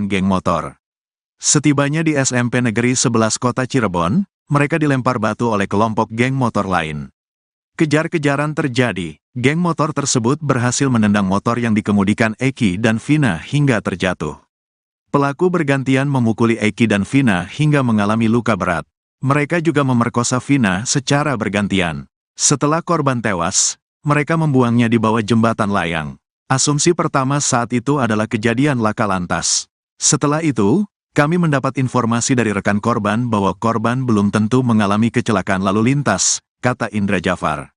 geng motor. Setibanya di SMP Negeri 11 Kota Cirebon, mereka dilempar batu oleh kelompok geng motor lain. Kejar-kejaran terjadi, geng motor tersebut berhasil menendang motor yang dikemudikan Eki dan Vina hingga terjatuh. Pelaku bergantian memukuli Eki dan Vina hingga mengalami luka berat. Mereka juga memerkosa Vina secara bergantian. Setelah korban tewas, mereka membuangnya di bawah jembatan layang. Asumsi pertama saat itu adalah kejadian laka lantas. Setelah itu, kami mendapat informasi dari rekan korban bahwa korban belum tentu mengalami kecelakaan lalu lintas, kata Indra Jafar.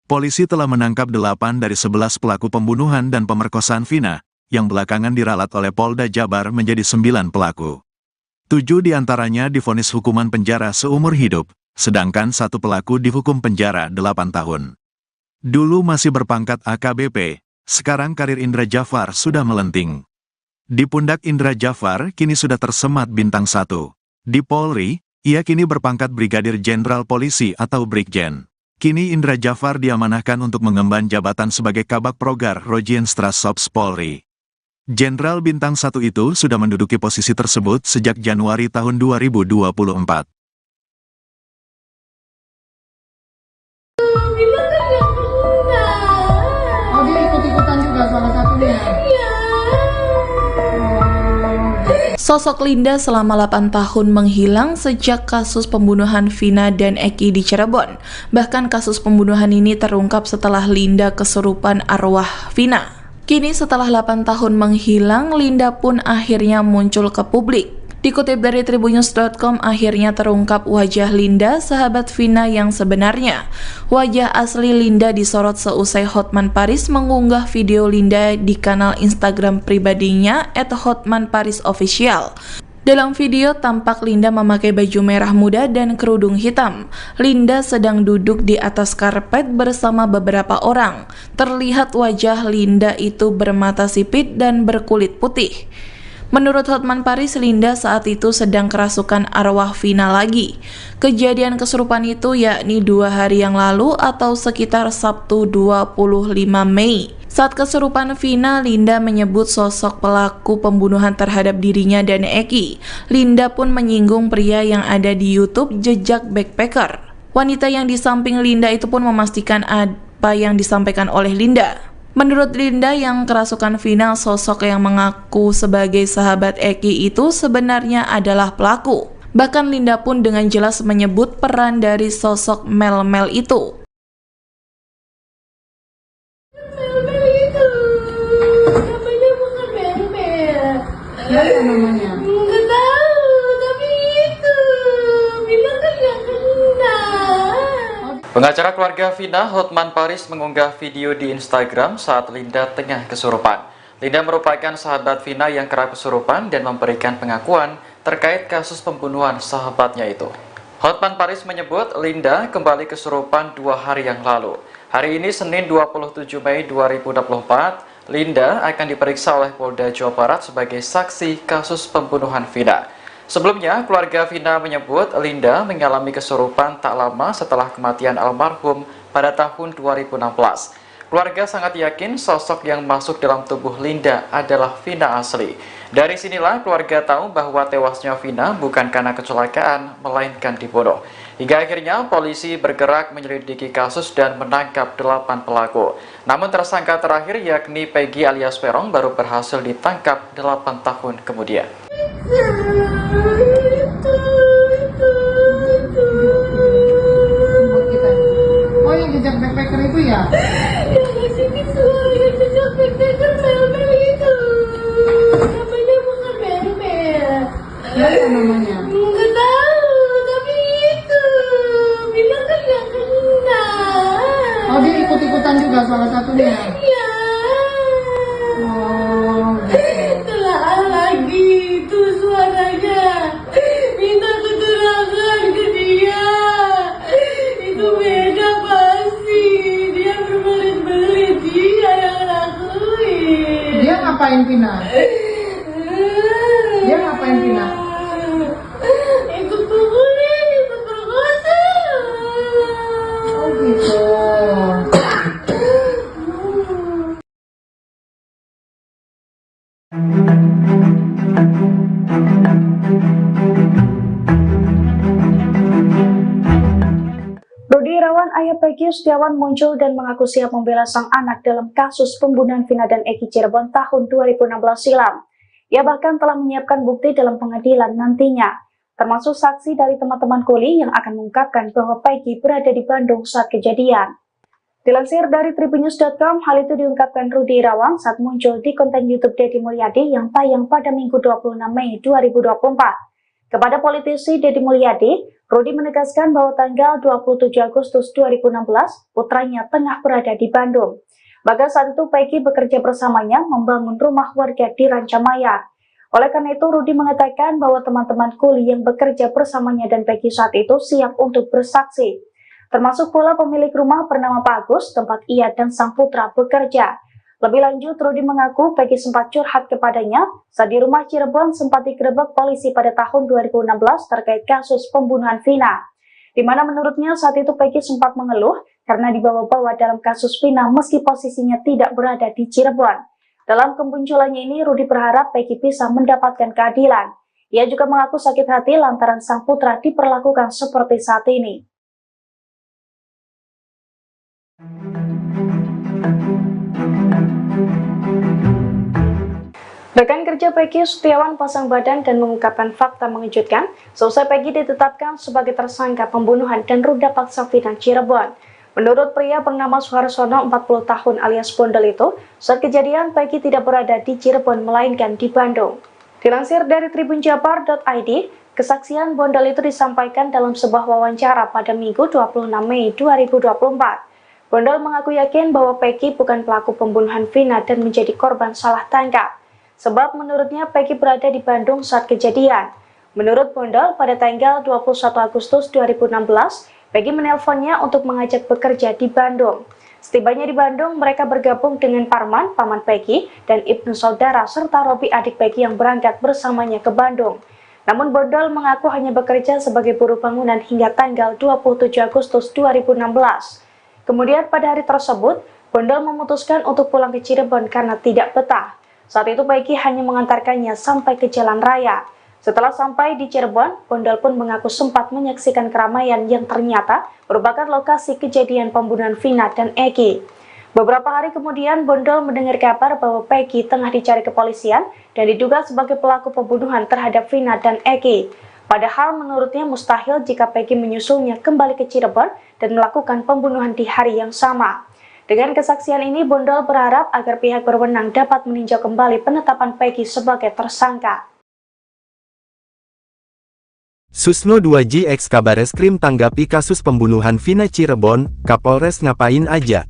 Polisi telah menangkap 8 dari 11 pelaku pembunuhan dan pemerkosaan Vina, yang belakangan diralat oleh Polda Jabar menjadi 9 pelaku. 7 diantaranya divonis hukuman penjara seumur hidup, sedangkan 1 pelaku dihukum penjara 8 tahun. Dulu masih berpangkat AKBP, sekarang karir Indra Jafar sudah melenting. Di pundak Indra Jafar kini sudah tersemat bintang 1. Di Polri, ia kini berpangkat Brigadir Jenderal Polisi atau Brigjen. Kini Indra Jafar diamanahkan untuk mengemban jabatan sebagai Kabak Progar Rojienstrasops Polri. Jenderal bintang 1 itu sudah menduduki posisi tersebut sejak Januari tahun 2024. Oh, dia ikut-ikutan juga salah satunya. Sosok Linda selama 8 tahun menghilang sejak kasus pembunuhan Vina dan Eki di Cirebon. Bahkan kasus pembunuhan ini terungkap setelah Linda kesurupan arwah Vina. Kini setelah 8 tahun menghilang, Linda pun akhirnya muncul ke publik. Dikutip dari tribunnews.com, akhirnya terungkap wajah Linda, sahabat Vina yang sebenarnya. Wajah asli Linda disorot seusai Hotman Paris mengunggah video Linda di kanal Instagram pribadinya @hotmanparisofficial. Dalam video tampak Linda memakai baju merah muda dan kerudung hitam. Linda sedang duduk di atas karpet bersama beberapa orang. Terlihat wajah Linda itu bermata sipit dan berkulit putih. Menurut Hotman Paris, Linda saat itu sedang kerasukan arwah Vina lagi. Kejadian kesurupan itu yakni 2 hari yang lalu atau sekitar Sabtu 25 Mei. Saat kesurupan Vina, Linda menyebut sosok pelaku pembunuhan terhadap dirinya dan Eki. Linda pun menyinggung pria yang ada di YouTube Jejak Backpacker. Wanita yang di samping Linda itu pun memastikan apa yang disampaikan oleh Linda. Menurut Linda yang kerasukan Vina, sosok yang mengaku sebagai sahabat Eki itu sebenarnya adalah pelaku. Bahkan Linda pun dengan jelas menyebut peran dari sosok Mel-Mel itu. Mel-Mel itu, namanya bukan Mel-Mel. Siapa namanya? Nggak tahu, tapi itu bilang kan nggak kenal. Pengacara keluarga Vina, Hotman Paris, mengunggah video di Instagram saat Linda tengah kesurupan. Linda merupakan sahabat Vina yang kerap kesurupan dan memberikan pengakuan terkait kasus pembunuhan sahabatnya itu. Hotman Paris menyebut Linda kembali kesurupan 2 hari yang lalu. Hari ini Senin 27 Mei 2024, Linda akan diperiksa oleh Polda Jawa Barat sebagai saksi kasus pembunuhan Vina. Sebelumnya, keluarga Vina menyebut Linda mengalami kesurupan tak lama setelah kematian almarhum pada tahun 2016. Keluarga sangat yakin sosok yang masuk dalam tubuh Linda adalah Vina asli. Dari sinilah keluarga tahu bahwa tewasnya Vina bukan karena kecelakaan, melainkan dibunuh. Hingga akhirnya polisi bergerak menyelidiki kasus dan menangkap 8 pelaku. Namun tersangka terakhir yakni Peggy alias Peron baru berhasil ditangkap 8 tahun kemudian. Oh, yang Jejak Backpacker itu ya? Yang ngasih visual yang Jejak Backpacker Mel-Mel itu. Namanya bukan Mel-Mel. Siapa namanya? Nggak tahu, tapi itu bilang kan nggak kenal. Oh, dia ikut-ikutan juga salah satunya. Iya. Oh, gitu. Telah lagi itu suaranya. Minta keterangan ke dia. Itu beda pasti. Dia berbelit-belit. Dia yang lakuin. Dia ngapain Vina? Dia ngapain Vina? Ikut pukulin, ikut perkosa. Oh, gitu. Rudi Irawan, ayah Peggy Setiawan, muncul dan mengaku siap membela sang anak dalam kasus pembunuhan Vina dan Eki Cirebon tahun 2016 silam. Ia bahkan telah menyiapkan bukti dalam pengadilan nantinya, termasuk saksi dari teman-teman kuli yang akan mengungkapkan bahwa Peggy berada di Bandung saat kejadian. Dilansir dari tribunnews.com, hal itu diungkapkan Rudi Irawan saat muncul di konten YouTube Deddy Mulyadi yang tayang pada Minggu 26 Mei 2024. Kepada politisi Deddy Mulyadi, Rudi menegaskan bahwa tanggal 27 Agustus 2016, putranya tengah berada di Bandung. Bahkan saat itu Peggy bekerja bersamanya membangun rumah warga di Rancamaya. Oleh karena itu, Rudi mengatakan bahwa teman-teman kuli yang bekerja bersamanya dan Peggy saat itu siap untuk bersaksi. Termasuk pula pemilik rumah bernama Pak Agus, tempat ia dan sang putra bekerja. Lebih lanjut, Rudi mengaku Peggy sempat curhat kepadanya saat di rumah Cirebon sempat digerebek polisi pada tahun 2016 terkait kasus pembunuhan Vina. Di mana menurutnya saat itu Peggy sempat mengeluh karena dibawa-bawa dalam kasus Vina meski posisinya tidak berada di Cirebon. Dalam kemunculannya ini, Rudi berharap Peggy bisa mendapatkan keadilan. Ia juga mengaku sakit hati lantaran sang putra diperlakukan seperti saat ini. Rekan kerja Peggy Setiawan pasang badan dan mengungkapkan fakta mengejutkan seusai Peggy ditetapkan sebagai tersangka pembunuhan dan ruda paksa Vina Cirebon. Menurut pria bernama Suharsono 40 tahun alias Bondol itu, saat kejadian Peggy tidak berada di Cirebon melainkan di Bandung. Dilansir dari tribunjabar.id, kesaksian Bondol itu disampaikan dalam sebuah wawancara pada Minggu 26 Mei 2024. Bondol mengaku yakin bahwa Peggy bukan pelaku pembunuhan Vina dan menjadi korban salah tangkap. Sebab menurutnya Peggy berada di Bandung saat kejadian. Menurut Bondol, pada tanggal 21 Agustus 2016, Peggy menelponnya untuk mengajak bekerja di Bandung. Setibanya di Bandung, mereka bergabung dengan Parman, paman Peggy, dan Ibnu saudara serta Robi adik Peggy yang berangkat bersamanya ke Bandung. Namun Bondol mengaku hanya bekerja sebagai buruh bangunan hingga tanggal 27 Agustus 2016. Kemudian pada hari tersebut, Bondol memutuskan untuk pulang ke Cirebon karena tidak betah. Saat itu Peggy hanya mengantarkannya sampai ke jalan raya. Setelah sampai di Cirebon, Bondol pun mengaku sempat menyaksikan keramaian yang ternyata merupakan lokasi kejadian pembunuhan Vina dan Eki. Beberapa hari kemudian, Bondol mendengar kabar bahwa Peggy tengah dicari kepolisian dan diduga sebagai pelaku pembunuhan terhadap Vina dan Eki. Padahal menurutnya mustahil jika Peggy menyusulnya kembali ke Cirebon dan melakukan pembunuhan di hari yang sama. Dengan kesaksian ini, Bondol berharap agar pihak berwenang dapat meninjau kembali penetapan Peggy sebagai tersangka. Susno 2J ex Kabareskrim tanggapi kasus pembunuhan Vina Cirebon, Kapolres ngapain aja?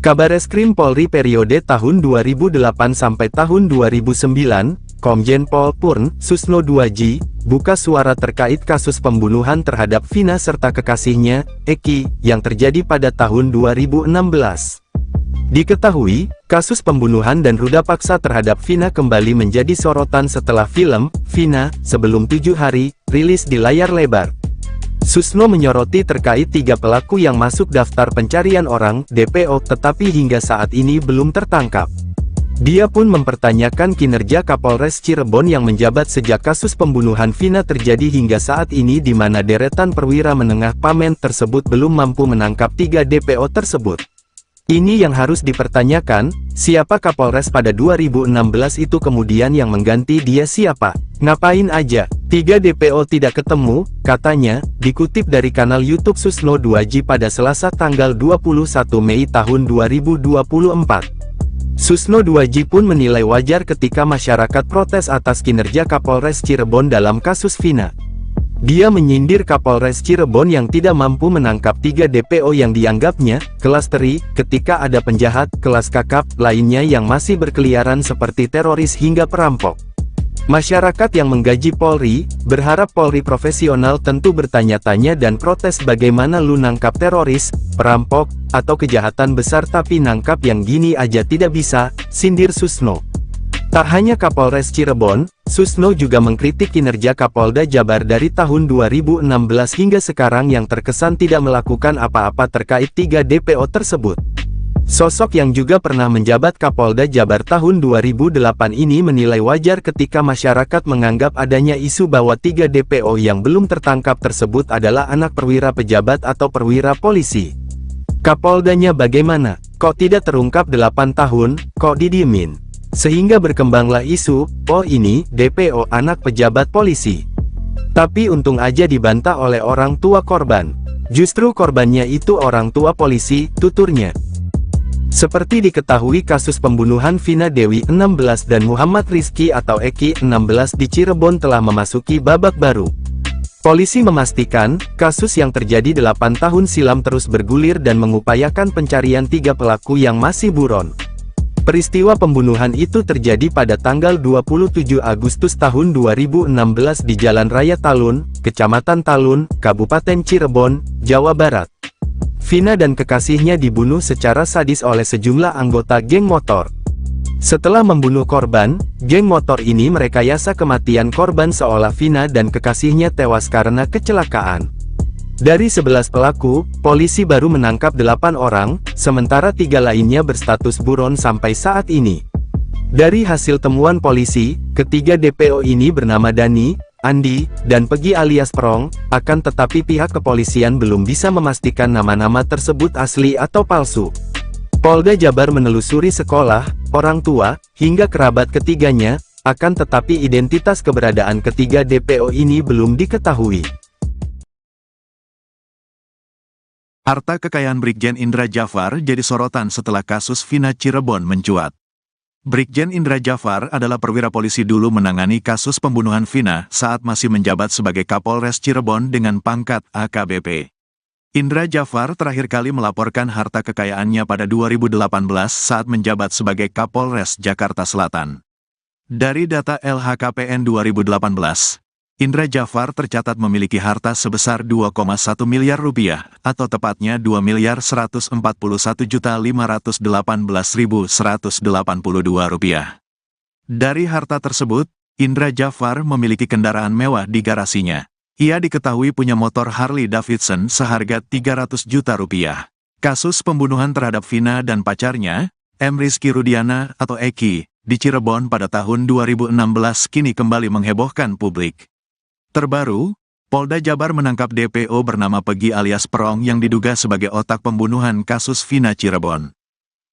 Kabareskrim Polri periode tahun 2008 sampai tahun 2009, Komjen Pol Purn, Susno 2J, buka suara terkait kasus pembunuhan terhadap Vina serta kekasihnya, Eki, yang terjadi pada tahun 2016. Diketahui, kasus pembunuhan dan ruda paksa terhadap Vina kembali menjadi sorotan setelah film, Vina, Sebelum 7 Hari, rilis di layar lebar. Susno menyoroti terkait 3 pelaku yang masuk daftar pencarian orang, DPO, tetapi hingga saat ini belum tertangkap. Dia pun mempertanyakan kinerja Kapolres Cirebon yang menjabat sejak kasus pembunuhan Vina terjadi hingga saat ini di mana deretan perwira menengah Pamen tersebut belum mampu menangkap 3 DPO tersebut. Ini yang harus dipertanyakan, siapa Kapolres pada 2016 itu kemudian yang mengganti dia siapa? Ngapain aja? 3 DPO tidak ketemu, katanya, dikutip dari kanal YouTube Susno 2J pada Selasa tanggal 21 Mei tahun 2024. Susno 2J pun menilai wajar ketika masyarakat protes atas kinerja Kapolres Cirebon dalam kasus Vina. Dia menyindir Kapolres Cirebon yang tidak mampu menangkap 3 DPO yang dianggapnya kelas teri, ketika ada penjahat kelas kakap lainnya yang masih berkeliaran seperti teroris hingga perampok. Masyarakat yang menggaji Polri, berharap Polri profesional tentu bertanya-tanya dan protes bagaimana lu nangkap teroris, perampok, atau kejahatan besar tapi nangkap yang gini aja tidak bisa, sindir Susno. Tak hanya Kapolres Cirebon, Susno juga mengkritik kinerja Kapolda Jabar dari tahun 2016 hingga sekarang yang terkesan tidak melakukan apa-apa terkait 3 DPO tersebut. Sosok yang juga pernah menjabat Kapolda Jabar tahun 2008 ini menilai wajar ketika masyarakat menganggap adanya isu bahwa 3 DPO yang belum tertangkap tersebut adalah anak perwira pejabat atau perwira polisi. Kapoldanya bagaimana? Kok tidak terungkap 8 tahun, kok didiemin? Sehingga berkembanglah isu, oh ini, DPO anak pejabat polisi. Tapi untung aja dibantah oleh orang tua korban. Justru korbannya itu orang tua polisi, tuturnya. Seperti diketahui kasus pembunuhan Vina Dewi 16 dan Muhammad Rizky atau Eki 16 di Cirebon telah memasuki babak baru. Polisi memastikan, kasus yang terjadi 8 tahun silam terus bergulir dan mengupayakan pencarian 3 pelaku yang masih buron. Peristiwa pembunuhan itu terjadi pada tanggal 27 Agustus tahun 2016 di Jalan Raya Talun, Kecamatan Talun, Kabupaten Cirebon, Jawa Barat. Vina dan kekasihnya dibunuh secara sadis oleh sejumlah anggota geng motor. Setelah membunuh korban, geng motor ini merekayasa kematian korban seolah Vina dan kekasihnya tewas karena kecelakaan. Dari 11 pelaku, polisi baru menangkap 8 orang, sementara 3 lainnya berstatus buron sampai saat ini. Dari hasil temuan polisi, ketiga DPO ini bernama Dani, Andi, dan Pegi alias Prong, akan tetapi pihak kepolisian belum bisa memastikan nama-nama tersebut asli atau palsu. Polda Jabar menelusuri sekolah, orang tua, hingga kerabat ketiganya, akan tetapi identitas keberadaan ketiga DPO ini belum diketahui. Harta kekayaan Brigjen Indra Jafar jadi sorotan setelah kasus Vina Cirebon mencuat. Brigjen Indra Jafar adalah perwira polisi dulu menangani kasus pembunuhan Vina saat masih menjabat sebagai Kapolres Cirebon dengan pangkat AKBP. Indra Jafar terakhir kali melaporkan harta kekayaannya pada 2018 saat menjabat sebagai Kapolres Jakarta Selatan. Dari data LHKPN 2018, Indra Jafar tercatat memiliki harta sebesar 2,1 miliar rupiah, atau tepatnya 2.141.518.182 rupiah. Dari harta tersebut, Indra Jafar memiliki kendaraan mewah di garasinya. Ia diketahui punya motor Harley Davidson seharga 300 juta rupiah. Kasus pembunuhan terhadap Vina dan pacarnya, M. Rizky Rudiana atau Eki, di Cirebon pada tahun 2016 kini kembali menghebohkan publik. Terbaru, Polda Jabar menangkap DPO bernama Pegi alias Prong yang diduga sebagai otak pembunuhan kasus Vina Cirebon.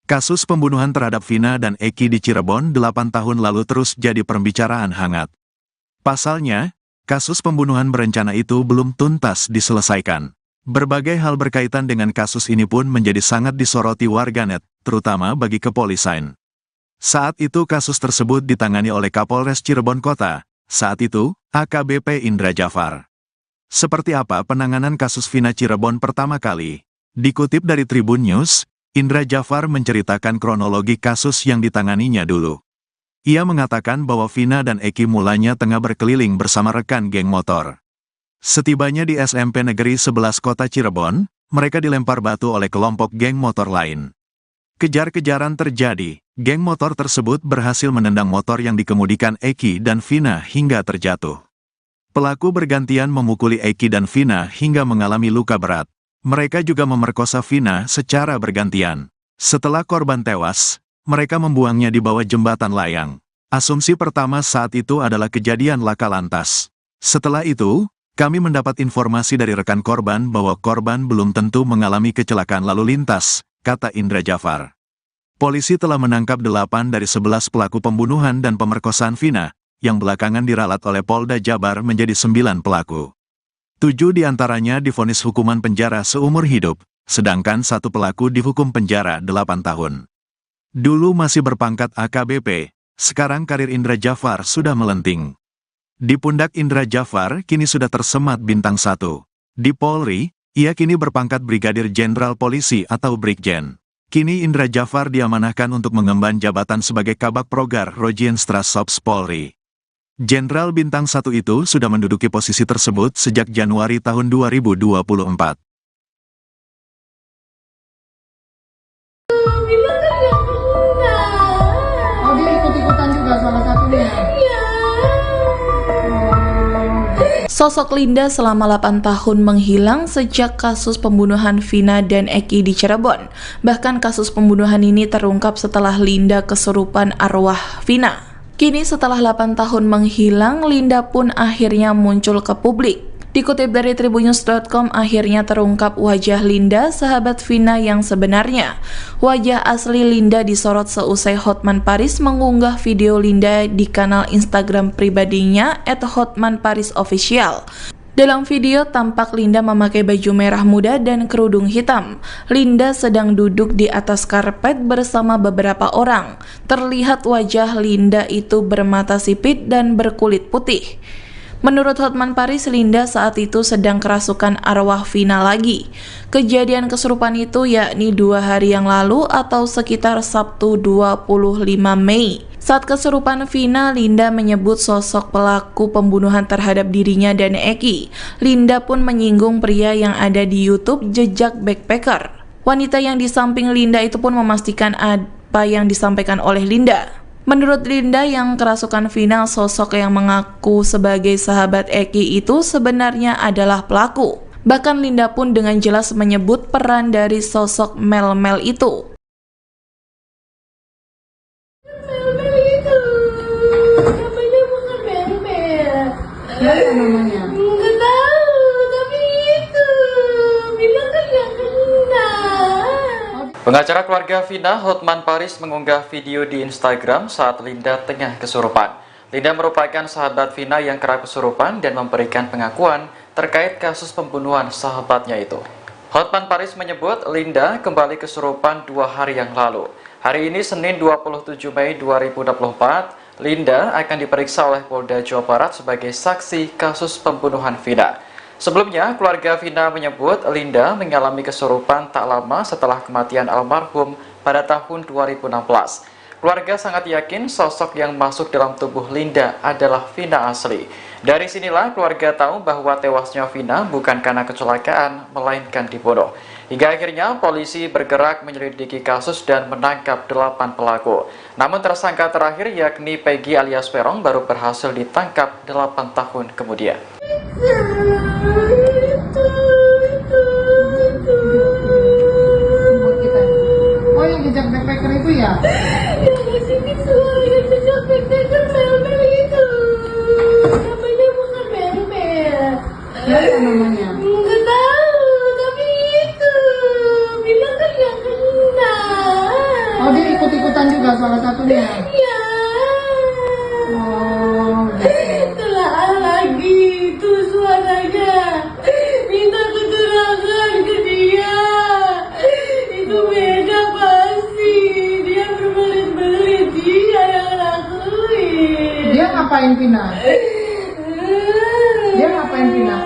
Kasus pembunuhan terhadap Vina dan Eki di Cirebon 8 tahun lalu terus jadi pembicaraan hangat. Pasalnya, kasus pembunuhan berencana itu belum tuntas diselesaikan. Berbagai hal berkaitan dengan kasus ini pun menjadi sangat disoroti warganet, terutama bagi kepolisian. Saat itu kasus tersebut ditangani oleh Kapolres Cirebon Kota, saat itu, AKBP Indra Jafar. Seperti apa penanganan kasus Vina Cirebon pertama kali? Dikutip dari Tribun News, Indra Jafar menceritakan kronologi kasus yang ditanganinya dulu. Ia mengatakan bahwa Vina dan Eki mulanya tengah berkeliling bersama rekan geng motor. Setibanya di SMP Negeri 11 Kota Cirebon, mereka dilempar batu oleh kelompok geng motor lain. Kejar-kejaran terjadi, geng motor tersebut berhasil menendang motor yang dikemudikan Eki dan Vina hingga terjatuh. Pelaku bergantian memukuli Eki dan Vina hingga mengalami luka berat. Mereka juga memerkosa Vina secara bergantian. Setelah korban tewas, mereka membuangnya di bawah jembatan layang. Asumsi pertama saat itu adalah kejadian laka lantas. Setelah itu, kami mendapat informasi dari rekan korban bahwa korban belum tentu mengalami kecelakaan lalu lintas, kata Indra Jafar. Polisi telah menangkap 8 dari 11 pelaku pembunuhan dan pemerkosaan Vina, yang belakangan diralat oleh Polda Jabar menjadi 9 pelaku. 7 diantaranya divonis hukuman penjara seumur hidup, sedangkan 1 pelaku dihukum penjara 8 tahun. Dulu masih berpangkat AKBP, sekarang karir Indra Jafar sudah melenting. Di pundak Indra Jafar kini sudah tersemat bintang 1. Di Polri, ia kini berpangkat Brigadir Jenderal Polisi atau Brigjen. Kini Indra Jafar diamanahkan untuk mengemban jabatan sebagai Kabak Progar Rojienstrasops Polri. Jenderal bintang 1 itu sudah menduduki posisi tersebut sejak Januari tahun 2024. Vina kan gak pernah. Oh, dia ikut-ikutan juga salah satunya. Iya. Sosok Linda selama 8 tahun menghilang sejak kasus pembunuhan Vina dan Eki di Cirebon. Bahkan kasus pembunuhan ini terungkap setelah Linda kesurupan arwah Vina. Kini setelah 8 tahun menghilang, Linda pun akhirnya muncul ke publik. Dikutip dari Tribunnews.com, akhirnya terungkap wajah Linda, sahabat Vina yang sebenarnya. Wajah asli Linda disorot seusai Hotman Paris mengunggah video Linda di kanal Instagram pribadinya @hotmanparisofficial. Dalam video tampak Linda memakai baju merah muda dan kerudung hitam. Linda sedang duduk di atas karpet bersama beberapa orang. Terlihat wajah Linda itu bermata sipit dan berkulit putih. Menurut Hotman Paris, Linda saat itu sedang kerasukan arwah Vina lagi. Kejadian kesurupan itu yakni 2 hari yang lalu atau sekitar Sabtu 25 Mei. Saat kesurupan Vina, Linda menyebut sosok pelaku pembunuhan terhadap dirinya dan Eki. Linda pun menyinggung pria yang ada di YouTube Jejak Backpacker. Wanita yang di samping Linda itu pun memastikan apa yang disampaikan oleh Linda. Menurut Linda yang kerasukan Vina, sosok yang mengaku sebagai sahabat Eki itu sebenarnya adalah pelaku. Bahkan Linda pun dengan jelas menyebut peran dari sosok Mel-Mel itu. Mel-Mel itu namanya bukan Mel-Mel. Siapa namanya? Nggak tahu, tapi itu bilang kan yang kena. Pengacara keluarga Vina, Hotman Paris, mengunggah video di Instagram saat Linda tengah kesurupan. Linda merupakan sahabat Vina yang kerap kesurupan dan memberikan pengakuan terkait kasus pembunuhan sahabatnya itu. Hotman Paris menyebut Linda kembali kesurupan 2 hari yang lalu. Hari ini Senin 27 Mei 2024, Linda akan diperiksa oleh Polda Jawa Barat sebagai saksi kasus pembunuhan Vina. Sebelumnya, keluarga Vina menyebut Linda mengalami kesurupan tak lama setelah kematian almarhum pada tahun 2016. Keluarga sangat yakin sosok yang masuk dalam tubuh Linda adalah Vina asli. Dari sinilah keluarga tahu bahwa tewasnya Vina bukan karena kecelakaan, melainkan dibunuh. Hingga akhirnya polisi bergerak menyelidiki kasus dan menangkap 8 pelaku. Namun tersangka terakhir yakni Peggy alias Peron baru berhasil ditangkap 8 tahun kemudian. Buat kita. Oh, yang jejak backpacker itu ya? Yang kesini suara yang jejak backpacker Mel-Mel itu namanya bukan Mel-Mel. Siapa namanya? Nggak tahu, tapi itu bilang kan yang kena. Oh, dia ikut-ikutan juga salah satunya. Ya. Oh, gitu. Telah lagi itu suaranya. Minta keterangan ke dia. Itu beda pasti. Dia berbelit-belit, dia yang lakuin. Dia ngapain Vina? Dia ngapain Vina?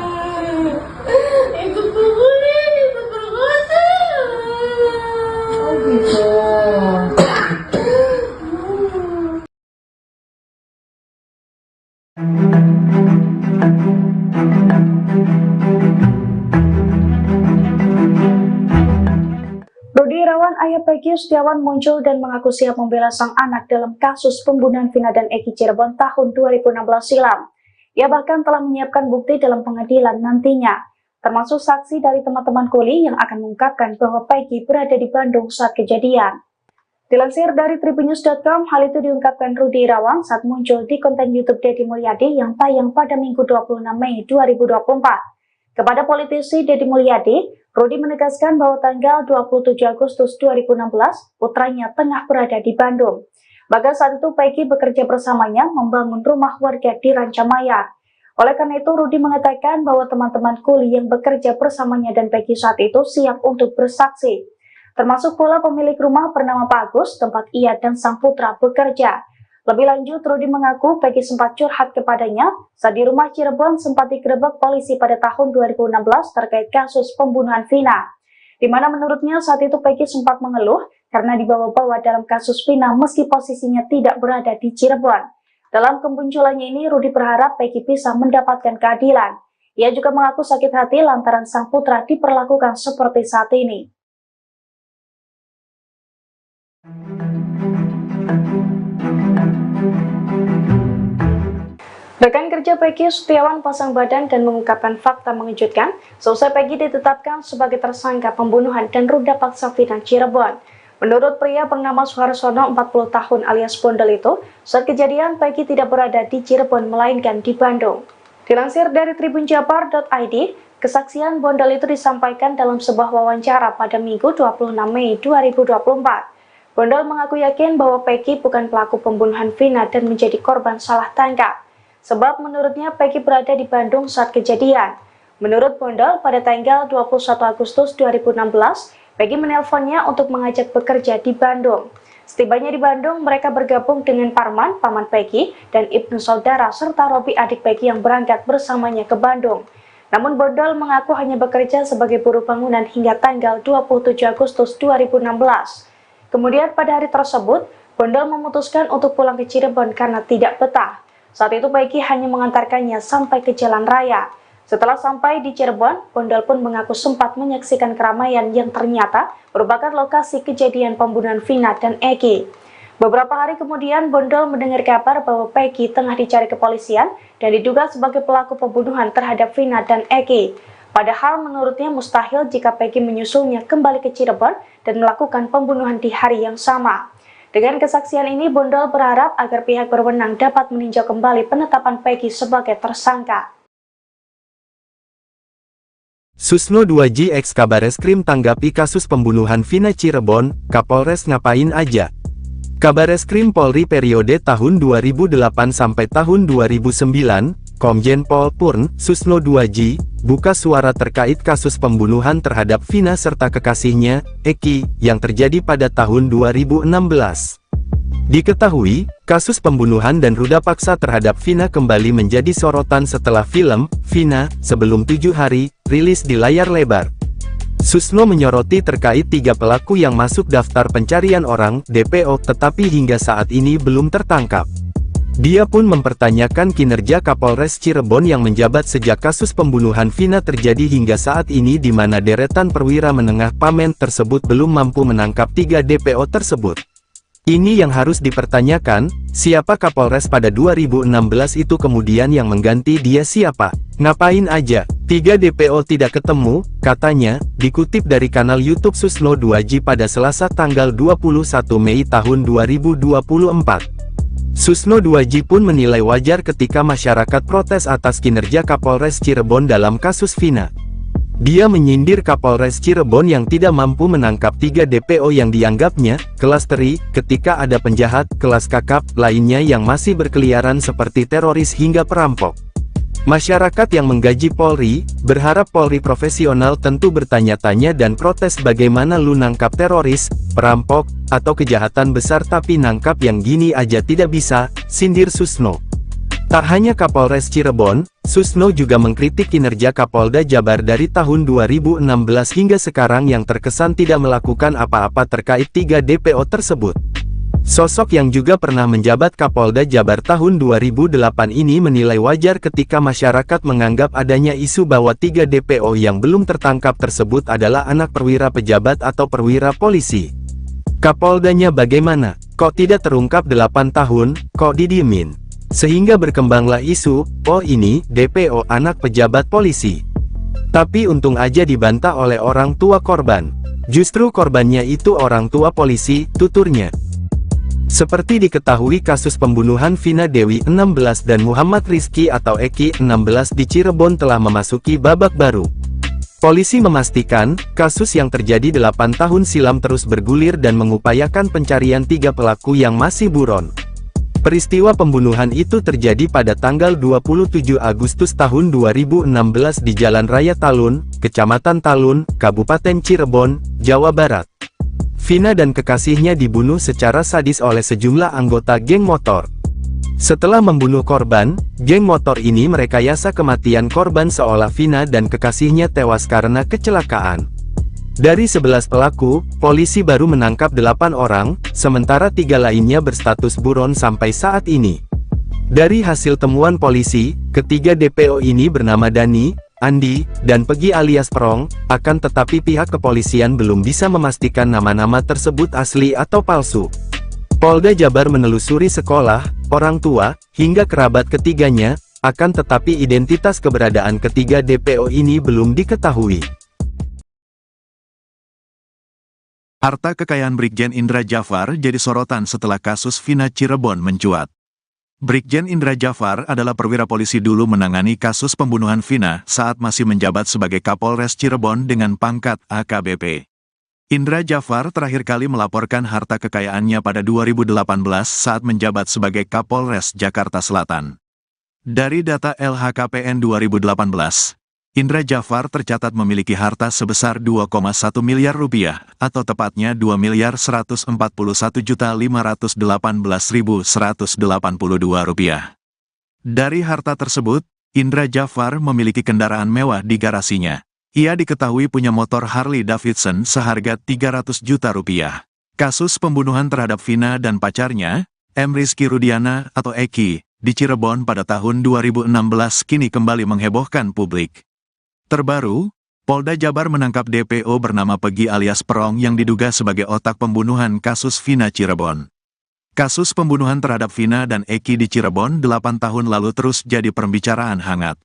Ikut pukulin, ikut perkosa. Oh, gitu. Rudi Irawan, ayah Peggy Setiawan, muncul dan mengaku siap membela sang anak dalam kasus pembunuhan Vina dan Eki Cirebon tahun 2016 silam. Ia bahkan telah menyiapkan bukti dalam pengadilan nantinya, termasuk saksi dari teman-teman kuli yang akan mengungkapkan bahwa Peggy berada di Bandung saat kejadian. Dilansir dari Tribunnews.com, hal itu diungkapkan Rudi Irawan saat muncul di konten YouTube Deddy Mulyadi yang tayang pada Minggu 26 Mei 2024. Kepada politisi Deddy Mulyadi, Rudi menegaskan bahwa tanggal 27 Agustus 2016, putranya tengah berada di Bandung. Bahkan saat itu Peggy bekerja bersamanya membangun rumah warga di Rancamaya. Oleh karena itu, Rudi mengatakan bahwa teman-teman kuli yang bekerja bersamanya dan Peggy saat itu siap untuk bersaksi. Termasuk pula pemilik rumah bernama Pak Agus, tempat ia dan sang putra bekerja. Lebih lanjut, Rudi mengaku Peggy sempat curhat kepadanya saat di rumah Cirebon sempat digerebek polisi pada tahun 2016 terkait kasus pembunuhan Vina. Di mana menurutnya saat itu Peggy sempat mengeluh karena dibawa-bawa dalam kasus Vina meski posisinya tidak berada di Cirebon. Dalam kemunculannya ini, Rudi berharap Peggy bisa mendapatkan keadilan. Ia juga mengaku sakit hati lantaran sang putra diperlakukan seperti saat ini. Rekan kerja Peggy Setiawan pasang badan dan mengungkapkan fakta mengejutkan seusai Peggy ditetapkan sebagai tersangka pembunuhan dan ruda paksa Vina Cirebon. Menurut pria bernama Suharsono 40 tahun alias Bondol itu, saat kejadian Peggy tidak berada di Cirebon melainkan di Bandung. Dilansir dari tribunjabar.id, kesaksian Bondol itu disampaikan dalam sebuah wawancara pada Minggu 26 Mei 2024. Bondol mengaku yakin bahwa Peggy bukan pelaku pembunuhan Vina dan menjadi korban salah tangkap. Sebab menurutnya Peggy berada di Bandung saat kejadian. Menurut Bondol, pada tanggal 21 Agustus 2016, Peggy menelponnya untuk mengajak bekerja di Bandung. Setibanya di Bandung, mereka bergabung dengan Parman, paman Peggy, dan Ibnu saudara serta Robi adik Peggy yang berangkat bersamanya ke Bandung. Namun Bondol mengaku hanya bekerja sebagai buruh bangunan hingga tanggal 27 Agustus 2016. Kemudian pada hari tersebut, Bondol memutuskan untuk pulang ke Cirebon karena tidak betah. Saat itu Peggy hanya mengantarkannya sampai ke jalan raya. Setelah sampai di Cirebon, Bondol pun mengaku sempat menyaksikan keramaian yang ternyata merupakan lokasi kejadian pembunuhan Vina dan Eki. Beberapa hari kemudian, Bondol mendengar kabar bahwa Peggy tengah dicari kepolisian dan diduga sebagai pelaku pembunuhan terhadap Vina dan Eki. Padahal menurutnya mustahil jika Peggy menyusulnya kembali ke Cirebon dan melakukan pembunuhan di hari yang sama. Dengan kesaksian ini, Bondol berharap agar pihak berwenang dapat meninjau kembali penetapan Peggy sebagai tersangka. Susno 2J ex Kabareskrim tanggapi kasus pembunuhan Vina Cirebon, Kapolres ngapain aja? Kabareskrim Polri periode tahun 2008 sampai tahun 2009, Komjen Pol Purn, Susno 2J, buka suara terkait kasus pembunuhan terhadap Vina serta kekasihnya, Eki, yang terjadi pada tahun 2016. Diketahui, kasus pembunuhan dan ruda paksa terhadap Vina kembali menjadi sorotan setelah film, Vina, Sebelum 7 Hari, rilis di layar lebar. Susno menyoroti terkait 3 pelaku yang masuk daftar pencarian orang, DPO, tetapi hingga saat ini belum tertangkap. Dia pun mempertanyakan kinerja Kapolres Cirebon yang menjabat sejak kasus pembunuhan Vina terjadi hingga saat ini di mana deretan perwira menengah Pamen tersebut belum mampu menangkap 3 DPO tersebut. Ini yang harus dipertanyakan, siapa Kapolres pada 2016 itu kemudian yang mengganti dia siapa? Ngapain aja? 3 DPO tidak ketemu, katanya, dikutip dari kanal YouTube Susno 2J pada Selasa tanggal 21 Mei tahun 2024. Susno 2J pun menilai wajar ketika masyarakat protes atas kinerja Kapolres Cirebon dalam kasus Vina. Dia menyindir Kapolres Cirebon yang tidak mampu menangkap 3 DPO yang dianggapnya, kelas teri, ketika ada penjahat, kelas kakap, lainnya yang masih berkeliaran seperti teroris hingga perampok. Masyarakat yang menggaji Polri, berharap Polri profesional tentu bertanya-tanya dan protes bagaimana lu nangkap teroris, perampok, atau kejahatan besar tapi nangkap yang gini aja tidak bisa, sindir Susno. Tak hanya Kapolres Cirebon, Susno juga mengkritik kinerja Kapolda Jabar dari tahun 2016 hingga sekarang yang terkesan tidak melakukan apa-apa terkait 3 DPO tersebut. Sosok yang juga pernah menjabat Kapolda Jabar tahun 2008 ini menilai wajar ketika masyarakat menganggap adanya isu bahwa 3 DPO yang belum tertangkap tersebut adalah anak perwira pejabat atau perwira polisi. Kapoldanya bagaimana? Kok tidak terungkap 8 tahun, kok didiemin? Sehingga berkembanglah isu, oh ini, DPO anak pejabat polisi. Tapi untung aja dibantah oleh orang tua korban. Justru korbannya itu orang tua polisi, tuturnya. Seperti diketahui kasus pembunuhan Vina Dewi 16 dan Muhammad Rizky atau Eki 16 di Cirebon telah memasuki babak baru. Polisi memastikan, kasus yang terjadi 8 tahun silam terus bergulir dan mengupayakan pencarian 3 pelaku yang masih buron. Peristiwa pembunuhan itu terjadi pada tanggal 27 Agustus tahun 2016 di Jalan Raya Talun, Kecamatan Talun, Kabupaten Cirebon, Jawa Barat. Vina dan kekasihnya dibunuh secara sadis oleh sejumlah anggota geng motor. Setelah membunuh korban, geng motor ini merekayasa kematian korban seolah Vina dan kekasihnya tewas karena kecelakaan. Dari 11 pelaku, polisi baru menangkap 8 orang, sementara 3 lainnya berstatus buron sampai saat ini. Dari hasil temuan polisi, ketiga DPO ini bernama Dani, Andi, dan Pegi alias Prong, akan tetapi pihak kepolisian belum bisa memastikan nama-nama tersebut asli atau palsu. Polda Jabar menelusuri sekolah, orang tua, hingga kerabat ketiganya, Akan tetapi identitas keberadaan ketiga DPO ini belum diketahui. Harta kekayaan Brigjen Indra Jafar jadi sorotan setelah kasus Vina Cirebon mencuat. Brigjen Indra Jafar adalah perwira polisi dulu menangani kasus pembunuhan Vina saat masih menjabat sebagai Kapolres Cirebon dengan pangkat AKBP. Indra Jafar terakhir kali melaporkan harta kekayaannya pada 2018 saat menjabat sebagai Kapolres Jakarta Selatan. Dari data LHKPN 2018, Indra Jafar tercatat memiliki harta sebesar 2,1 miliar rupiah, atau tepatnya 2.141.518.182 rupiah. Dari harta tersebut, Indra Jafar memiliki kendaraan mewah di garasinya. Ia diketahui punya motor Harley Davidson seharga 300 juta rupiah. Kasus pembunuhan terhadap Vina dan pacarnya, M. Rizky Rudiana atau Eki, di Cirebon pada tahun 2016 kini kembali menghebohkan publik. Terbaru, Polda Jabar menangkap DPO bernama Pegi alias Perong yang diduga sebagai otak pembunuhan kasus Vina Cirebon. Kasus pembunuhan terhadap Vina dan Eki di Cirebon 8 tahun lalu terus jadi pembicaraan hangat.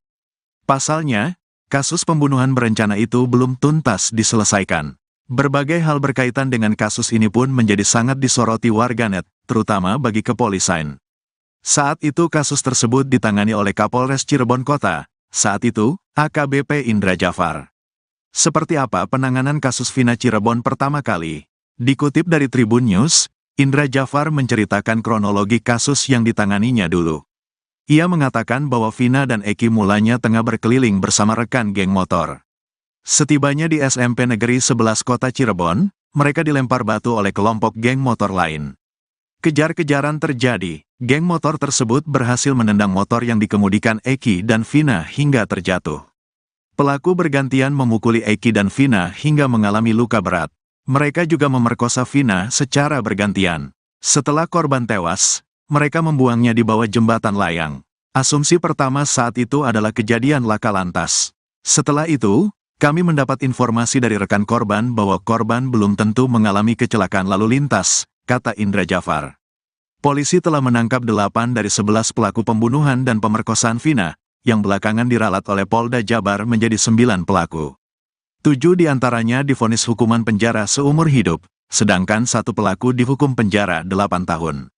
Pasalnya, kasus pembunuhan berencana itu belum tuntas diselesaikan. Berbagai hal berkaitan dengan kasus ini pun menjadi sangat disoroti warganet, terutama bagi kepolisian. Saat itu kasus tersebut ditangani oleh Kapolres Cirebon Kota. Saat itu, AKBP Indra Jafar. Seperti apa penanganan kasus Vina Cirebon pertama kali? Dikutip dari Tribun News, Indra Jafar menceritakan kronologi kasus yang ditanganinya dulu. Ia mengatakan bahwa Vina dan Eki mulanya tengah berkeliling bersama rekan geng motor. Setibanya di SMP Negeri 11 Kota Cirebon, mereka dilempar batu oleh kelompok geng motor lain. Kejar-kejaran terjadi, geng motor tersebut berhasil menendang motor yang dikemudikan Eki dan Vina hingga terjatuh. Pelaku bergantian memukuli Eki dan Vina hingga mengalami luka berat. Mereka juga memerkosa Vina secara bergantian. Setelah korban tewas, mereka membuangnya di bawah jembatan layang. Asumsi pertama saat itu adalah kejadian laka lantas. Setelah itu, kami mendapat informasi dari rekan korban bahwa korban belum tentu mengalami kecelakaan lalu lintas, kata Indra Jafar. Polisi telah menangkap 8 dari 11 pelaku pembunuhan dan pemerkosaan Vina, yang belakangan diralat oleh Polda Jabar menjadi 9 pelaku. 7 diantaranya divonis hukuman penjara seumur hidup, sedangkan 1 pelaku dihukum penjara 8 tahun.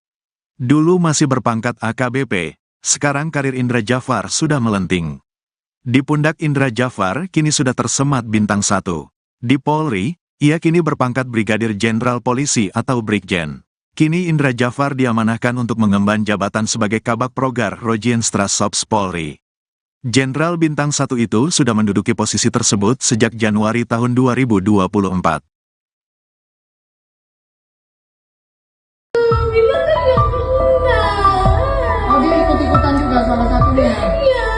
Dulu masih berpangkat AKBP, sekarang karir Indra Jafar sudah melenting. Di pundak Indra Jafar kini sudah tersemat bintang 1. Di Polri, ia kini berpangkat Brigadir Jenderal Polisi atau Brigjen. Kini Indra Jafar diamanahkan untuk mengemban jabatan sebagai Kabak Progar Rojienstrasops Polri. Jenderal bintang 1 itu sudah menduduki posisi tersebut sejak Januari tahun 2024. Bilang kan gak kena. Oh, dia ikut-ikutan juga salah satunya. Iya.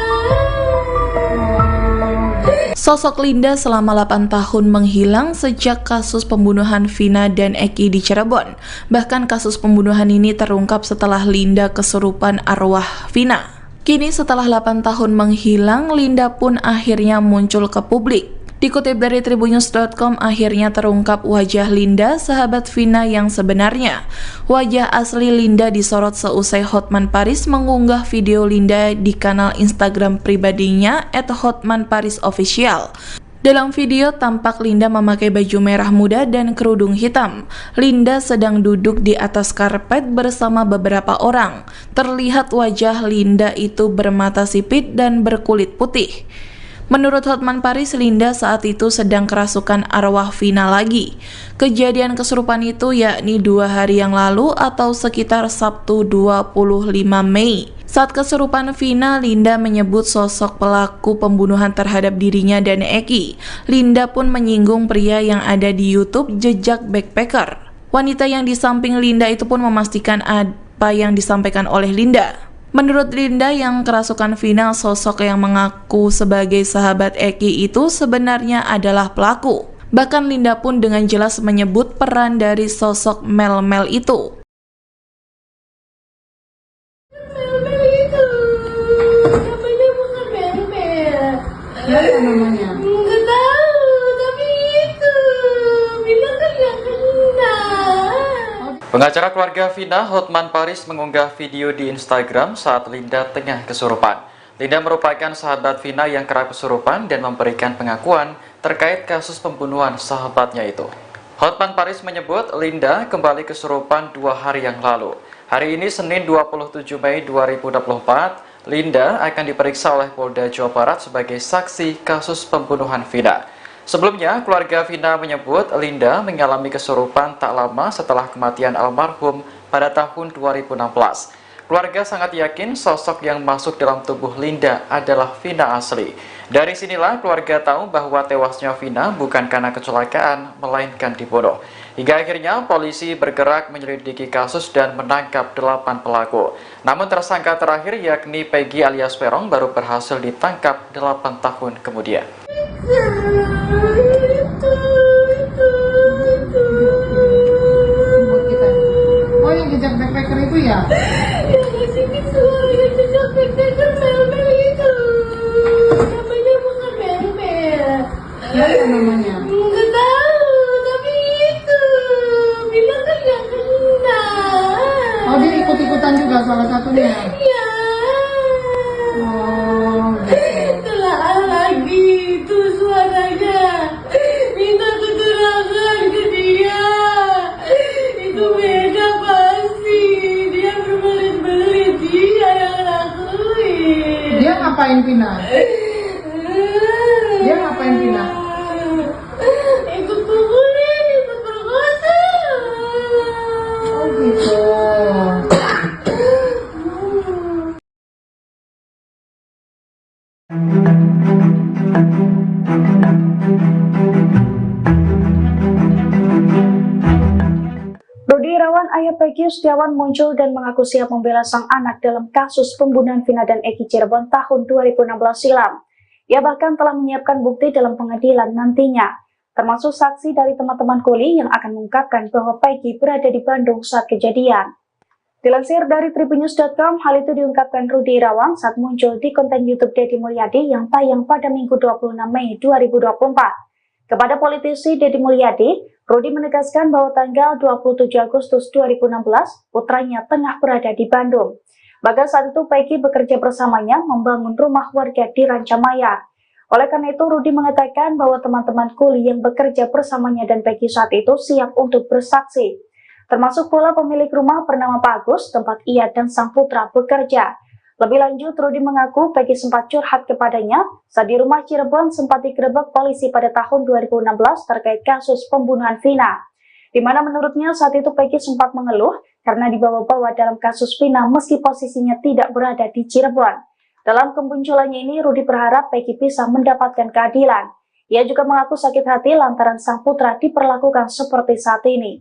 Sosok Linda selama 8 tahun menghilang sejak kasus pembunuhan Vina dan Eki di Cirebon. Bahkan kasus pembunuhan ini terungkap setelah Linda kesurupan arwah Vina. Kini setelah 8 tahun menghilang, Linda pun akhirnya muncul ke publik. Dikutip dari tribunnews.com, akhirnya terungkap wajah Linda, sahabat Vina yang sebenarnya. Wajah asli Linda disorot seusai Hotman Paris mengunggah video Linda di kanal Instagram pribadinya @hotmanparisofficial. Dalam video tampak Linda memakai baju merah muda dan kerudung hitam. Linda sedang duduk di atas karpet bersama beberapa orang. Terlihat wajah Linda itu bermata sipit dan berkulit putih. Menurut Hotman Paris, Linda saat itu sedang kerasukan arwah Vina lagi. Kejadian kesurupan itu yakni 2 hari yang lalu atau sekitar Sabtu 25 Mei. Saat kesurupan Vina, Linda menyebut sosok pelaku pembunuhan terhadap dirinya dan Eki. Linda pun menyinggung pria yang ada di YouTube Jejak Backpacker. Wanita yang di samping Linda itu pun memastikan apa yang disampaikan oleh Linda. Menurut Linda yang kerasukan Vina, sosok yang mengaku sebagai sahabat Eki itu sebenarnya adalah pelaku. Bahkan Linda pun dengan jelas menyebut peran dari sosok Mel-Mel itu. Mel-Mel itu. Namanya bukan Mel-Mel. Siapa namanya? Nggak tahu, tapi itu. Bilang kan gak kena. Pengacara keluarga Vina, Hotman Paris mengunggah video di Instagram saat Linda tengah kesurupan. Linda merupakan sahabat Vina yang kerap kesurupan dan memberikan pengakuan terkait kasus pembunuhan sahabatnya itu. Hotman Paris menyebut Linda kembali kesurupan 2 hari yang lalu. Hari ini Senin 27 Mei 2024, Linda akan diperiksa oleh Polda Jawa Barat sebagai saksi kasus pembunuhan Vina. Sebelumnya, keluarga Vina menyebut Linda mengalami kesurupan tak lama setelah kematian almarhum pada tahun 2016. Keluarga sangat yakin sosok yang masuk dalam tubuh Linda adalah Vina asli. Dari sinilah keluarga tahu bahwa tewasnya Vina bukan karena kecelakaan, melainkan dibunuh. Hingga akhirnya polisi bergerak menyelidiki kasus dan menangkap 8 pelaku. Namun tersangka terakhir yakni Peggy alias Peron baru berhasil ditangkap 8 tahun kemudian. Oh, yang jejak backpacker itu ya? Yang ngasih suara yang jejak backpacker mel-mel itu. Namanya bukan mel-mel. Ya, apa namanya? Nggak tahu, tapi itu bilang kan nggak kenal. Oh, dia ikut-ikutan juga salah satunya. Ya. Oh, gitu. Telah lagi itu suaranya. Minta keterangan ke dia. Itu beda pasti. Dia berbelit-belit. Dia yang lakuin. Dia ngapain Vina? Dia ngapain Vina? Ikut pukulin, ikut perkosa. Oh, gitu. Rudi Irawan, ayah Peggy Setiawan muncul dan mengaku siap membela sang anak dalam kasus pembunuhan Vina dan Eki Cirebon tahun 2016 silam. Ia bahkan telah menyiapkan bukti dalam pengadilan nantinya, termasuk saksi dari teman-teman kuli yang akan mengungkapkan bahwa Peggy berada di Bandung saat kejadian. Dilansir dari tribunnews.com, hal itu diungkapkan Rudi Irawan saat muncul di konten YouTube Deddy Mulyadi yang tayang pada Minggu 26 Mei 2024. Kepada politisi Deddy Mulyadi, Rudi menegaskan bahwa tanggal 27 Agustus 2016, putranya tengah berada di Bandung. Bahkan saat itu Peggy bekerja bersamanya membangun rumah warga di Rancamaya. Oleh karena itu, Rudi mengatakan bahwa teman-teman kuli yang bekerja bersamanya dan Peggy saat itu siap untuk bersaksi. Termasuk pula pemilik rumah bernama Pak Agus, tempat ia dan sang putra bekerja. Lebih lanjut, Rudi mengaku Peggy sempat curhat kepadanya saat di rumah Cirebon sempat digerebek polisi pada tahun 2016 terkait kasus pembunuhan Vina. Di mana menurutnya saat itu Peggy sempat mengeluh karena dibawa-bawa dalam kasus Vina meski posisinya tidak berada di Cirebon. Dalam kemunculannya ini, Rudi berharap Peggy bisa mendapatkan keadilan. Ia juga mengaku sakit hati lantaran sang putra diperlakukan seperti saat ini.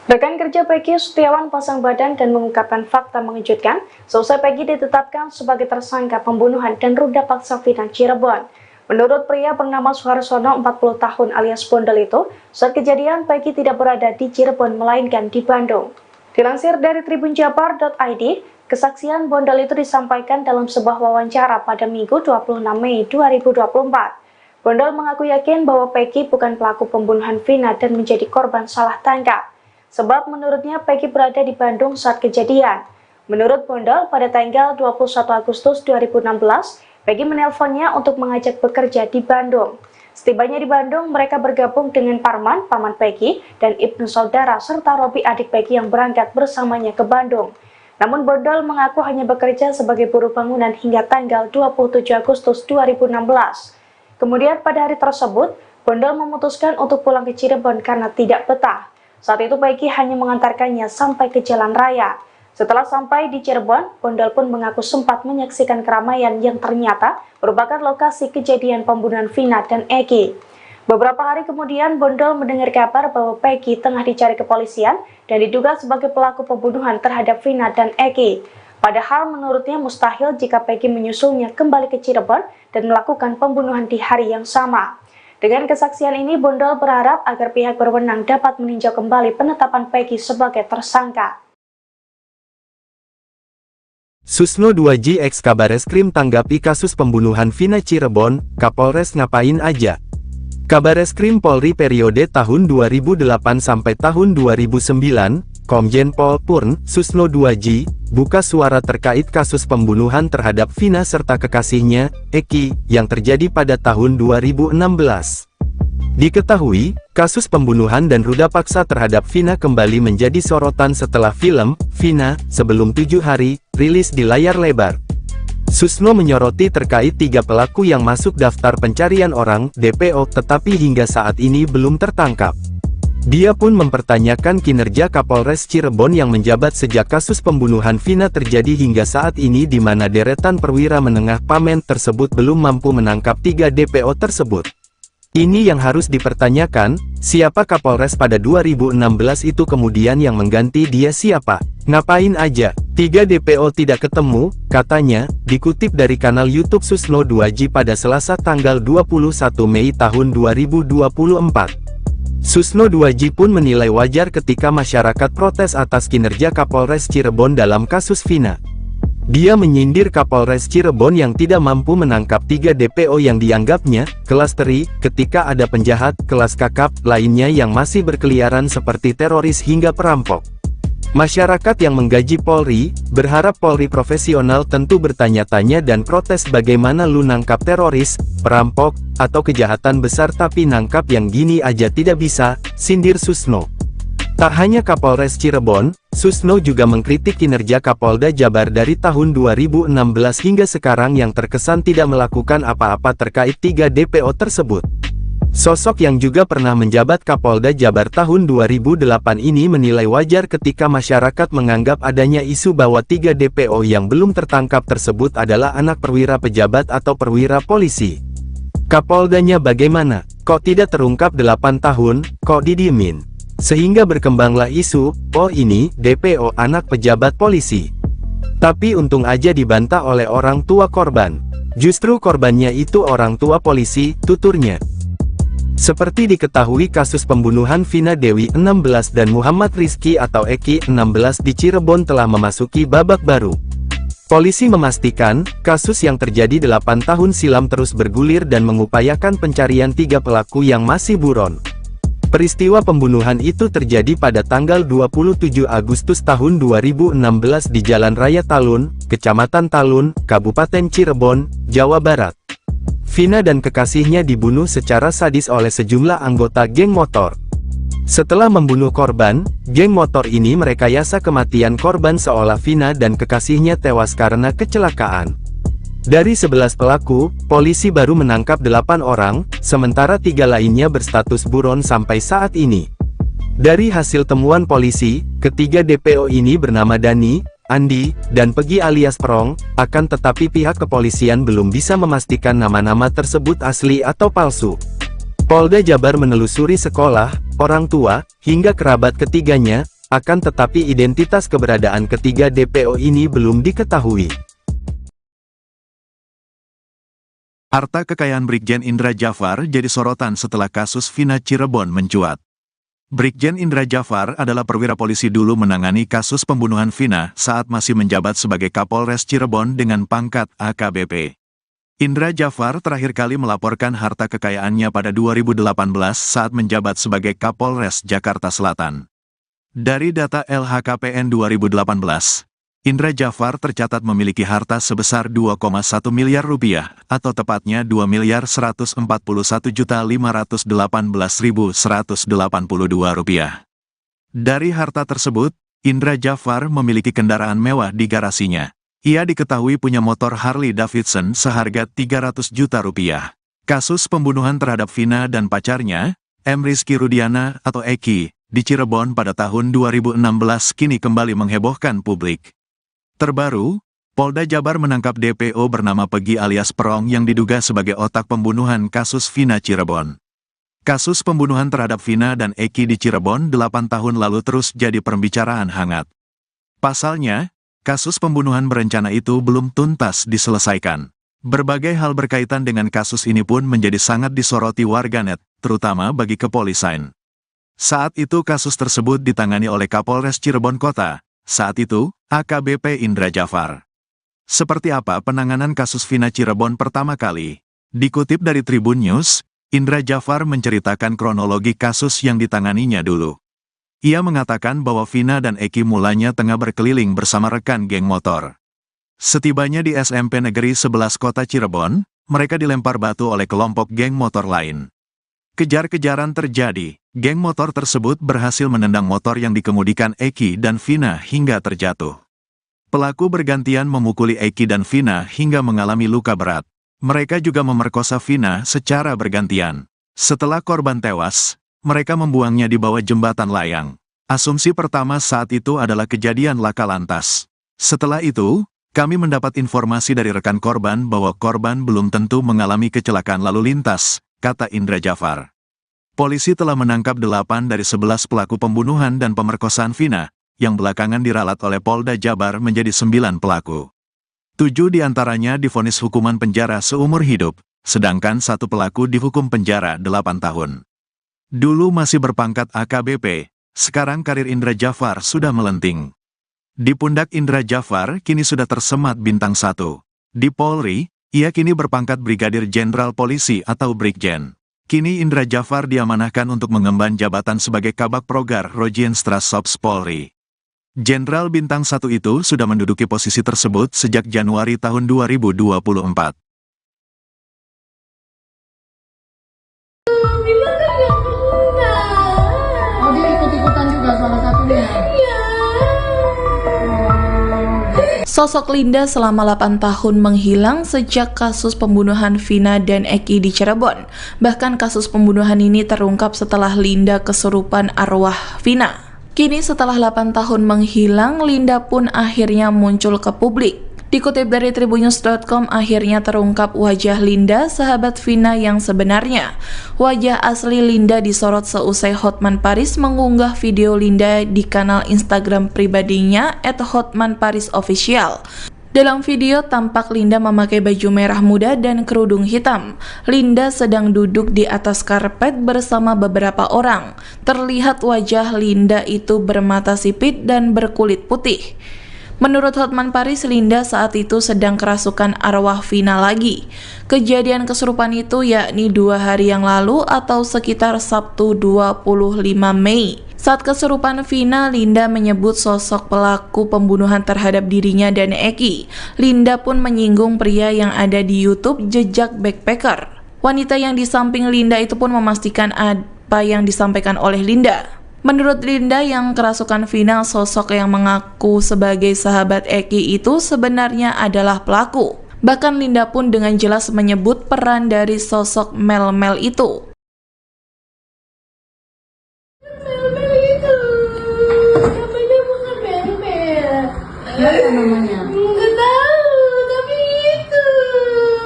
Rekan kerja Peggy Setiawan pasang badan dan mengungkapkan fakta mengejutkan seusai Peggy ditetapkan sebagai tersangka pembunuhan dan ruda paksa Vina Cirebon. Menurut pria bernama Suharsono 40 tahun alias Bondol itu, saat kejadian Peggy tidak berada di Cirebon melainkan di Bandung. Dilansir dari tribunjabar.id, kesaksian Bondol itu disampaikan dalam sebuah wawancara pada Minggu 26 Mei 2024. Bondol mengaku yakin bahwa Peggy bukan pelaku pembunuhan Vina dan menjadi korban salah tangkap. Sebab menurutnya Peggy berada di Bandung saat kejadian. Menurut Bondol, pada tanggal 21 Agustus 2016, Peggy menelponnya untuk mengajak bekerja di Bandung. Setibanya di Bandung, mereka bergabung dengan Parman, paman Peggy, dan Ibnu saudara serta Robi adik Peggy yang berangkat bersamanya ke Bandung. Namun Bondol mengaku hanya bekerja sebagai buruh bangunan hingga tanggal 27 Agustus 2016. Kemudian pada hari tersebut, Bondol memutuskan untuk pulang ke Cirebon karena tidak betah. Saat itu Peggy hanya mengantarkannya sampai ke jalan raya. Setelah sampai di Cirebon, Bondol pun mengaku sempat menyaksikan keramaian yang ternyata merupakan lokasi kejadian pembunuhan Vina dan Eki. Beberapa hari kemudian, Bondol mendengar kabar bahwa Peggy tengah dicari kepolisian dan diduga sebagai pelaku pembunuhan terhadap Vina dan Eki. Padahal menurutnya mustahil jika Peggy menyusulnya kembali ke Cirebon dan melakukan pembunuhan di hari yang sama. Dengan kesaksian ini, Bondol berharap agar pihak berwenang dapat meninjau kembali penetapan Peggy sebagai tersangka. Susno 2J ex Kabareskrim tanggapi kasus pembunuhan Vina Cirebon, Kapolres ngapain aja? Kabareskrim Polri periode tahun 2008 sampai tahun 2009, Komjen Pol Purn, Susno 2J, buka suara terkait kasus pembunuhan terhadap Vina serta kekasihnya, Eki, yang terjadi pada tahun 2016. Diketahui, kasus pembunuhan dan ruda paksa terhadap Vina kembali menjadi sorotan setelah film, Vina, Sebelum 7 Hari, rilis di layar lebar. Susno menyoroti terkait 3 pelaku yang masuk daftar pencarian orang, DPO, tetapi hingga saat ini belum tertangkap. Dia pun mempertanyakan kinerja Kapolres Cirebon yang menjabat sejak kasus pembunuhan Vina terjadi hingga saat ini di mana deretan perwira menengah Pamen tersebut belum mampu menangkap 3 DPO tersebut. Ini yang harus dipertanyakan, siapa Kapolres pada 2016 itu kemudian yang mengganti dia siapa? Ngapain aja? 3 DPO tidak ketemu, katanya, dikutip dari kanal YouTube Susno 2J pada Selasa tanggal 21 Mei tahun 2024. Susno 2J pun menilai wajar ketika masyarakat protes atas kinerja Kapolres Cirebon dalam kasus Vina. Dia menyindir Kapolres Cirebon yang tidak mampu menangkap 3 DPO yang dianggapnya, kelas teri, ketika ada penjahat, kelas kakap, lainnya yang masih berkeliaran seperti teroris hingga perampok. Masyarakat yang menggaji Polri, berharap Polri profesional tentu bertanya-tanya dan protes bagaimana lu nangkap teroris, perampok, atau kejahatan besar tapi nangkap yang gini aja tidak bisa, sindir Susno. Tak hanya Kapolres Cirebon, Susno juga mengkritik kinerja Kapolda Jabar dari tahun 2016 hingga sekarang yang terkesan tidak melakukan apa-apa terkait 3 DPO tersebut. Sosok yang juga pernah menjabat Kapolda Jabar tahun 2008 ini menilai wajar ketika masyarakat menganggap adanya isu bahwa 3 DPO yang belum tertangkap tersebut adalah anak perwira pejabat atau perwira polisi. Kapoldanya bagaimana? Kok tidak terungkap 8 tahun, kok didiemin? Sehingga berkembanglah isu, oh ini, DPO anak pejabat polisi. Tapi untung aja dibantah oleh orang tua korban. Justru korbannya itu orang tua polisi, tuturnya. Seperti diketahui kasus pembunuhan Vina Dewi 16 dan Muhammad Rizky atau Eki 16 di Cirebon telah memasuki babak baru. Polisi memastikan, kasus yang terjadi 8 tahun silam terus bergulir dan mengupayakan pencarian 3 pelaku yang masih buron. Peristiwa pembunuhan itu terjadi pada tanggal 27 Agustus tahun 2016 di Jalan Raya Talun, Kecamatan Talun, Kabupaten Cirebon, Jawa Barat. Vina dan kekasihnya dibunuh secara sadis oleh sejumlah anggota geng motor. Setelah membunuh korban, geng motor ini merekayasa kematian korban seolah Vina dan kekasihnya tewas karena kecelakaan. Dari 11 pelaku, polisi baru menangkap 8 orang, sementara 3 lainnya berstatus buron sampai saat ini. Dari hasil temuan polisi, ketiga DPO ini bernama Dani, Andi, dan Pegi alias Prong, akan tetapi pihak kepolisian belum bisa memastikan nama-nama tersebut asli atau palsu. Polda Jabar menelusuri sekolah, orang tua, hingga kerabat ketiganya, akan tetapi identitas keberadaan ketiga DPO ini belum diketahui. Harta kekayaan Brigjen Indra Jafar jadi sorotan setelah kasus Vina Cirebon mencuat. Brigjen Indra Jafar adalah perwira polisi dulu menangani kasus pembunuhan Vina saat masih menjabat sebagai Kapolres Cirebon dengan pangkat AKBP. Indra Jafar terakhir kali melaporkan harta kekayaannya pada 2018 saat menjabat sebagai Kapolres Jakarta Selatan. Dari data LHKPN 2018, Indra Jafar tercatat memiliki harta sebesar 2,1 miliar rupiah, atau tepatnya 2.141.518.182 rupiah. Dari harta tersebut, Indra Jafar memiliki kendaraan mewah di garasinya. Ia diketahui punya motor Harley Davidson seharga 300 juta rupiah. Kasus pembunuhan terhadap Vina dan pacarnya, M. Rizky Rudiana atau Eki, di Cirebon pada tahun 2016 kini kembali menghebohkan publik. Terbaru, Polda Jabar menangkap DPO bernama Pegi alias Prong yang diduga sebagai otak pembunuhan kasus Vina Cirebon. Kasus pembunuhan terhadap Vina dan Eki di Cirebon 8 tahun lalu terus jadi pembicaraan hangat. Pasalnya, kasus pembunuhan berencana itu belum tuntas diselesaikan. Berbagai hal berkaitan dengan kasus ini pun menjadi sangat disoroti warganet, terutama bagi kepolisian. Saat itu kasus tersebut ditangani oleh Kapolres Cirebon Kota, saat itu, AKBP Indra Jafar. Seperti apa penanganan kasus Vina Cirebon pertama kali? Dikutip dari Tribun News, Indra Jafar menceritakan kronologi kasus yang ditanganinya dulu. Ia mengatakan bahwa Vina dan Eki mulanya tengah berkeliling bersama rekan geng motor. Setibanya di SMP Negeri 11 Kota Cirebon, mereka dilempar batu oleh kelompok geng motor lain. Kejar-kejaran terjadi, geng motor tersebut berhasil menendang motor yang dikemudikan Eki dan Vina hingga terjatuh. Pelaku bergantian memukuli Eki dan Vina hingga mengalami luka berat. Mereka juga memerkosa Vina secara bergantian. Setelah korban tewas, mereka membuangnya di bawah jembatan layang. Asumsi pertama saat itu adalah kejadian laka lantas. Setelah itu, kami mendapat informasi dari rekan korban bahwa korban belum tentu mengalami kecelakaan lalu lintas, kata Indra Jafar. Polisi telah menangkap 8 dari 11 pelaku pembunuhan dan pemerkosaan Vina, yang belakangan diralat oleh Polda Jabar menjadi 9 pelaku. 7 diantaranya divonis hukuman penjara seumur hidup, sedangkan 1 pelaku dihukum penjara 8 tahun. Dulu masih berpangkat AKBP, sekarang karir Indra Jafar sudah melenting. Di pundak Indra Jafar kini sudah tersemat bintang 1. Di Polri, ia kini berpangkat Brigadir Jenderal Polisi atau Brigjen. Kini Indra Jafar diamanahkan untuk mengemban jabatan sebagai Kabak Progar Rojienstra Sops Polri. Jenderal Bintang 1 itu sudah menduduki posisi tersebut sejak Januari tahun 2024. Oh, dia ikut-ikutan juga salah satunya. Sosok Linda selama 8 tahun menghilang sejak kasus pembunuhan Vina dan Eki di Cirebon. Bahkan kasus pembunuhan ini terungkap setelah Linda kesurupan arwah Vina. Kini setelah 8 tahun menghilang, Linda pun akhirnya muncul ke publik. Dikutip dari Tribunnews.com, akhirnya terungkap wajah Linda, sahabat Vina yang sebenarnya. Wajah asli Linda disorot seusai Hotman Paris mengunggah video Linda di kanal Instagram pribadinya @hotmanparisofficial. Dalam video tampak Linda memakai baju merah muda dan kerudung hitam. Linda sedang duduk di atas karpet bersama beberapa orang. Terlihat wajah Linda itu bermata sipit dan berkulit putih. Menurut Hotman Paris, Linda saat itu sedang kerasukan arwah Vina lagi. Kejadian kesurupan itu yakni 2 hari yang lalu atau sekitar Sabtu 25 Mei. Saat kesurupan Vina, Linda menyebut sosok pelaku pembunuhan terhadap dirinya dan Eki. Linda pun menyinggung pria yang ada di YouTube Jejak Backpacker. Wanita yang di samping Linda itu pun memastikan apa yang disampaikan oleh Linda. Menurut Linda yang kerasukan Vina, sosok yang mengaku sebagai sahabat Eki itu sebenarnya adalah pelaku. Bahkan Linda pun dengan jelas menyebut peran dari sosok Mel-Mel itu. Namanya bukan Mel-Mel. Siapa namanya? Nggak tahu, tapi itu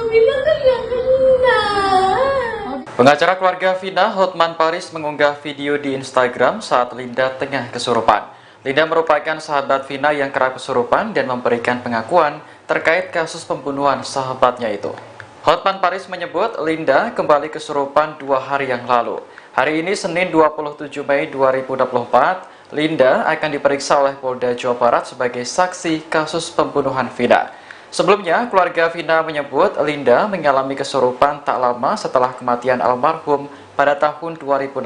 Vina kan nggak kenal. Pengacara keluarga Vina, Hotman Paris, mengunggah video di Instagram saat Linda tengah kesurupan. Linda merupakan sahabat Vina yang kerap kesurupan dan memberikan pengakuan terkait kasus pembunuhan sahabatnya itu. Hotman Paris menyebut Linda kembali kesurupan 2 hari yang lalu. Hari ini Senin 27 Mei 2024, Linda akan diperiksa oleh Polda Jawa Barat sebagai saksi kasus pembunuhan Vina. Sebelumnya, keluarga Vina menyebut Linda mengalami kesurupan tak lama setelah kematian almarhum pada tahun 2016.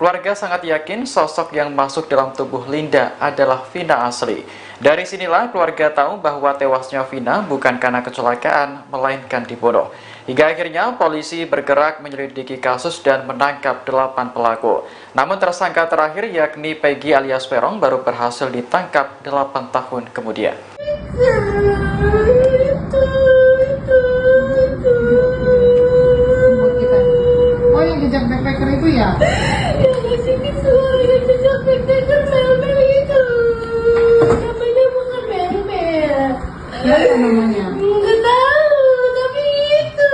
Keluarga sangat yakin sosok yang masuk dalam tubuh Linda adalah Vina asli. Dari sinilah keluarga tahu bahwa tewasnya Vina bukan karena kecelakaan, melainkan dibunuh. Hingga akhirnya polisi bergerak menyelidiki kasus dan menangkap 8 pelaku. Namun tersangka terakhir yakni Peggy alias Peron baru berhasil ditangkap 8 tahun kemudian. Oh, yang Jejak Backpacker itu ya? Yang kesini suara Jejak Backpacker Mel-Mel itu. Namanya bukan Mel-Mel. Siapa namanya? Nggak tahu, tapi itu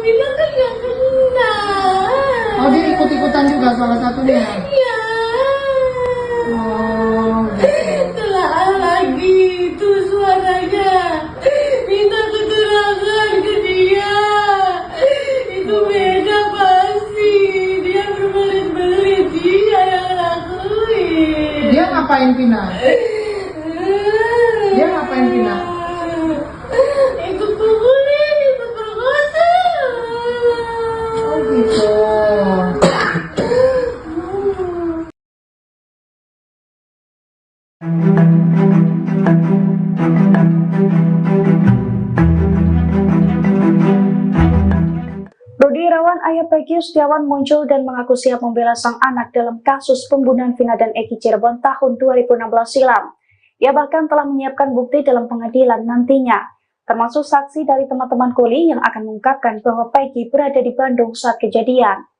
Vina kan nggak kenal. Oh, dia ikut-ikutan juga salah satunya. Iya. Oh, gitu. Telah lagi itu suaranya. Minta keterangan ke dia. Itu beda pasti. Dia berbelit-belit, dia yang lakuin. Dia ngapain Vina? Dia ngapain Vina? Ikut pukulin, ikut perkosa. Oh, Rudi Irawan, ayah Peggy Setiawan, muncul dan mengaku siap membela sang anak dalam kasus pembunuhan Vina dan Eki Cirebon tahun 2016 silam. Ia bahkan telah menyiapkan bukti dalam pengadilan nantinya, termasuk saksi dari teman-teman kuli yang akan mengungkapkan bahwa Peggy berada di Bandung saat kejadian.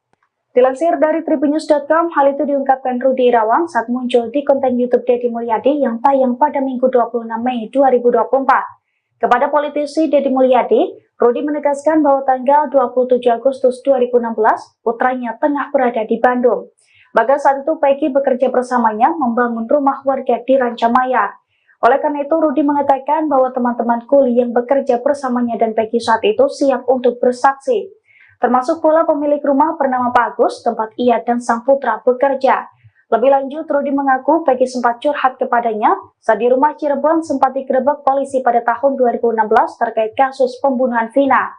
Dilansir dari tribunnews.com, hal itu diungkapkan Rudi Irawan saat muncul di konten YouTube Deddy Mulyadi yang tayang pada Minggu 26 Mei 2024. Kepada politisi Deddy Mulyadi, Rudi menegaskan bahwa tanggal 27 Agustus 2016, putranya tengah berada di Bandung. Bahkan saat itu Peggy bekerja bersamanya membangun rumah warga di Rancamaya. Oleh karena itu, Rudi mengatakan bahwa teman-teman kuli yang bekerja bersamanya dan Peggy saat itu siap untuk bersaksi. Termasuk pula pemilik rumah bernama Pak Agus, tempat ia dan sang putra bekerja. Lebih lanjut, Rudi mengaku Peggy sempat curhat kepadanya saat di rumah Cirebon sempat digerebek polisi pada tahun 2016 terkait kasus pembunuhan Vina,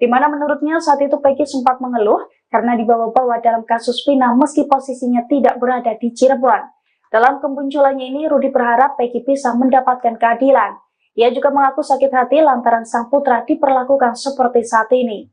di mana menurutnya saat itu Peggy sempat mengeluh karena dibawa-bawa dalam kasus Vina meski posisinya tidak berada di Cirebon. Dalam kemunculannya ini, Rudi berharap Peggy bisa mendapatkan keadilan. Ia juga mengaku sakit hati lantaran sang putra diperlakukan seperti saat ini.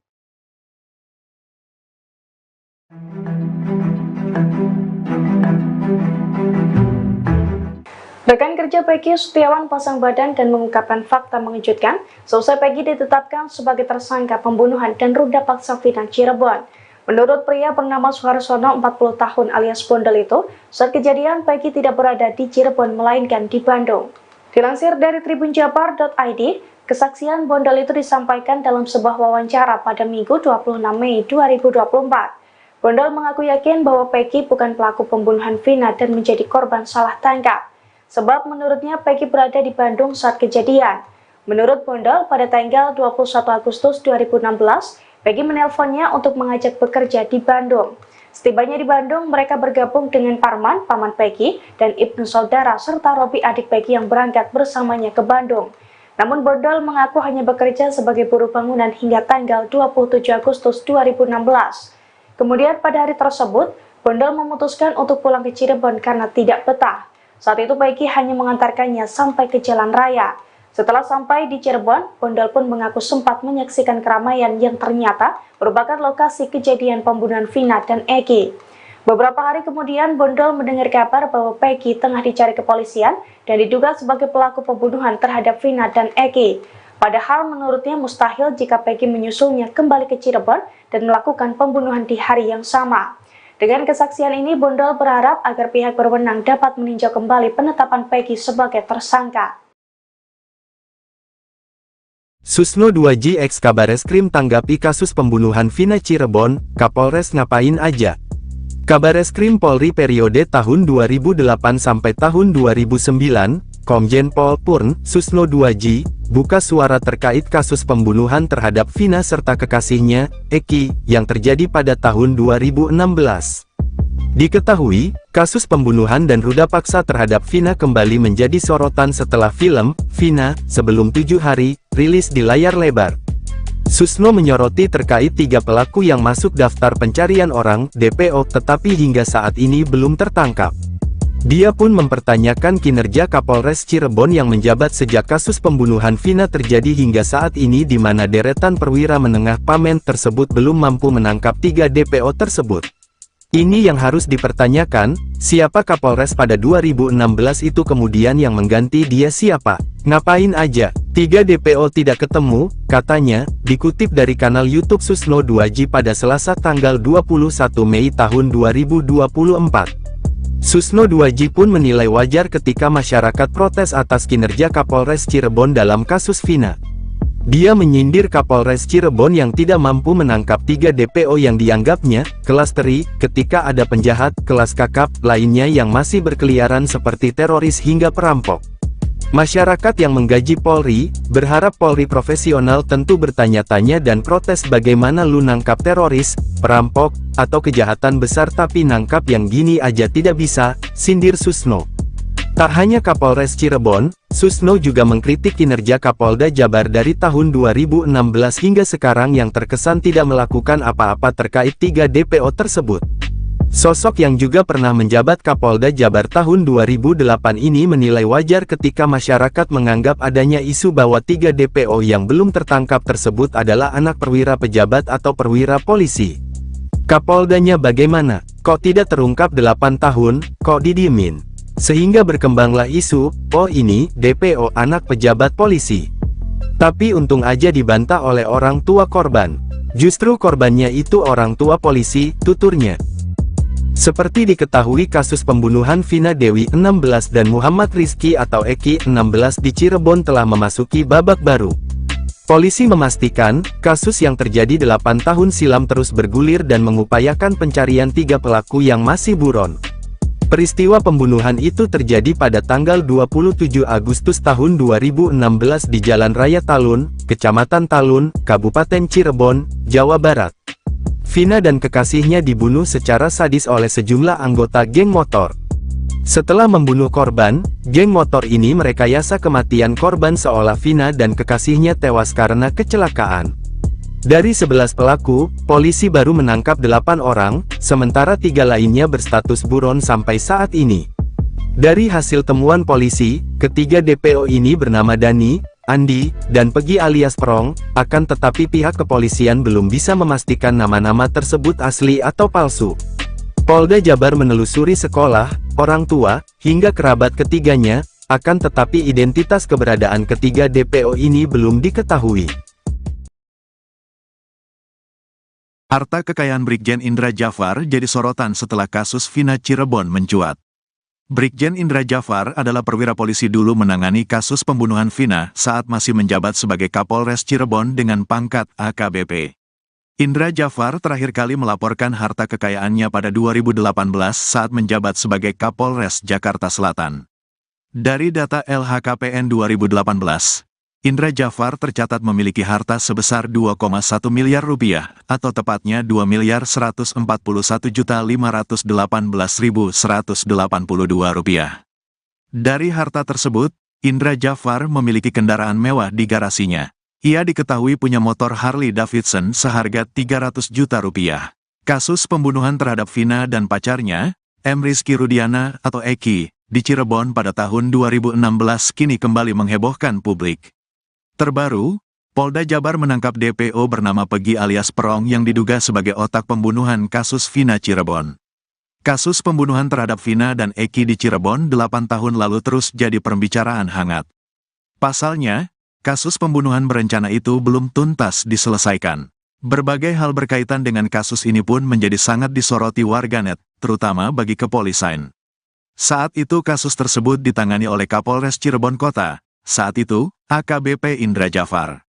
Rekan kerja Peggy Setiawan pasang badan dan mengungkapkan fakta mengejutkan seusai Peggy ditetapkan sebagai tersangka pembunuhan dan ruda paksa Vina Cirebon. Menurut pria bernama Suharsono 40 tahun alias Bondol itu, saat kejadian Peggy tidak berada di Cirebon melainkan di Bandung. Dilansir dari tribunjabar.id, kesaksian Bondol itu disampaikan dalam sebuah wawancara pada Minggu 26 Mei 2024. Bondol mengaku yakin bahwa Peggy bukan pelaku pembunuhan Vina dan menjadi korban salah tangkap. Sebab menurutnya Peggy berada di Bandung saat kejadian. Menurut Bondol, pada tanggal 21 Agustus 2016, Peggy menelponnya untuk mengajak bekerja di Bandung. Setibanya di Bandung, mereka bergabung dengan Parman, paman Peggy, dan Ibnu saudara serta Robi adik Peggy yang berangkat bersamanya ke Bandung. Namun Bondol mengaku hanya bekerja sebagai buruh bangunan hingga tanggal 27 Agustus 2016. Kemudian pada hari tersebut, Bondol memutuskan untuk pulang ke Cirebon karena tidak betah. Saat itu Peggy hanya mengantarkannya sampai ke jalan raya. Setelah sampai di Cirebon, Bondol pun mengaku sempat menyaksikan keramaian yang ternyata merupakan lokasi kejadian pembunuhan Vina dan Eki. Beberapa hari kemudian, Bondol mendengar kabar bahwa Peggy tengah dicari kepolisian dan diduga sebagai pelaku pembunuhan terhadap Vina dan Eki. Padahal menurutnya mustahil jika Peggy menyusulnya kembali ke Cirebon dan melakukan pembunuhan di hari yang sama. Dengan kesaksian ini, Bondol berharap agar pihak berwenang dapat meninjau kembali penetapan Peggy sebagai tersangka. Susno 2J ex Kabareskrim tanggapi kasus pembunuhan Vina Cirebon, Kapolres ngapain aja? Kabareskrim Polri periode tahun 2008 sampai tahun 2009, Komjen Pol Purn, Susno 2J, buka suara terkait kasus pembunuhan terhadap Vina serta kekasihnya, Eki, yang terjadi pada tahun 2016. Diketahui, kasus pembunuhan dan ruda paksa terhadap Vina kembali menjadi sorotan setelah film, Vina, Sebelum 7 Hari, rilis di layar lebar. Susno menyoroti terkait 3 pelaku yang masuk daftar pencarian orang, DPO, tetapi hingga saat ini belum tertangkap. Dia pun mempertanyakan kinerja Kapolres Cirebon yang menjabat sejak kasus pembunuhan Vina terjadi hingga saat ini di mana deretan perwira menengah Pamen tersebut belum mampu menangkap 3 DPO tersebut. Ini yang harus dipertanyakan, siapa Kapolres pada 2016 itu kemudian yang mengganti dia siapa? Ngapain aja? 3 DPO tidak ketemu, katanya, dikutip dari kanal YouTube Susno 2J pada Selasa tanggal 21 Mei tahun 2024. Susno 2J pun menilai wajar ketika masyarakat protes atas kinerja Kapolres Cirebon dalam kasus Vina. Dia menyindir Kapolres Cirebon yang tidak mampu menangkap 3 DPO yang dianggapnya, kelas teri, ketika ada penjahat, kelas kakap, lainnya yang masih berkeliaran seperti teroris hingga perampok. Masyarakat yang menggaji Polri, berharap Polri profesional tentu bertanya-tanya dan protes bagaimana lu nangkap teroris, perampok, atau kejahatan besar tapi nangkap yang gini aja tidak bisa, sindir Susno. Tak hanya Kapolres Cirebon, Susno juga mengkritik kinerja Kapolda Jabar dari tahun 2016 hingga sekarang yang terkesan tidak melakukan apa-apa terkait 3 DPO tersebut. Sosok yang juga pernah menjabat Kapolda Jabar tahun 2008 ini menilai wajar ketika masyarakat menganggap adanya isu bahwa 3 DPO yang belum tertangkap tersebut adalah anak perwira pejabat atau perwira polisi. Kapoldanya bagaimana? Kok tidak terungkap 8 tahun, kok didiemin? Sehingga berkembanglah isu, oh ini, DPO anak pejabat polisi. Tapi untung aja dibantah oleh orang tua korban. Justru korbannya itu orang tua polisi, tuturnya. Seperti diketahui kasus pembunuhan Vina Dewi 16 dan Muhammad Rizky atau Eki 16 di Cirebon telah memasuki babak baru. Polisi memastikan, kasus yang terjadi 8 tahun silam terus bergulir dan mengupayakan pencarian 3 pelaku yang masih buron. Peristiwa pembunuhan itu terjadi pada tanggal 27 Agustus tahun 2016 di Jalan Raya Talun, Kecamatan Talun, Kabupaten Cirebon, Jawa Barat. Vina dan kekasihnya dibunuh secara sadis oleh sejumlah anggota geng motor. Setelah membunuh korban, geng motor ini merekayasa kematian korban seolah Vina dan kekasihnya tewas karena kecelakaan. Dari 11 pelaku, polisi baru menangkap 8 orang, sementara 3 lainnya berstatus buron sampai saat ini. Dari hasil temuan polisi, ketiga DPO ini bernama Dani, Andi, dan Pegi alias Prong, akan tetapi pihak kepolisian belum bisa memastikan nama-nama tersebut asli atau palsu. Polda Jabar menelusuri sekolah, orang tua, hingga kerabat ketiganya, akan tetapi identitas keberadaan ketiga DPO ini belum diketahui. Harta kekayaan Brigjen Indra Jafar jadi sorotan setelah kasus Vina Cirebon mencuat. Brigjen Indra Jafar adalah perwira polisi dulu menangani kasus pembunuhan Vina saat masih menjabat sebagai Kapolres Cirebon dengan pangkat AKBP. Indra Jafar terakhir kali melaporkan harta kekayaannya pada 2018 saat menjabat sebagai Kapolres Jakarta Selatan. Dari data LHKPN 2018, Indra Jafar tercatat memiliki harta sebesar 2,1 miliar rupiah, atau tepatnya 2.141.518.182 rupiah. Dari harta tersebut, Indra Jafar memiliki kendaraan mewah di garasinya. Ia diketahui punya motor Harley Davidson seharga 300 juta rupiah. Kasus pembunuhan terhadap Vina dan pacarnya, M. Rizky Rudiana atau Eki, di Cirebon pada tahun 2016 kini kembali menghebohkan publik. Terbaru, Polda Jabar menangkap DPO bernama Pegi alias Prong yang diduga sebagai otak pembunuhan kasus Vina Cirebon. Kasus pembunuhan terhadap Vina dan Eki di Cirebon 8 tahun lalu terus jadi pembicaraan hangat. Pasalnya, kasus pembunuhan berencana itu belum tuntas diselesaikan. Berbagai hal berkaitan dengan kasus ini pun menjadi sangat disoroti warganet, terutama bagi kepolisian. Saat itu kasus tersebut ditangani oleh Kapolres Cirebon Kota, saat itu, AKBP Indra Jafar.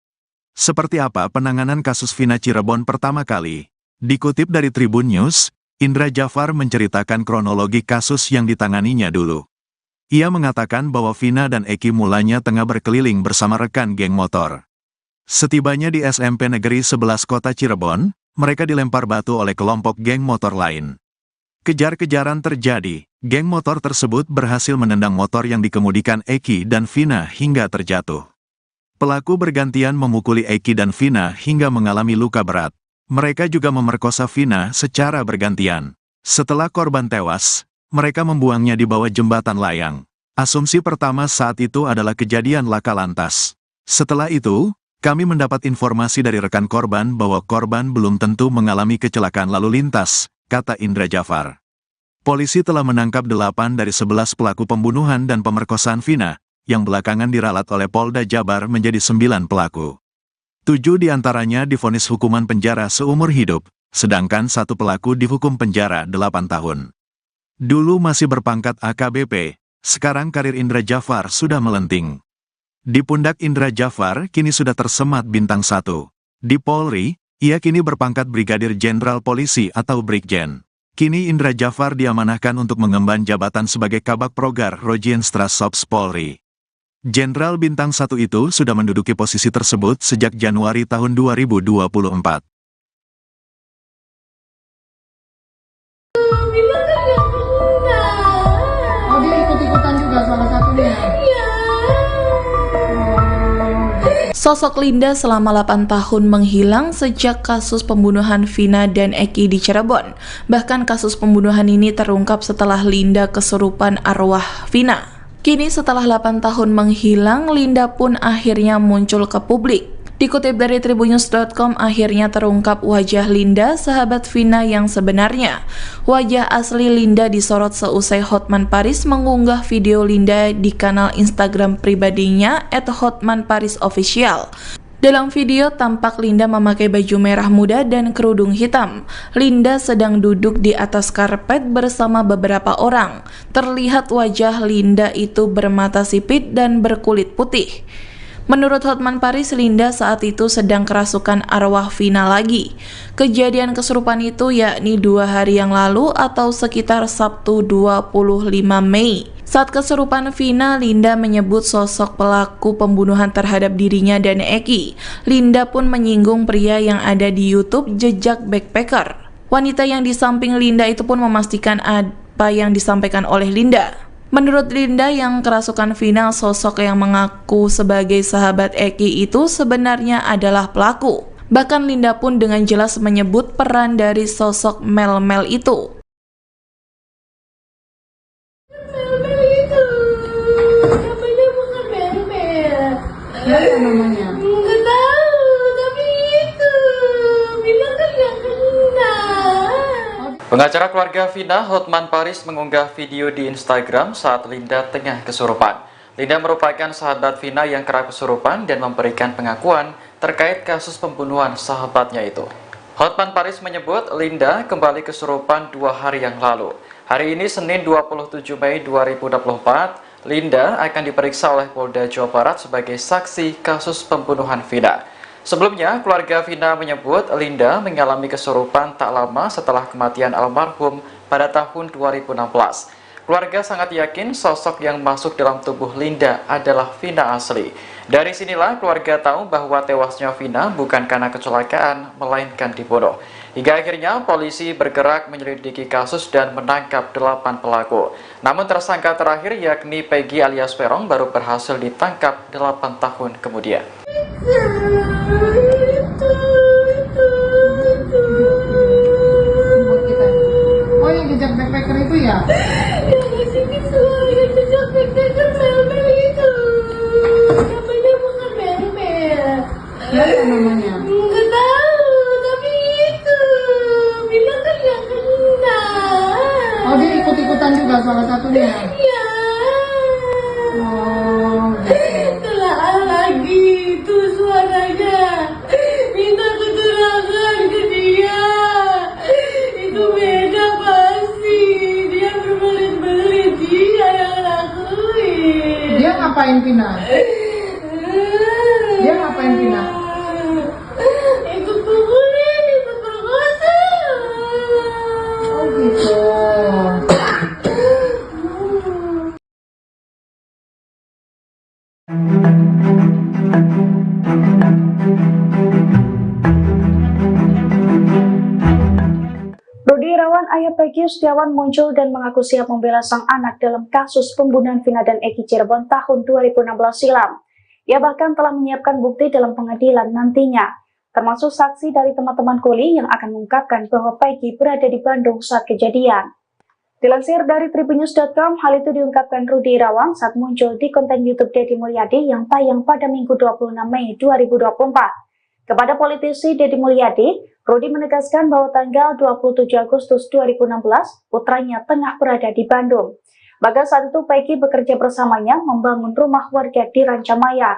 Seperti apa penanganan kasus Vina Cirebon pertama kali? Dikutip dari Tribun News, Indra Jafar menceritakan kronologi kasus yang ditanganinya dulu. Ia mengatakan bahwa Vina dan Eki mulanya tengah berkeliling bersama rekan geng motor. Setibanya di SMP Negeri 11 Kota Cirebon, mereka dilempar batu oleh kelompok geng motor lain. Kejar-kejaran terjadi, geng motor tersebut berhasil menendang motor yang dikemudikan Eki dan Vina hingga terjatuh. Pelaku bergantian memukuli Eki dan Vina hingga mengalami luka berat. Mereka juga memerkosa Vina secara bergantian. Setelah korban tewas, mereka membuangnya di bawah jembatan layang. Asumsi pertama saat itu adalah kejadian laka lantas. Setelah itu, kami mendapat informasi dari rekan korban bahwa korban belum tentu mengalami kecelakaan lalu lintas, kata Indra Jafar. Polisi telah menangkap 8 dari 11 pelaku pembunuhan dan pemerkosaan Vina, yang belakangan diralat oleh Polda Jabar menjadi 9 pelaku. 7 diantaranya divonis hukuman penjara seumur hidup, sedangkan 1 pelaku dihukum penjara 8 tahun. Dulu masih berpangkat AKBP, sekarang karir Indra Jafar sudah melenting. Di pundak Indra Jafar kini sudah tersemat bintang 1. Di Polri, ia kini berpangkat Brigadir Jenderal Polisi atau Brigjen. Kini Indra Jafar diamanahkan untuk mengemban jabatan sebagai Kabak Progar Rojienstrasops Polri. Jenderal Bintang 1 itu sudah menduduki posisi tersebut sejak Januari tahun 2024. Bila kan yang enggak. Oh, dia ikut-ikutan juga salah satunya. Iya. Sosok Linda selama 8 tahun menghilang sejak kasus pembunuhan Vina dan Eki di Cirebon. Bahkan kasus pembunuhan ini terungkap setelah Linda kesurupan arwah Vina. Kini setelah 8 tahun menghilang, Linda pun akhirnya muncul ke publik. Dikutip dari tribunnews.com, akhirnya terungkap wajah Linda, sahabat Vina yang sebenarnya. Wajah asli Linda disorot seusai Hotman Paris mengunggah video Linda di kanal Instagram pribadinya @hotmanparisofficial. Dalam video tampak Linda memakai baju merah muda dan kerudung hitam. Linda sedang duduk di atas karpet bersama beberapa orang. Terlihat wajah Linda itu bermata sipit dan berkulit putih. Menurut Hotman Paris, Linda saat itu sedang kerasukan arwah Vina lagi. Kejadian kesurupan itu yakni 2 hari yang lalu atau sekitar Sabtu 25 Mei. Saat kesurupan Vina, Linda menyebut sosok pelaku pembunuhan terhadap dirinya dan Eki. Linda pun menyinggung pria yang ada di YouTube Jejak Backpacker. Wanita yang di samping Linda itu pun memastikan apa yang disampaikan oleh Linda. Menurut Linda yang kerasukan Vina, sosok yang mengaku sebagai sahabat Eki itu sebenarnya adalah pelaku. Bahkan Linda pun dengan jelas menyebut peran dari sosok Mel-Mel itu. Mel-Mel itu namanya bukan Mel-Mel. Siapa namanya? Nggak tahu, tapi itu bilang kan nggak kenal. Pengacara keluarga Vina, Hotman Paris, mengunggah video di Instagram saat Linda tengah kesurupan. Linda merupakan sahabat Vina yang kerap kesurupan dan memberikan pengakuan terkait kasus pembunuhan sahabatnya itu. Hotman Paris menyebut Linda kembali kesurupan 2 hari yang lalu. Hari ini Senin 27 Mei 2024, Linda akan diperiksa oleh Polda Jawa Barat sebagai saksi kasus pembunuhan Vina. Sebelumnya, keluarga Vina menyebut Linda mengalami kesurupan tak lama setelah kematian almarhum pada tahun 2016. Keluarga sangat yakin sosok yang masuk dalam tubuh Linda adalah Vina asli. Dari sinilah keluarga tahu bahwa tewasnya Vina bukan karena kecelakaan, melainkan dibunuh. Hingga akhirnya polisi bergerak menyelidiki kasus dan menangkap 8 pelaku. Namun tersangka terakhir yakni Peggy alias Peron baru berhasil ditangkap 8 tahun kemudian. Oh, yang Jejak Backpacker itu ya? Yang ngasih suara yang Jejak Backpacker Mel-Mel itu namanya bukan Mel-Mel. Siapa namanya? Nggak tahu, tapi itu bilang kan nggak kenal. Oh, dia ikut-ikutan juga salah satunya. Ya. Oh, gitu. Telah lagi itu suaranya. Minta keterangan ke dia. Itu beda pasti. Dia berbelit-belit, dia yang lakuin. Dia ngapain Vina? Dia ngapain Vina? Ikut pukulin, ikut perkosa. Oh, gitu. Rudi Irawan, ayah Peggy Setiawan, muncul dan mengaku siap membela sang anak dalam kasus pembunuhan Vina dan Eki Cirebon tahun 2016 silam. Ia bahkan telah menyiapkan bukti dalam pengadilan nantinya, termasuk saksi dari teman-teman kuli yang akan mengungkapkan bahwa Peggy berada di Bandung saat kejadian. Dilansir dari tribunnews.com, hal itu diungkapkan Rudi Irawan saat muncul di konten YouTube Deddy Mulyadi yang tayang pada Minggu 26 Mei 2024. Kepada politisi Deddy Mulyadi, Rudi menegaskan bahwa tanggal 27 Agustus 2016, putranya tengah berada di Bandung. Bahkan saat itu Peggy bekerja bersamanya membangun rumah warga di Rancamaya.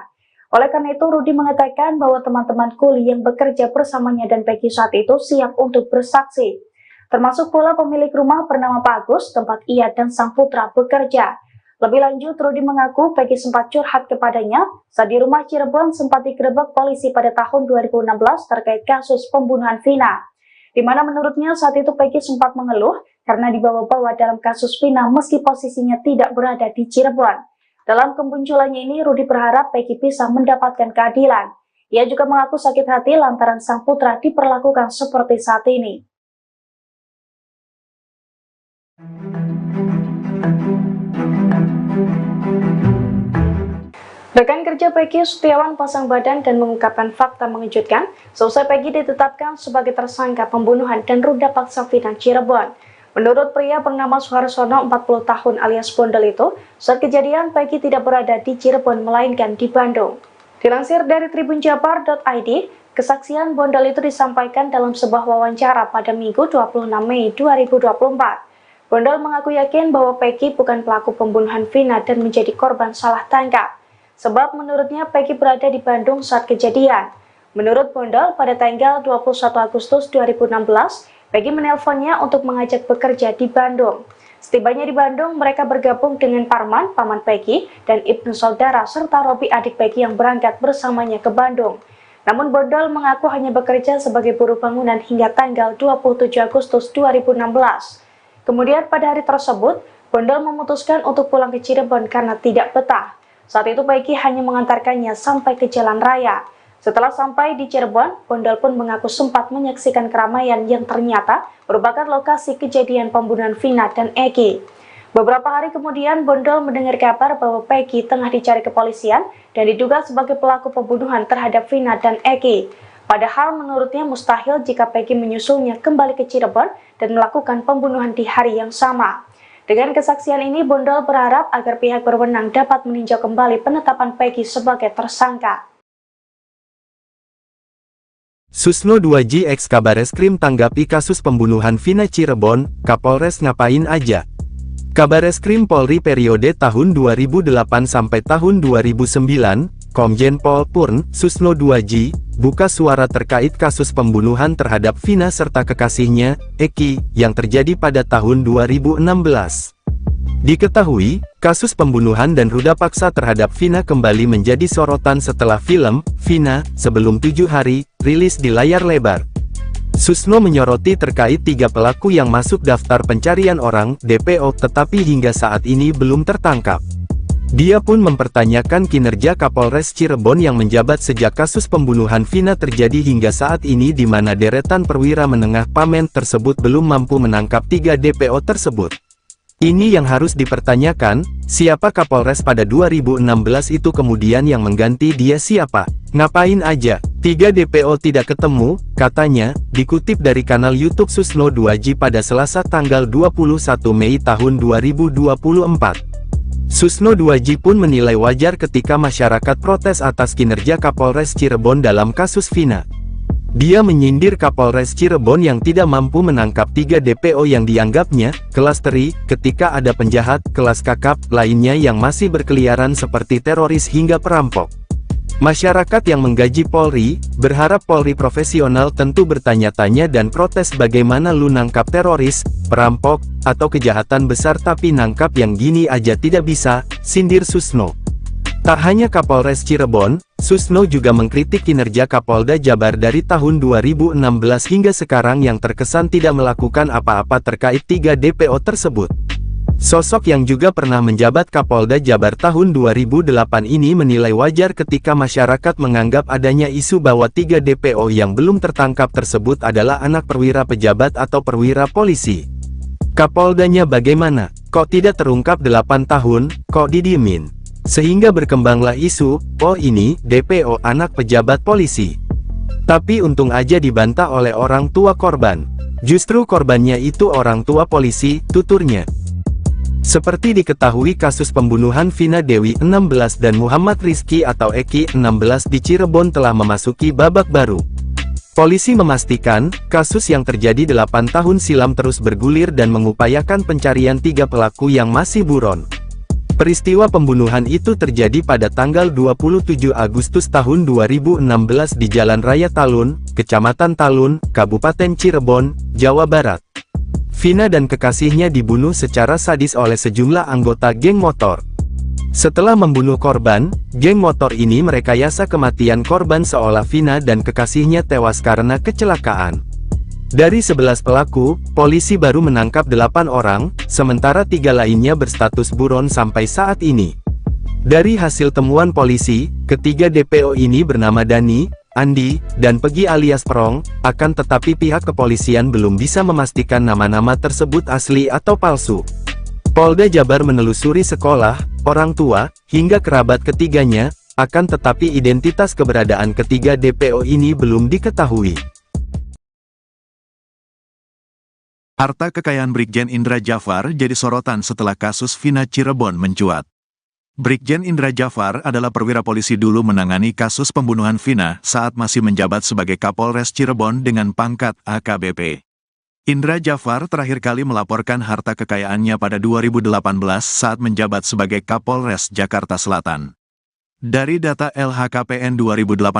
Oleh karena itu, Rudi mengatakan bahwa teman-teman kuli yang bekerja bersamanya dan Peggy saat itu siap untuk bersaksi. Termasuk pula pemilik rumah bernama Pak Agus, tempat ia dan sang putra bekerja. Lebih lanjut, Rudi mengaku Peggy sempat curhat kepadanya saat di rumah Cirebon sempat digerebek polisi pada tahun 2016 terkait kasus pembunuhan Vina. Di mana menurutnya saat itu Peggy sempat mengeluh karena dibawa-bawa dalam kasus Vina meski posisinya tidak berada di Cirebon. Dalam kemunculannya ini, Rudi berharap Peggy bisa mendapatkan keadilan. Ia juga mengaku sakit hati lantaran sang putra diperlakukan seperti saat ini. Rekan kerja Peggy Setiawan pasang badan dan mengungkapkan fakta mengejutkan seusai Peggy ditetapkan sebagai tersangka pembunuhan dan ruda paksa Vina Cirebon. Menurut pria bernama Suharsono 40 tahun alias Bondol itu, saat kejadian Peggy tidak berada di Cirebon melainkan di Bandung. Dilansir dari tribunjabar.id, kesaksian Bondol itu disampaikan dalam sebuah wawancara pada Minggu 26 Mei 2024. Bondol mengaku yakin bahwa Peggy bukan pelaku pembunuhan Vina dan menjadi korban salah tangkap. Sebab menurutnya Peggy berada di Bandung saat kejadian. Menurut Bondol, pada tanggal 21 Agustus 2016, Peggy menelponnya untuk mengajak bekerja di Bandung. Setibanya di Bandung, mereka bergabung dengan Parman, paman Peggy, dan Ibnu saudara serta Robi adik Peggy yang berangkat bersamanya ke Bandung. Namun Bondol mengaku hanya bekerja sebagai buruh bangunan hingga tanggal 27 Agustus 2016. Kemudian pada hari tersebut, Bondol memutuskan untuk pulang ke Cirebon karena tidak betah. Saat itu Peggy hanya mengantarkannya sampai ke jalan raya. Setelah sampai di Cirebon, Bondol pun mengaku sempat menyaksikan keramaian yang ternyata merupakan lokasi kejadian pembunuhan Vina dan Eki. Beberapa hari kemudian, Bondol mendengar kabar bahwa Peggy tengah dicari kepolisian dan diduga sebagai pelaku pembunuhan terhadap Vina dan Eki. Padahal menurutnya mustahil jika Peggy menyusulnya kembali ke Cirebon dan melakukan pembunuhan di hari yang sama. Dengan kesaksian ini, Bondol berharap agar pihak berwenang dapat meninjau kembali penetapan Peggy sebagai tersangka. Susno 2J ex Kabareskrim tanggapi kasus pembunuhan Vina Cirebon, Kapolres ngapain aja? Kabareskrim Polri periode tahun 2008 sampai tahun 2009, Komjen Pol Purn, Susno 2J, buka suara terkait kasus pembunuhan terhadap Vina serta kekasihnya, Eki, yang terjadi pada tahun 2016. Diketahui, kasus pembunuhan dan ruda paksa terhadap Vina kembali menjadi sorotan setelah film, Vina, Sebelum 7 Hari, rilis di layar lebar. Susno menyoroti terkait 3 pelaku yang masuk daftar pencarian orang, DPO, tetapi hingga saat ini belum tertangkap. Dia pun mempertanyakan kinerja Kapolres Cirebon yang menjabat sejak kasus pembunuhan Vina terjadi hingga saat ini di mana deretan perwira menengah Pamen tersebut belum mampu menangkap 3 DPO tersebut. Ini yang harus dipertanyakan, siapa Kapolres pada 2016 itu kemudian yang mengganti dia siapa? Ngapain aja? 3 DPO tidak ketemu, katanya, dikutip dari kanal YouTube Susno 2J pada Selasa tanggal 21 Mei tahun 2024. Susno 2J pun menilai wajar ketika masyarakat protes atas kinerja Kapolres Cirebon dalam kasus Vina. Dia menyindir Kapolres Cirebon yang tidak mampu menangkap 3 DPO yang dianggapnya, kelas teri, ketika ada penjahat, kelas kakap, lainnya yang masih berkeliaran seperti teroris hingga perampok. Masyarakat yang menggaji Polri, berharap Polri profesional tentu bertanya-tanya dan protes bagaimana lu nangkap teroris, perampok, atau kejahatan besar tapi nangkap yang gini aja tidak bisa, sindir Susno. Tak hanya Kapolres Cirebon, Susno juga mengkritik kinerja Kapolda Jabar dari tahun 2016 hingga sekarang yang terkesan tidak melakukan apa-apa terkait 3 DPO tersebut. Sosok yang juga pernah menjabat Kapolda Jabar tahun 2008 ini menilai wajar ketika masyarakat menganggap adanya isu bahwa 3 DPO yang belum tertangkap tersebut adalah anak perwira pejabat atau perwira polisi. Kapoldanya bagaimana? Kok tidak terungkap 8 tahun, kok didiemin? Sehingga berkembanglah isu, oh ini, DPO anak pejabat polisi. Tapi untung aja dibantah oleh orang tua korban. Justru korbannya itu orang tua polisi, tuturnya. Seperti diketahui kasus pembunuhan Vina Dewi 16 dan Muhammad Rizky atau Eki 16 di Cirebon telah memasuki babak baru. Polisi memastikan, kasus yang terjadi 8 tahun silam terus bergulir dan mengupayakan pencarian 3 pelaku yang masih buron. Peristiwa pembunuhan itu terjadi pada tanggal 27 Agustus tahun 2016 di Jalan Raya Talun, Kecamatan Talun, Kabupaten Cirebon, Jawa Barat. Vina dan kekasihnya dibunuh secara sadis oleh sejumlah anggota geng motor. Setelah membunuh korban, geng motor ini merekayasa kematian korban seolah Vina dan kekasihnya tewas karena kecelakaan. Dari 11 pelaku, polisi baru menangkap 8 orang, sementara 3 lainnya berstatus buron sampai saat ini. Dari hasil temuan polisi, ketiga DPO ini bernama Dani, Andi, dan Pegi alias Perong, akan tetapi pihak kepolisian belum bisa memastikan nama-nama tersebut asli atau palsu. Polda Jabar menelusuri sekolah, orang tua, hingga kerabat ketiganya, Akan tetapi identitas keberadaan ketiga DPO ini belum diketahui. Harta kekayaan Brigjen Indra Jafar jadi sorotan setelah kasus Vina Cirebon mencuat. Brigjen Indra Jafar adalah perwira polisi dulu menangani kasus pembunuhan Vina saat masih menjabat sebagai Kapolres Cirebon dengan pangkat AKBP. Indra Jafar terakhir kali melaporkan harta kekayaannya pada 2018 saat menjabat sebagai Kapolres Jakarta Selatan. Dari data LHKPN 2018,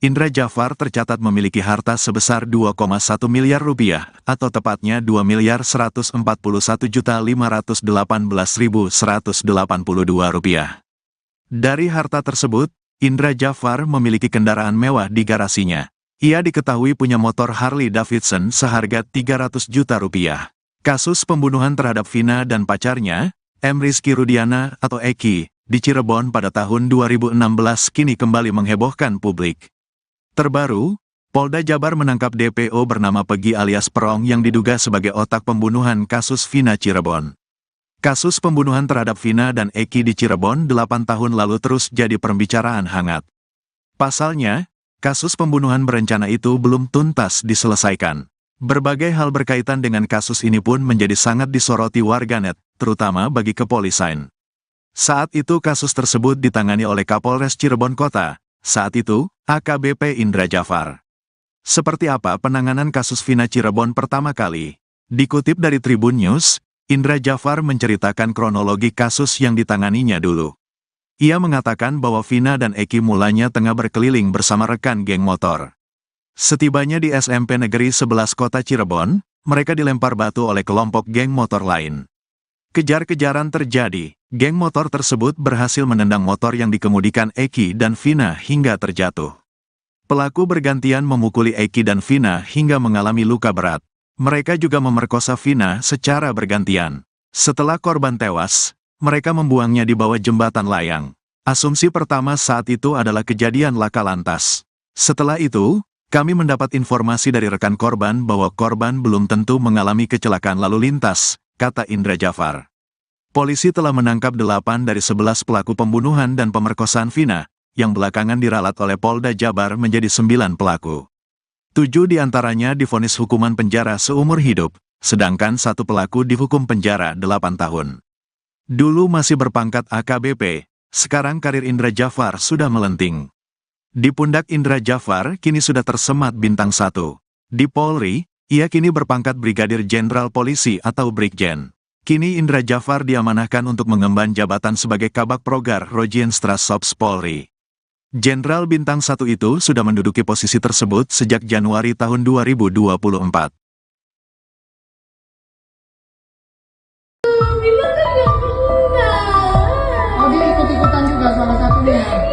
Indra Jafar tercatat memiliki harta sebesar 2,1 miliar rupiah, atau tepatnya 2.141.518.182 rupiah. Dari harta tersebut, Indra Jafar memiliki kendaraan mewah di garasinya. Ia diketahui punya motor Harley Davidson seharga 300 juta rupiah. Kasus pembunuhan terhadap Vina dan pacarnya, M. Rizky Rudiana atau Eki, di Cirebon pada tahun 2016 kini kembali menghebohkan publik. Terbaru, Polda Jabar menangkap DPO bernama Pegi alias Perong yang diduga sebagai otak pembunuhan kasus Vina Cirebon. Kasus pembunuhan terhadap Vina dan Eki di Cirebon 8 tahun lalu terus jadi pembicaraan hangat. Pasalnya, kasus pembunuhan berencana itu belum tuntas diselesaikan. Berbagai hal berkaitan dengan kasus ini pun menjadi sangat disoroti warganet, terutama bagi kepolisian. Saat itu kasus tersebut ditangani oleh Kapolres Cirebon Kota, saat itu, AKBP Indra Jafar. Seperti apa penanganan kasus Vina Cirebon pertama kali? Dikutip dari Tribun News, Indra Jafar menceritakan kronologi kasus yang ditanganinya dulu. Ia mengatakan bahwa Vina dan Eki mulanya tengah berkeliling bersama rekan geng motor. Setibanya di SMP Negeri 11 Kota Cirebon, mereka dilempar batu oleh kelompok geng motor lain. Kejar-kejaran terjadi, geng motor tersebut berhasil menendang motor yang dikemudikan Eki dan Vina hingga terjatuh. Pelaku bergantian memukuli Eki dan Vina hingga mengalami luka berat. Mereka juga memerkosa Vina secara bergantian. Setelah korban tewas, mereka membuangnya di bawah jembatan layang. Asumsi pertama saat itu adalah kejadian laka lantas. Setelah itu, kami mendapat informasi dari rekan korban bahwa korban belum tentu mengalami kecelakaan lalu lintas, kata Indra Jafar. Polisi telah menangkap 8 dari 11 pelaku pembunuhan dan pemerkosaan Vina, yang belakangan diralat oleh Polda Jabar menjadi 9 pelaku. 7 diantaranya divonis hukuman penjara seumur hidup, sedangkan 1 pelaku dihukum penjara 8 tahun. Dulu masih berpangkat AKBP, sekarang karir Indra Jafar sudah melenting. Di pundak Indra Jafar kini sudah tersemat bintang 1. Di Polri, ia kini berpangkat Brigadir Jenderal Polisi atau Brigjen. Kini Indra Jafar diamanahkan untuk mengemban jabatan sebagai Kabak Progar Rojienstra Sops Polri. Jenderal bintang 1 itu sudah menduduki posisi tersebut sejak Januari tahun 2024. Oh, dia ikut-ikutan juga salah satunya.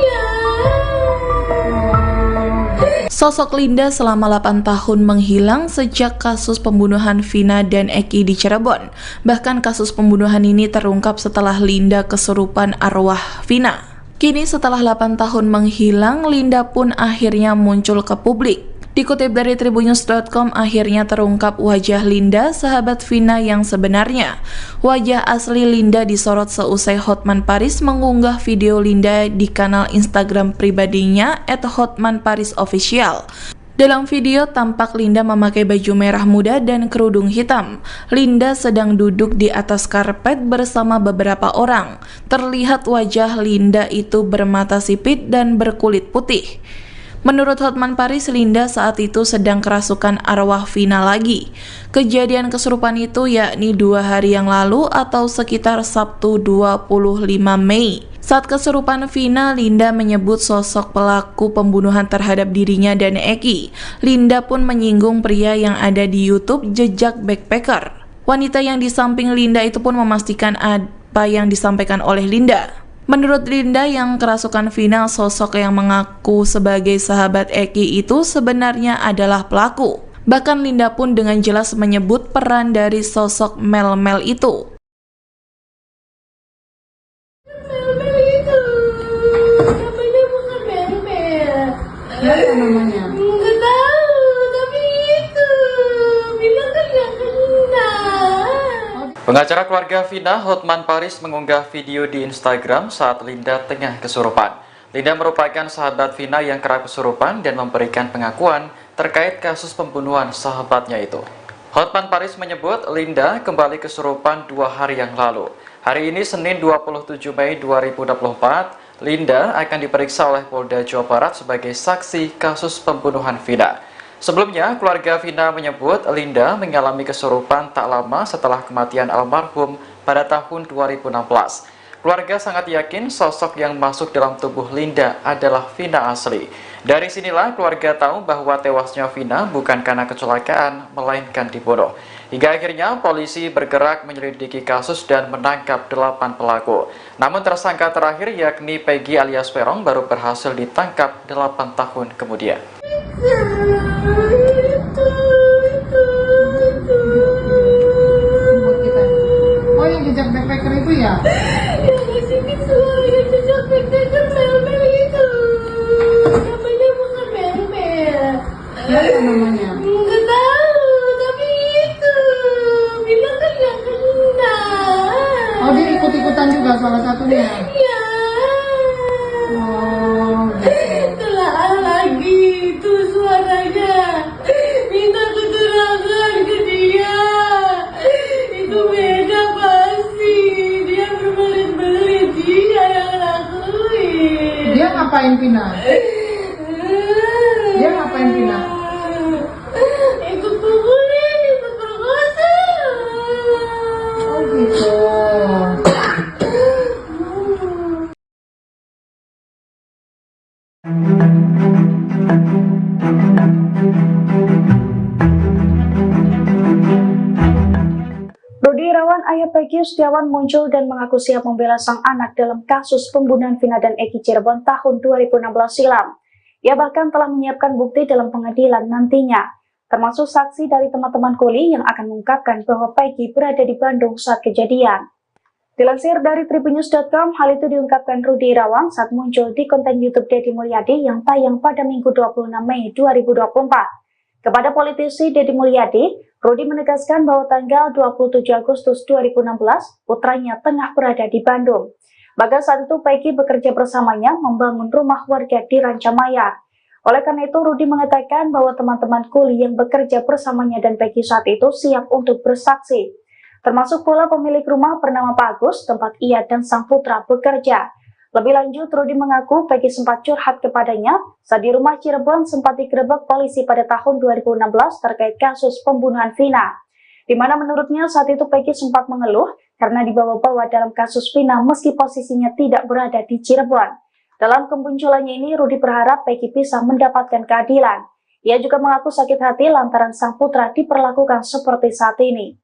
Sosok Linda selama 8 tahun menghilang sejak kasus pembunuhan Vina dan Eki di Cirebon. Bahkan kasus pembunuhan ini terungkap setelah Linda kesurupan arwah Vina. Kini setelah 8 tahun menghilang, Linda pun akhirnya muncul ke publik. Dikutip dari tribunnews.com, akhirnya terungkap wajah Linda, sahabat Vina yang sebenarnya. Wajah asli Linda disorot seusai Hotman Paris mengunggah video Linda di kanal Instagram pribadinya @hotmanparisofficial. Dalam video tampak Linda memakai baju merah muda dan kerudung hitam. Linda sedang duduk di atas karpet bersama beberapa orang. Terlihat wajah Linda itu bermata sipit dan berkulit putih. Menurut Hotman Paris, Linda saat itu sedang kerasukan arwah Vina lagi. Kejadian kesurupan itu yakni 2 hari yang lalu atau sekitar Sabtu 25 Mei. Saat kesurupan Vina, Linda menyebut sosok pelaku pembunuhan terhadap dirinya dan Eki. Linda pun menyinggung pria yang ada di YouTube Jejak Backpacker. Wanita yang di samping Linda itu pun memastikan apa yang disampaikan oleh Linda. Menurut Linda yang kerasukan Vina, sosok yang mengaku sebagai sahabat Eki itu sebenarnya adalah pelaku. Bahkan Linda pun dengan jelas menyebut peran dari sosok Mel-Mel itu. Mel-Mel itu namanya bukan Mel-Mel. Siapa namanya? Nggak tahu, tapi itu bilang kan nggak kenal. Pengacara keluarga Vina, Hotman Paris mengunggah video di Instagram saat Linda tengah kesurupan. Linda merupakan sahabat Vina yang kerap kesurupan dan memberikan pengakuan terkait kasus pembunuhan sahabatnya itu. Hotman Paris menyebut Linda kembali kesurupan 2 hari yang lalu. Hari ini Senin 27 Mei 2024, Linda akan diperiksa oleh Polda Jawa Barat sebagai saksi kasus pembunuhan Vina. Sebelumnya, keluarga Vina menyebut Linda mengalami kesurupan tak lama setelah kematian almarhum pada tahun 2016. Keluarga sangat yakin sosok yang masuk dalam tubuh Linda adalah Vina asli. Dari sinilah keluarga tahu bahwa tewasnya Vina bukan karena kecelakaan, melainkan dibunuh. Hingga akhirnya polisi bergerak menyelidiki kasus dan menangkap 8 pelaku. Namun tersangka terakhir yakni Peggy alias Peron baru berhasil ditangkap 8 tahun kemudian. Oh, yang jejak backpacker itu ya? Yang kesini semua yang jejak backpacker mel-mel itu. Namanya bukan mel-mel. Ya, apa namanya? Nggak tahu, tapi itu bilang kan nggak kenal. Oh, dia ikut-ikutan juga salah satunya. Ya. Oh, gitu. Telah lagi itu suaranya. Minta keterangan ke dia. Itu beda pasti. Dia berbelit-belit. Dia yang lakuin. Dia ngapain Vina? Dia ngapain Vina? Ikut pukulin, ikut perkosa. Oh, gitu. Rudi Irawan, ayah Peggy Setiawan, muncul dan mengaku siap membela sang anak dalam kasus pembunuhan Vina dan Eki Cirebon tahun 2016 silam. Ia bahkan telah menyiapkan bukti dalam pengadilan nantinya, termasuk saksi dari teman-teman kuli yang akan mengungkapkan bahwa Peggy berada di Bandung saat kejadian. Dilansir dari tribunnews.com, hal itu diungkapkan Rudi Irawan saat muncul di konten YouTube Deddy Mulyadi yang tayang pada Minggu 26 Mei 2024. Kepada politisi Deddy Mulyadi, Rudi menegaskan bahwa tanggal 27 Agustus 2016, putranya tengah berada di Bandung. Bahkan saat itu Peggy bekerja bersamanya membangun rumah warga di Rancamaya. Oleh karena itu, Rudi mengatakan bahwa teman-teman kuli yang bekerja bersamanya dan Peggy saat itu siap untuk bersaksi. Termasuk pula pemilik rumah bernama Pak Agus, tempat ia dan sang putra bekerja. Lebih lanjut, Rudi mengaku Peggy sempat curhat kepadanya saat di rumah Cirebon sempat digerebek polisi pada tahun 2016 terkait kasus pembunuhan Vina. Di mana menurutnya saat itu Peggy sempat mengeluh karena dibawa-bawa dalam kasus Vina meski posisinya tidak berada di Cirebon. Dalam kemunculannya ini, Rudi berharap Peggy bisa mendapatkan keadilan. Ia juga mengaku sakit hati lantaran sang putra diperlakukan seperti saat ini.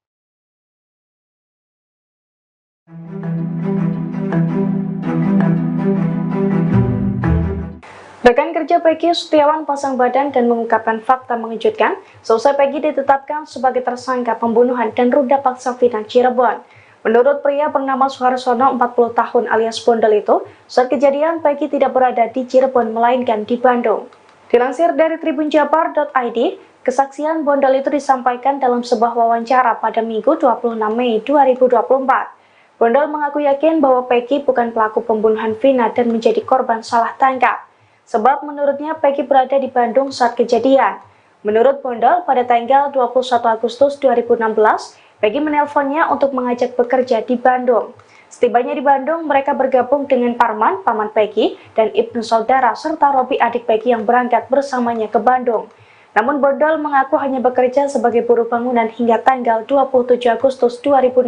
Rekan kerja Peggy Setiawan pasang badan dan mengungkapkan fakta mengejutkan seusai Peggy ditetapkan sebagai tersangka pembunuhan dan ruda paksa Vina Cirebon. Menurut pria bernama Suharsono 40 tahun alias Bondol itu, saat kejadian Peggy tidak berada di Cirebon melainkan di Bandung. Dilansir dari tribunjabar.id, kesaksian Bondol itu disampaikan dalam sebuah wawancara pada Minggu 26 Mei 2024. Bondol mengaku yakin bahwa Peggy bukan pelaku pembunuhan Vina dan menjadi korban salah tangkap. Sebab menurutnya Peggy berada di Bandung saat kejadian. Menurut Bondol, pada tanggal 21 Agustus 2016, Peggy menelponnya untuk mengajak bekerja di Bandung. Setibanya di Bandung, mereka bergabung dengan Parman, paman Peggy, dan Ibnu saudara serta Robi adik Peggy yang berangkat bersamanya ke Bandung. Namun Bondol mengaku hanya bekerja sebagai buruh bangunan hingga tanggal 27 Agustus 2016.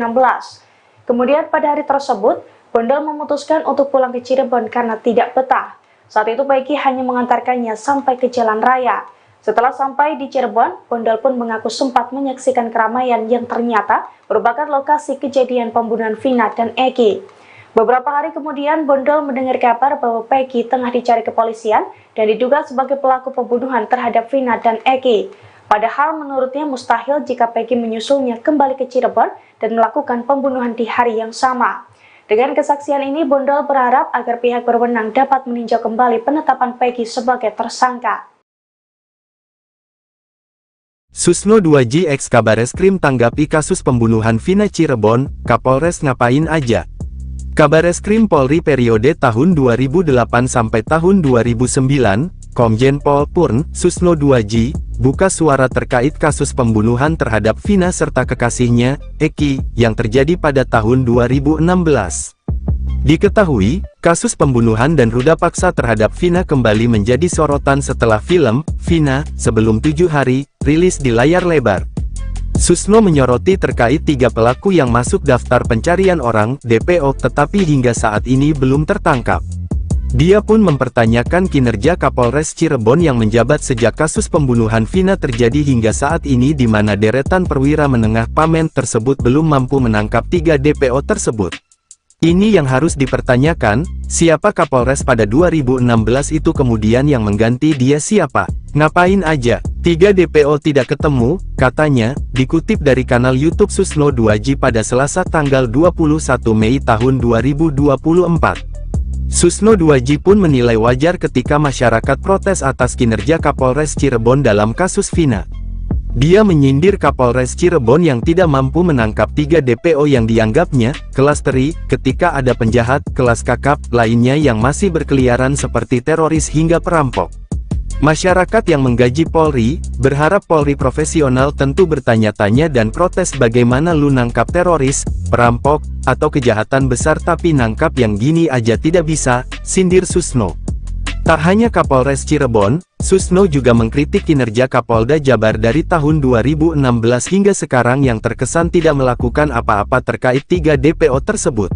Kemudian pada hari tersebut, Bondol memutuskan untuk pulang ke Cirebon karena tidak betah. Saat itu Peggy hanya mengantarkannya sampai ke jalan raya. Setelah sampai di Cirebon, Bondol pun mengaku sempat menyaksikan keramaian yang ternyata merupakan lokasi kejadian pembunuhan Vina dan Eki. Beberapa hari kemudian, Bondol mendengar kabar bahwa Peggy tengah dicari kepolisian dan diduga sebagai pelaku pembunuhan terhadap Vina dan Eki. Padahal menurutnya mustahil jika Peggy menyusulnya kembali ke Cirebon dan melakukan pembunuhan di hari yang sama. Dengan kesaksian ini, Bondol berharap agar pihak berwenang dapat meninjau kembali penetapan Peggy sebagai tersangka. Susno 2J ex Kabareskrim tanggapi kasus pembunuhan Vina Cirebon, Kapolres ngapain aja? Kabareskrim Polri periode tahun 2008 sampai tahun 2009, Komjen Pol Purn, Susno 2J, buka suara terkait kasus pembunuhan terhadap Vina serta kekasihnya, Eki, yang terjadi pada tahun 2016. Diketahui, kasus pembunuhan dan ruda paksa terhadap Vina kembali menjadi sorotan setelah film, Vina, Sebelum 7 Hari, rilis di layar lebar. Susno menyoroti terkait 3 pelaku yang masuk daftar pencarian orang, DPO, tetapi hingga saat ini belum tertangkap. Dia pun mempertanyakan kinerja Kapolres Cirebon yang menjabat sejak kasus pembunuhan Vina terjadi hingga saat ini di mana deretan perwira menengah Pamen tersebut belum mampu menangkap 3 DPO tersebut. Ini yang harus dipertanyakan, siapa Kapolres pada 2016 itu kemudian yang mengganti dia siapa? Ngapain aja? 3 DPO tidak ketemu, katanya, dikutip dari kanal YouTube Susno 2J pada Selasa tanggal 21 Mei tahun 2024. Susno 2J pun menilai wajar ketika masyarakat protes atas kinerja Kapolres Cirebon dalam kasus Vina. Dia menyindir Kapolres Cirebon yang tidak mampu menangkap 3 DPO yang dianggapnya, kelas teri, ketika ada penjahat, kelas kakap, lainnya yang masih berkeliaran seperti teroris hingga perampok. Masyarakat yang menggaji Polri, berharap Polri profesional tentu bertanya-tanya dan protes bagaimana lu nangkap teroris, perampok, atau kejahatan besar tapi nangkap yang gini aja tidak bisa, sindir Susno. Tak hanya Kapolres Cirebon, Susno juga mengkritik kinerja Kapolda Jabar dari tahun 2016 hingga sekarang yang terkesan tidak melakukan apa-apa terkait 3 DPO tersebut.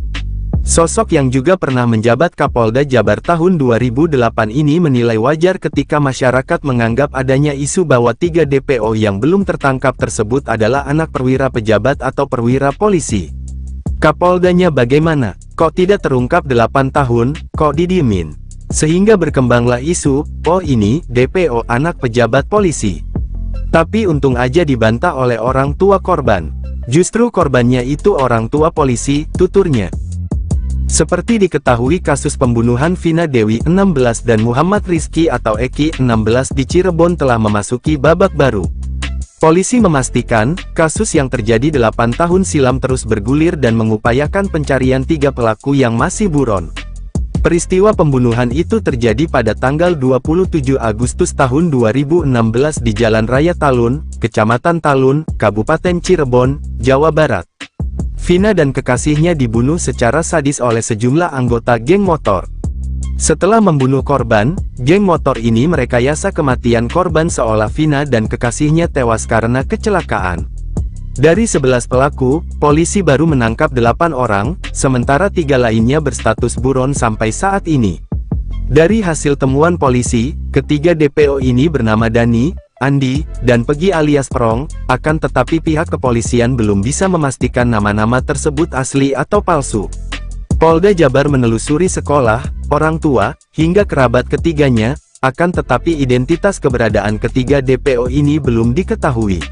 Sosok yang juga pernah menjabat Kapolda Jabar tahun 2008 ini menilai wajar ketika masyarakat menganggap adanya isu bahwa 3 DPO yang belum tertangkap tersebut adalah anak perwira pejabat atau perwira polisi. Kapoldanya bagaimana? Kok tidak terungkap 8 tahun, kok didiemin? Sehingga berkembanglah isu, oh ini, DPO anak pejabat polisi. Tapi untung aja dibantah oleh orang tua korban. Justru korbannya itu orang tua polisi, tuturnya. Seperti diketahui kasus pembunuhan Vina Dewi 16 dan Muhammad Rizky atau Eki 16 di Cirebon telah memasuki babak baru. Polisi memastikan, kasus yang terjadi 8 tahun silam terus bergulir dan mengupayakan pencarian 3 pelaku yang masih buron. Peristiwa pembunuhan itu terjadi pada tanggal 27 Agustus tahun 2016 di Jalan Raya Talun, Kecamatan Talun, Kabupaten Cirebon, Jawa Barat. Vina dan kekasihnya dibunuh secara sadis oleh sejumlah anggota geng motor. Setelah membunuh korban, geng motor ini merekayasa kematian korban seolah Vina dan kekasihnya tewas karena kecelakaan. Dari 11 pelaku, polisi baru menangkap 8 orang, sementara 3 lainnya berstatus buron sampai saat ini. Dari hasil temuan polisi, ketiga DPO ini bernama Dani, Andi, dan Pegi alias Prong, akan tetapi pihak kepolisian belum bisa memastikan nama-nama tersebut asli atau palsu. Polda Jabar menelusuri sekolah, orang tua, hingga kerabat ketiganya, akan tetapi identitas keberadaan ketiga DPO ini belum diketahui.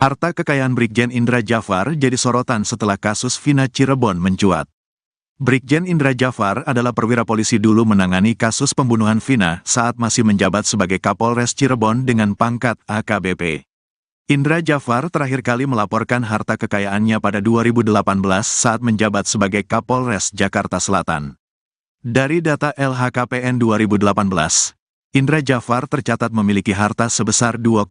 Harta kekayaan Brigjen Indra Jafar jadi sorotan setelah kasus Vina Cirebon mencuat. Brigjen Indra Jafar adalah perwira polisi dulu menangani kasus pembunuhan Vina saat masih menjabat sebagai Kapolres Cirebon dengan pangkat AKBP. Indra Jafar terakhir kali melaporkan harta kekayaannya pada 2018 saat menjabat sebagai Kapolres Jakarta Selatan. Dari data LHKPN 2018, Indra Jafar tercatat memiliki harta sebesar 2,1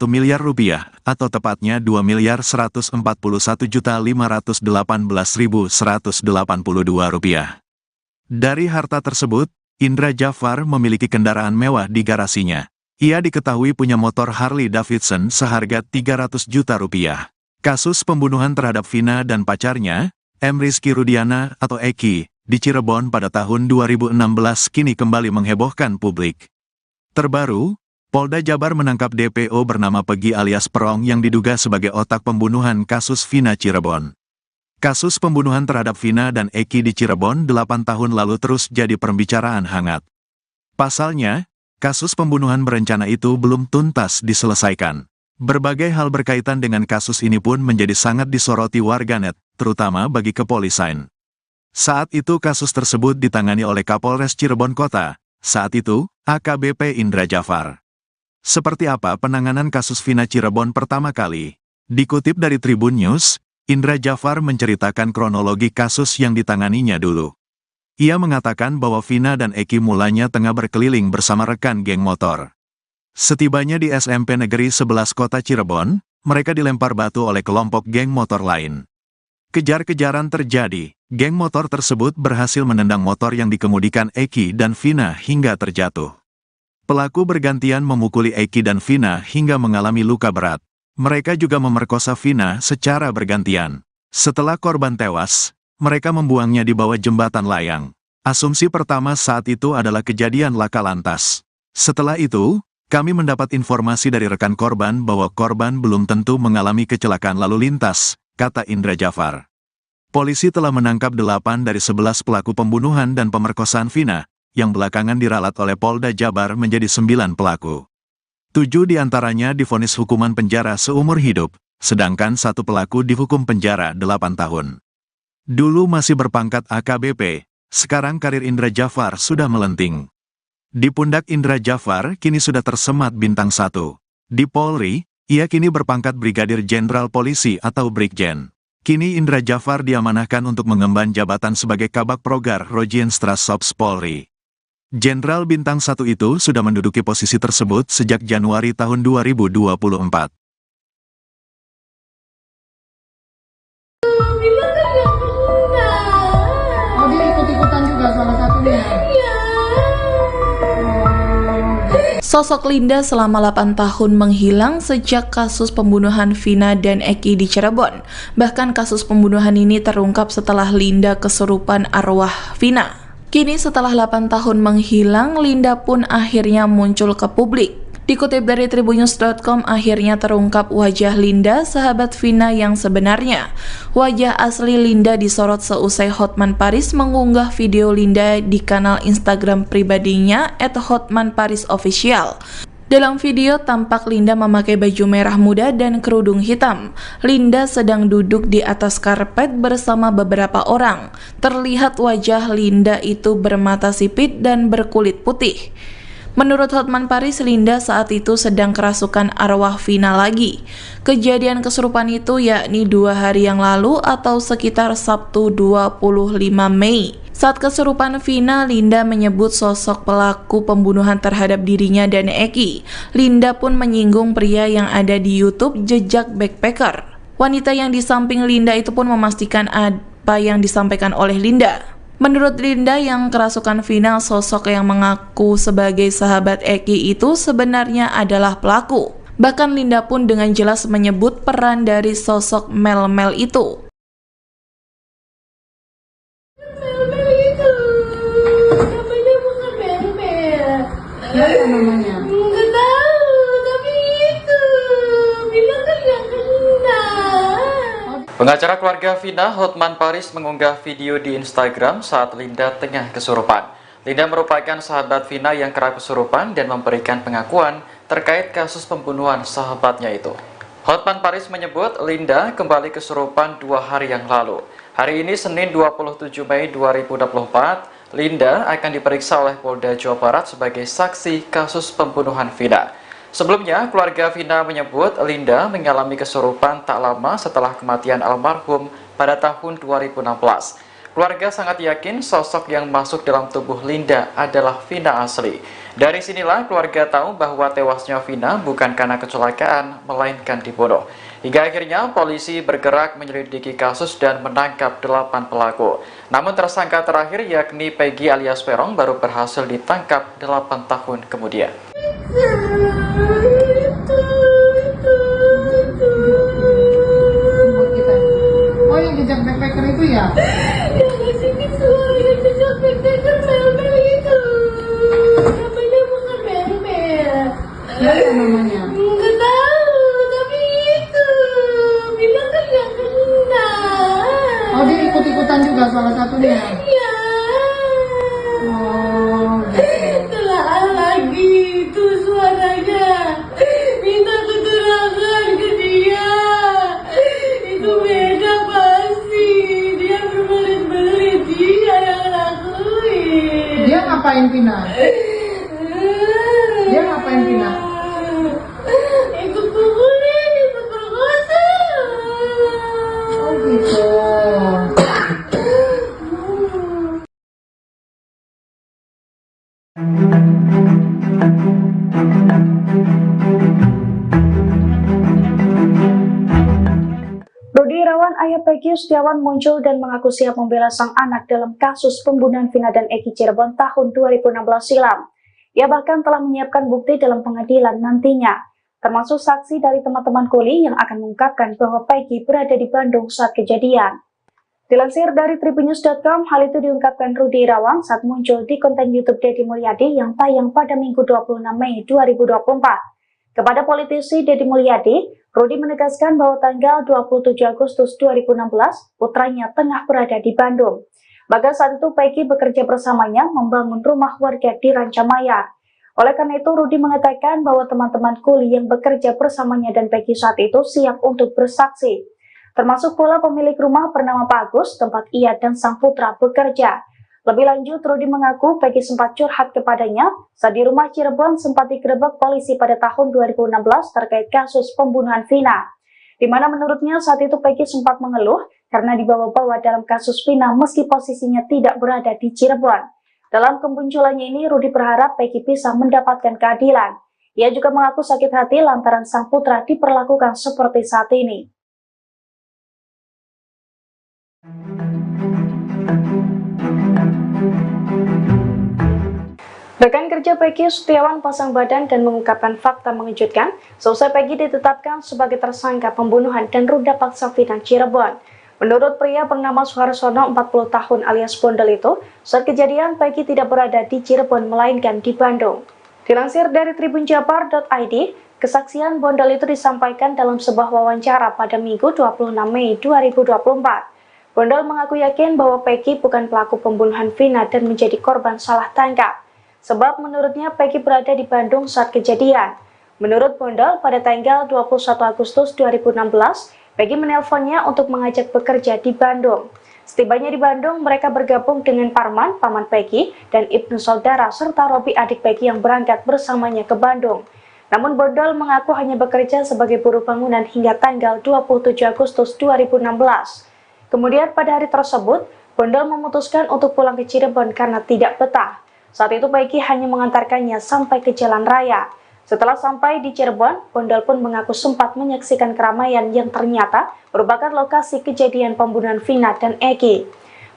miliar rupiah, atau tepatnya 2.141.518.182 rupiah. Dari harta tersebut, Indra Jafar memiliki kendaraan mewah di garasinya. Ia diketahui punya motor Harley Davidson seharga 300 juta rupiah. Kasus pembunuhan terhadap Vina dan pacarnya, M. Rizky Rudiana atau Eki, di Cirebon pada tahun 2016 kini kembali menghebohkan publik. Terbaru, Polda Jabar menangkap DPO bernama Pegi alias Prong yang diduga sebagai otak pembunuhan kasus Vina Cirebon. Kasus pembunuhan terhadap Vina dan Eki di Cirebon 8 tahun lalu terus jadi pembicaraan hangat. Pasalnya, kasus pembunuhan berencana itu belum tuntas diselesaikan. Berbagai hal berkaitan dengan kasus ini pun menjadi sangat disoroti warganet, terutama bagi kepolisian. Saat itu kasus tersebut ditangani oleh Kapolres Cirebon Kota, saat itu, AKBP Indra Jafar. Seperti apa penanganan kasus Vina Cirebon pertama kali? Dikutip dari Tribun News, Indra Jafar menceritakan kronologi kasus yang ditanganinya dulu. Ia mengatakan bahwa Vina dan Eki mulanya tengah berkeliling bersama rekan geng motor. Setibanya di SMP Negeri 11 Kota Cirebon, mereka dilempar batu oleh kelompok geng motor lain. Kejar-kejaran terjadi, geng motor tersebut berhasil menendang motor yang dikemudikan Eki dan Vina hingga terjatuh. Pelaku bergantian memukuli Eki dan Vina hingga mengalami luka berat. Mereka juga memerkosa Vina secara bergantian. Setelah korban tewas, mereka membuangnya di bawah jembatan layang. Asumsi pertama saat itu adalah kejadian laka lantas. Setelah itu, kami mendapat informasi dari rekan korban bahwa korban belum tentu mengalami kecelakaan lalu lintas, kata Indra Jafar. Polisi telah menangkap 8 dari 11 pelaku pembunuhan dan pemerkosaan Vina, yang belakangan diralat oleh Polda Jabar menjadi 9 pelaku. 7 diantaranya divonis hukuman penjara seumur hidup, sedangkan 1 pelaku dihukum penjara 8 tahun. Dulu masih berpangkat AKBP, sekarang karir Indra Jafar sudah melenting. Di pundak Indra Jafar kini sudah tersemat bintang 1. Di Polri, ia kini berpangkat Brigadir Jenderal Polisi atau Brigjen. Kini Indra Jafar diamanahkan untuk mengemban jabatan sebagai Kabak Progar Rojienstrasops Polri. Jenderal bintang 1 itu sudah menduduki posisi tersebut sejak Januari tahun 2024. Oh, dia ikut-ikutan juga salah satunya. Sosok Linda selama 8 tahun menghilang sejak kasus pembunuhan Vina dan Eki di Cirebon. Bahkan kasus pembunuhan ini terungkap setelah Linda kesurupan arwah Vina. Kini setelah 8 tahun menghilang, Linda pun akhirnya muncul ke publik. Dikutip dari tribunnews.com, akhirnya terungkap wajah Linda, sahabat Vina yang sebenarnya. Wajah asli Linda disorot seusai Hotman Paris mengunggah video Linda di kanal Instagram pribadinya @hotmanparisofficial. Dalam video tampak Linda memakai baju merah muda dan kerudung hitam. Linda sedang duduk di atas karpet bersama beberapa orang. Terlihat wajah Linda itu bermata sipit dan berkulit putih. Menurut Hotman Paris, Linda saat itu sedang kerasukan arwah Vina lagi. Kejadian kesurupan itu yakni 2 hari yang lalu atau sekitar Sabtu 25 Mei. Saat kesurupan Vina, Linda menyebut sosok pelaku pembunuhan terhadap dirinya dan Eki. Linda pun menyinggung pria yang ada di YouTube Jejak Backpacker. Wanita yang di samping Linda itu pun memastikan apa yang disampaikan oleh Linda. Menurut Linda yang kerasukan Vina, sosok yang mengaku sebagai sahabat Eki itu sebenarnya adalah pelaku. Bahkan Linda pun dengan jelas menyebut peran dari sosok Mel-Mel itu. Mel-Mel itu namanya bukan Mel-Mel. Siapa namanya? Nggak tahu, tapi itu bilang kan nggak kenal. Pengacara keluarga Vina, Hotman Paris, mengunggah video di Instagram saat Linda tengah kesurupan. Linda merupakan sahabat Vina yang kerap kesurupan dan memberikan pengakuan terkait kasus pembunuhan sahabatnya itu. Hotman Paris menyebut Linda kembali kesurupan 2 hari yang lalu. Hari ini Senin 27 Mei 2024, Linda akan diperiksa oleh Polda Jawa Barat sebagai saksi kasus pembunuhan Vina. Sebelumnya, keluarga Vina menyebut Linda mengalami kesurupan tak lama setelah kematian almarhum pada tahun 2016. Keluarga sangat yakin sosok yang masuk dalam tubuh Linda adalah Vina asli. Dari sinilah keluarga tahu bahwa tewasnya Vina bukan karena kecelakaan, melainkan dibunuh. Hingga akhirnya polisi bergerak menyelidiki kasus dan menangkap 8 pelaku. Namun tersangka terakhir yakni Peggy alias Perong baru berhasil ditangkap 8 tahun kemudian. Oh, yang Jejak Backpacker itu ya? Yang ngasih suara yang Jejak Backpacker Mel-Mel itu namanya bukan Mel-Mel. Siapa namanya? Nggak tahu, tapi itu bilang kan nggak kenal. Oh, dia ikut-ikutan juga salah satunya. Iya. Oh, gitu. Telah lagi itu suaranya. Minta keterangan ke dia. Itu beda pasti. Dia berbelit-belit. Dia yang lakuin. Dia ngapain Vina? Dia ngapain Vina? Ikut pukulin, ikut perkosa. Oh, Rudi Irawan, ayah Peggy Setiawan, muncul dan mengaku siap membela sang anak dalam kasus pembunuhan Vina dan Eki Cirebon tahun 2016 silam. Ia bahkan telah menyiapkan bukti dalam pengadilan nantinya, termasuk saksi dari teman-teman kuli yang akan mengungkapkan bahwa Peggy berada di Bandung saat kejadian. Dilansir dari tribunnews.com, hal itu diungkapkan Rudi Irawan saat muncul di konten YouTube Deddy Mulyadi yang tayang pada Minggu 26 Mei 2024. Kepada politisi Deddy Mulyadi, Rudi menegaskan bahwa tanggal 27 Agustus 2016, putranya tengah berada di Bandung. Bahkan saat itu Peggy bekerja bersamanya membangun rumah warga di Rancamaya. Oleh karena itu, Rudi mengatakan bahwa teman-teman kuli yang bekerja bersamanya dan Peggy saat itu siap untuk bersaksi. Termasuk pula pemilik rumah bernama Pak Agus, tempat ia dan sang putra bekerja. Lebih lanjut, Rudi mengaku Peggy sempat curhat kepadanya saat di rumah Cirebon sempat digerebek polisi pada tahun 2016 terkait kasus pembunuhan Vina. Di mana menurutnya saat itu Peggy sempat mengeluh karena dibawa-bawa dalam kasus Vina meski posisinya tidak berada di Cirebon. Dalam kemunculannya ini, Rudi berharap Peggy bisa mendapatkan keadilan. Ia juga mengaku sakit hati lantaran sang putra diperlakukan seperti saat ini. Rekan kerja Peggy Setiawan pasang badan dan mengungkapkan fakta mengejutkan seusai Peggy ditetapkan sebagai tersangka pembunuhan dan ruda paksa Vina Cirebon. Menurut pria bernama Suharsono 40 tahun alias Bondol itu, saat kejadian Peggy tidak berada di Cirebon melainkan di Bandung. Dilansir dari tribunjabar.id, kesaksian Bondol itu disampaikan dalam sebuah wawancara pada Minggu 26 Mei 2024. Bondol mengaku yakin bahwa Peggy bukan pelaku pembunuhan Vina dan menjadi korban salah tangkap. Sebab menurutnya Peggy berada di Bandung saat kejadian. Menurut Bondol, pada tanggal 21 Agustus 2016, Peggy menelponnya untuk mengajak bekerja di Bandung. Setibanya di Bandung, mereka bergabung dengan Parman, paman Peggy, dan Ibnu saudara serta Robi adik Peggy yang berangkat bersamanya ke Bandung. Namun Bondol mengaku hanya bekerja sebagai buruh bangunan hingga tanggal 27 Agustus 2016. Kemudian pada hari tersebut, Bondol memutuskan untuk pulang ke Cirebon karena tidak betah. Saat itu Peggy hanya mengantarkannya sampai ke jalan raya. Setelah sampai di Cirebon, Bondol pun mengaku sempat menyaksikan keramaian yang ternyata merupakan lokasi kejadian pembunuhan Vina dan Eki.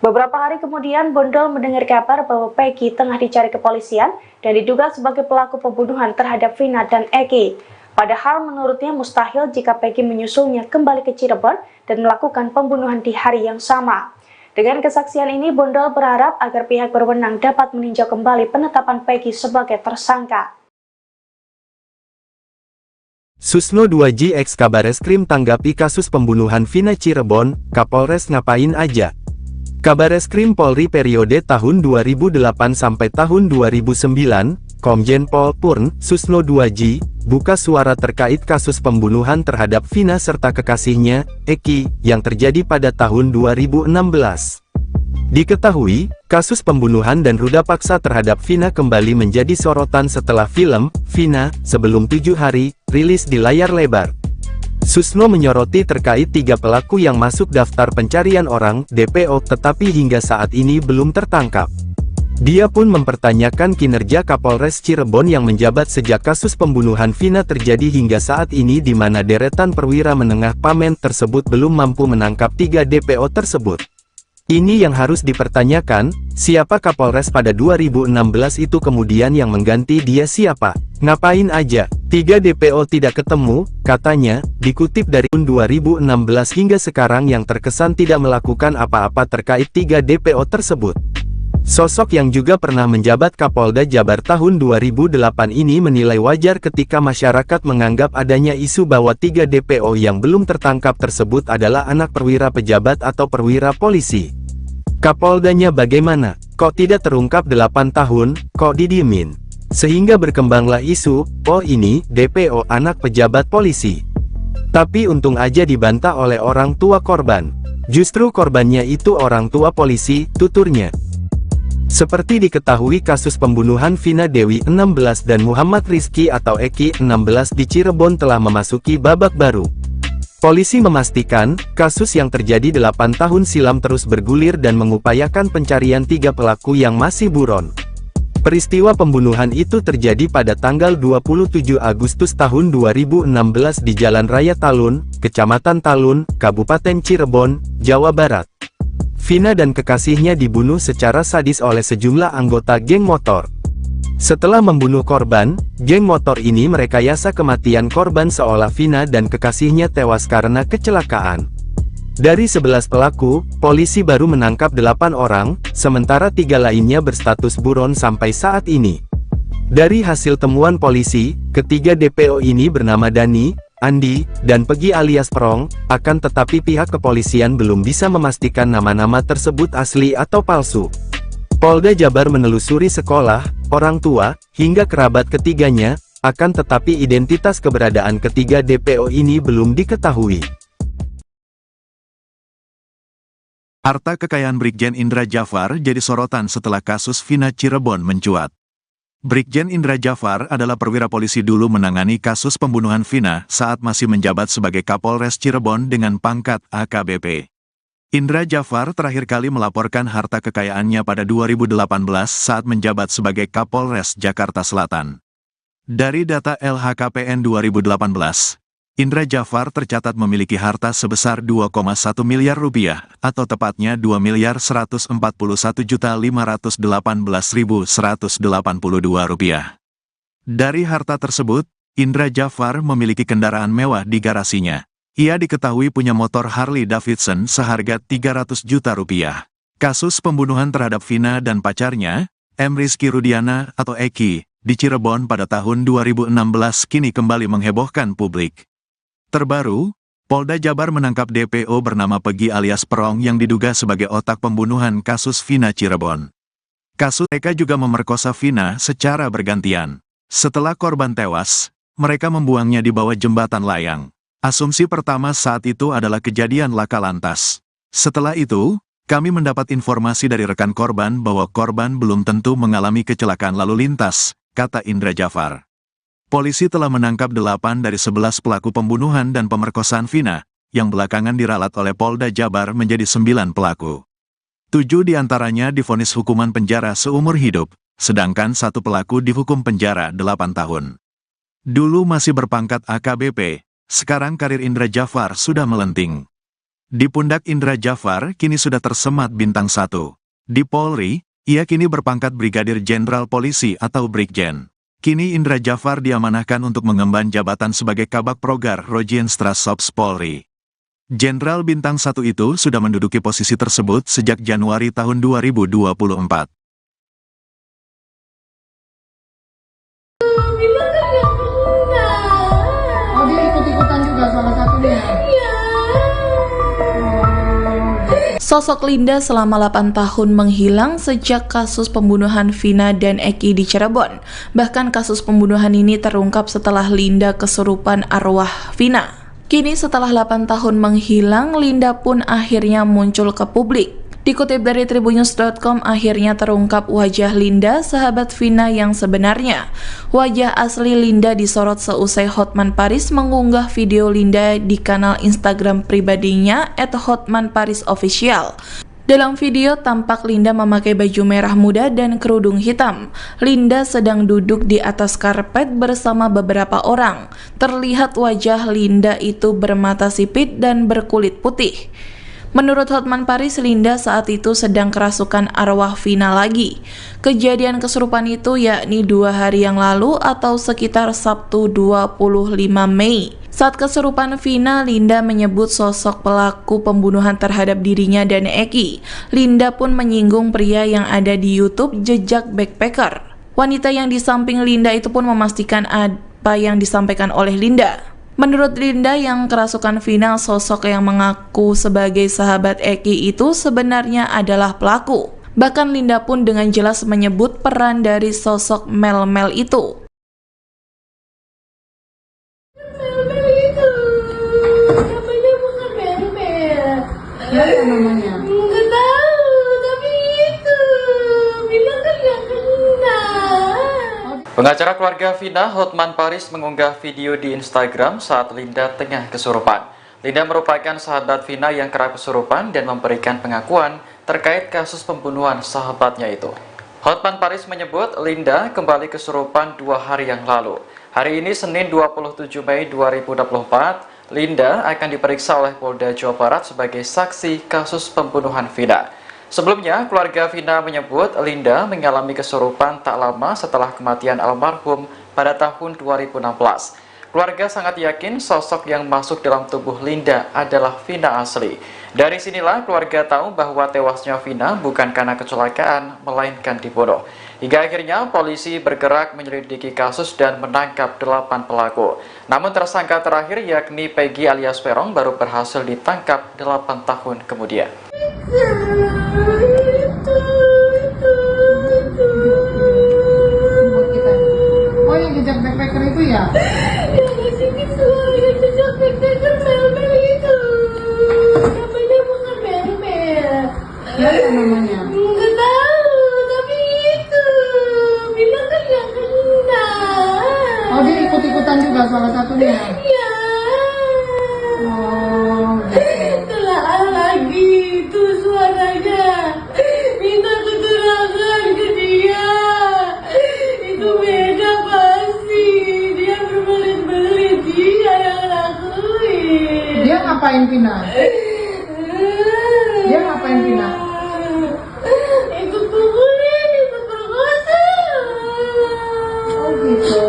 Beberapa hari kemudian, Bondol mendengar kabar bahwa Peggy tengah dicari kepolisian dan diduga sebagai pelaku pembunuhan terhadap Vina dan Eki. Padahal menurutnya mustahil jika Peggy menyusulnya kembali ke Cirebon dan melakukan pembunuhan di hari yang sama. Dengan kesaksian ini, Bondol berharap agar pihak berwenang dapat meninjau kembali penetapan Peggy sebagai tersangka. Susno 2J ex Kabareskrim tanggapi kasus pembunuhan Vina Cirebon, Kapolres ngapain aja? Kabareskrim Polri periode tahun 2008 sampai tahun 2009, Komjen Pol Purn, Susno 2J, buka suara terkait kasus pembunuhan terhadap Vina serta kekasihnya, Eki, yang terjadi pada tahun 2016. Diketahui, kasus pembunuhan dan ruda paksa terhadap Vina kembali menjadi sorotan setelah film, Vina, Sebelum 7 Hari, rilis di layar lebar. Susno menyoroti terkait 3 pelaku yang masuk daftar pencarian orang, DPO, tetapi hingga saat ini belum tertangkap. Dia pun mempertanyakan kinerja Kapolres Cirebon yang menjabat sejak kasus pembunuhan Vina terjadi hingga saat ini di mana deretan perwira menengah Pamen tersebut belum mampu menangkap 3 DPO tersebut. Ini yang harus dipertanyakan, siapa Kapolres pada 2016 itu kemudian yang mengganti dia siapa? Ngapain aja? 3 DPO tidak ketemu, katanya, dikutip dari tahun 2016 hingga sekarang yang terkesan tidak melakukan apa-apa terkait 3 DPO tersebut. Sosok yang juga pernah menjabat Kapolda Jabar tahun 2008 ini menilai wajar ketika masyarakat menganggap adanya isu bahwa 3 DPO yang belum tertangkap tersebut adalah anak perwira pejabat atau perwira polisi. Kapoldanya bagaimana? Kok tidak terungkap 8 tahun, kok didiemin? Sehingga berkembanglah isu, oh ini, DPO anak pejabat polisi. Tapi untung aja dibantah oleh orang tua korban. Justru korbannya itu orang tua polisi, tuturnya. Seperti diketahui kasus pembunuhan Vina Dewi 16 dan Muhammad Rizky atau Eki 16 di Cirebon telah memasuki babak baru. Polisi memastikan, kasus yang terjadi 8 tahun silam terus bergulir dan mengupayakan pencarian 3 pelaku yang masih buron. Peristiwa pembunuhan itu terjadi pada tanggal 27 Agustus tahun 2016 di Jalan Raya Talun, Kecamatan Talun, Kabupaten Cirebon, Jawa Barat. Vina dan kekasihnya dibunuh secara sadis oleh sejumlah anggota geng motor. Setelah membunuh korban, geng motor ini merekayasa kematian korban seolah Vina dan kekasihnya tewas karena kecelakaan. Dari 11 pelaku, polisi baru menangkap 8 orang, sementara 3 lainnya berstatus buron sampai saat ini. Dari hasil temuan polisi, ketiga DPO ini bernama Dani, Andi, dan Pegi alias Perong, akan tetapi pihak kepolisian belum bisa memastikan nama-nama tersebut asli atau palsu. Polda Jabar menelusuri sekolah, orang tua, hingga kerabat ketiganya, akan tetapi identitas keberadaan ketiga DPO ini belum diketahui. Harta kekayaan Brigjen Indra Jafar jadi sorotan setelah kasus Vina Cirebon mencuat. Brigjen Indra Jafar adalah perwira polisi dulu menangani kasus pembunuhan Vina saat masih menjabat sebagai Kapolres Cirebon dengan pangkat AKBP. Indra Jafar terakhir kali melaporkan harta kekayaannya pada 2018 saat menjabat sebagai Kapolres Jakarta Selatan. Dari data LHKPN 2018, Indra Jafar tercatat memiliki harta sebesar 2,1 miliar rupiah, atau tepatnya 2.141.518.182 rupiah. Dari harta tersebut, Indra Jafar memiliki kendaraan mewah di garasinya. Ia diketahui punya motor Harley Davidson seharga 300 juta rupiah. Kasus pembunuhan terhadap Vina dan pacarnya, M. Rizky Rudiana atau Eki, di Cirebon pada tahun 2016 kini kembali menghebohkan publik. Terbaru, Polda Jabar menangkap DPO bernama Pegi alias Perong yang diduga sebagai otak pembunuhan kasus Vina Cirebon. Kasus mereka juga memerkosa Vina secara bergantian. Setelah korban tewas, mereka membuangnya di bawah jembatan layang. Asumsi pertama saat itu adalah kejadian laka lantas. Setelah itu, kami mendapat informasi dari rekan korban bahwa korban belum tentu mengalami kecelakaan lalu lintas, kata Indra Jafar. Polisi telah menangkap 8 dari 11 pelaku pembunuhan dan pemerkosaan Vina, yang belakangan diralat oleh Polda Jabar menjadi 9 pelaku. 7 diantaranya divonis hukuman penjara seumur hidup, sedangkan 1 pelaku dihukum penjara 8 tahun. Dulu masih berpangkat AKBP, sekarang karir Indra Jafar sudah melenting. Di pundak Indra Jafar kini sudah tersemat bintang 1. Di Polri, ia kini berpangkat Brigadir Jenderal Polisi atau Brigjen. Kini Indra Jafar diamanahkan untuk mengemban jabatan sebagai Kabak Progar Rojienstrasops Polri. Jenderal Bintang 1 itu sudah menduduki posisi tersebut sejak Januari tahun 2024. Vina kan gak kena. Oh, dia ikut-ikutan juga salah satunya. Iya. Sosok Linda selama 8 tahun menghilang sejak kasus pembunuhan Vina dan Eki di Cirebon. Bahkan kasus pembunuhan ini terungkap setelah Linda kesurupan arwah Vina. Kini setelah 8 tahun menghilang, Linda pun akhirnya muncul ke publik. Dikutip dari tribunnews.com, akhirnya terungkap wajah Linda, sahabat Vina yang sebenarnya. Wajah asli Linda disorot seusai Hotman Paris mengunggah video Linda di kanal Instagram pribadinya @hotmanparisofficial. Dalam video tampak Linda memakai baju merah muda dan kerudung hitam. Linda sedang duduk di atas karpet bersama beberapa orang. Terlihat wajah Linda itu bermata sipit dan berkulit putih. Menurut Hotman Paris, Linda saat itu sedang kerasukan arwah Vina lagi. Kejadian kesurupan itu yakni 2 hari yang lalu atau sekitar Sabtu 25 Mei. Saat kesurupan Vina, Linda menyebut sosok pelaku pembunuhan terhadap dirinya dan Eki. Linda pun menyinggung pria yang ada di YouTube Jejak Backpacker. Wanita yang di samping Linda itu pun memastikan apa yang disampaikan oleh Linda. Menurut Linda yang kerasukan Vina, sosok yang mengaku sebagai sahabat Eki itu sebenarnya adalah pelaku. Bahkan Linda pun dengan jelas menyebut peran dari sosok Mel-Mel itu. Mel-Mel itu. Namanya bukan Mel-Mel. Siapa namanya? Nggak tahu, tapi itu. Vina kan gak kena. Pengacara keluarga Vina, Hotman Paris, mengunggah video di Instagram saat Linda tengah kesurupan. Linda merupakan sahabat Vina yang kerap kesurupan dan memberikan pengakuan terkait kasus pembunuhan sahabatnya itu. Hotman Paris menyebut Linda kembali kesurupan 2 hari yang lalu. Hari ini Senin 27 Mei 2024, Linda akan diperiksa oleh Polda Jawa Barat sebagai saksi kasus pembunuhan Vina. Sebelumnya, keluarga Vina menyebut Linda mengalami kesurupan tak lama setelah kematian almarhum pada tahun 2016. Keluarga sangat yakin sosok yang masuk dalam tubuh Linda adalah Vina asli. Dari sinilah keluarga tahu bahwa tewasnya Vina bukan karena kecelakaan, melainkan dibunuh. Hingga akhirnya polisi bergerak menyelidiki kasus dan menangkap 8 pelaku. Namun tersangka terakhir yakni Peggy alias Peron baru berhasil ditangkap 8 tahun kemudian. Buat kita. Oh, yang jejak backpacker itu ya? Yang kesini suara yang jejak backpacker mel-mel itu. Namanya bukan mel-mel. Ya, namanya. Nggak tahu, tapi itu bilang kan yang kena. Oh, dia ikut-ikutan juga salah satunya. Ya. Oh, gitu. Telah lagi itu suaranya. Minta keterangan ke dia. Itu beda pasti. Dia berbelit-belit. Dia yang lakuin. Dia ngapain Vina? Dia ngapain Vina? Ikut pukulin, ikut perkosa. Oh, gitu.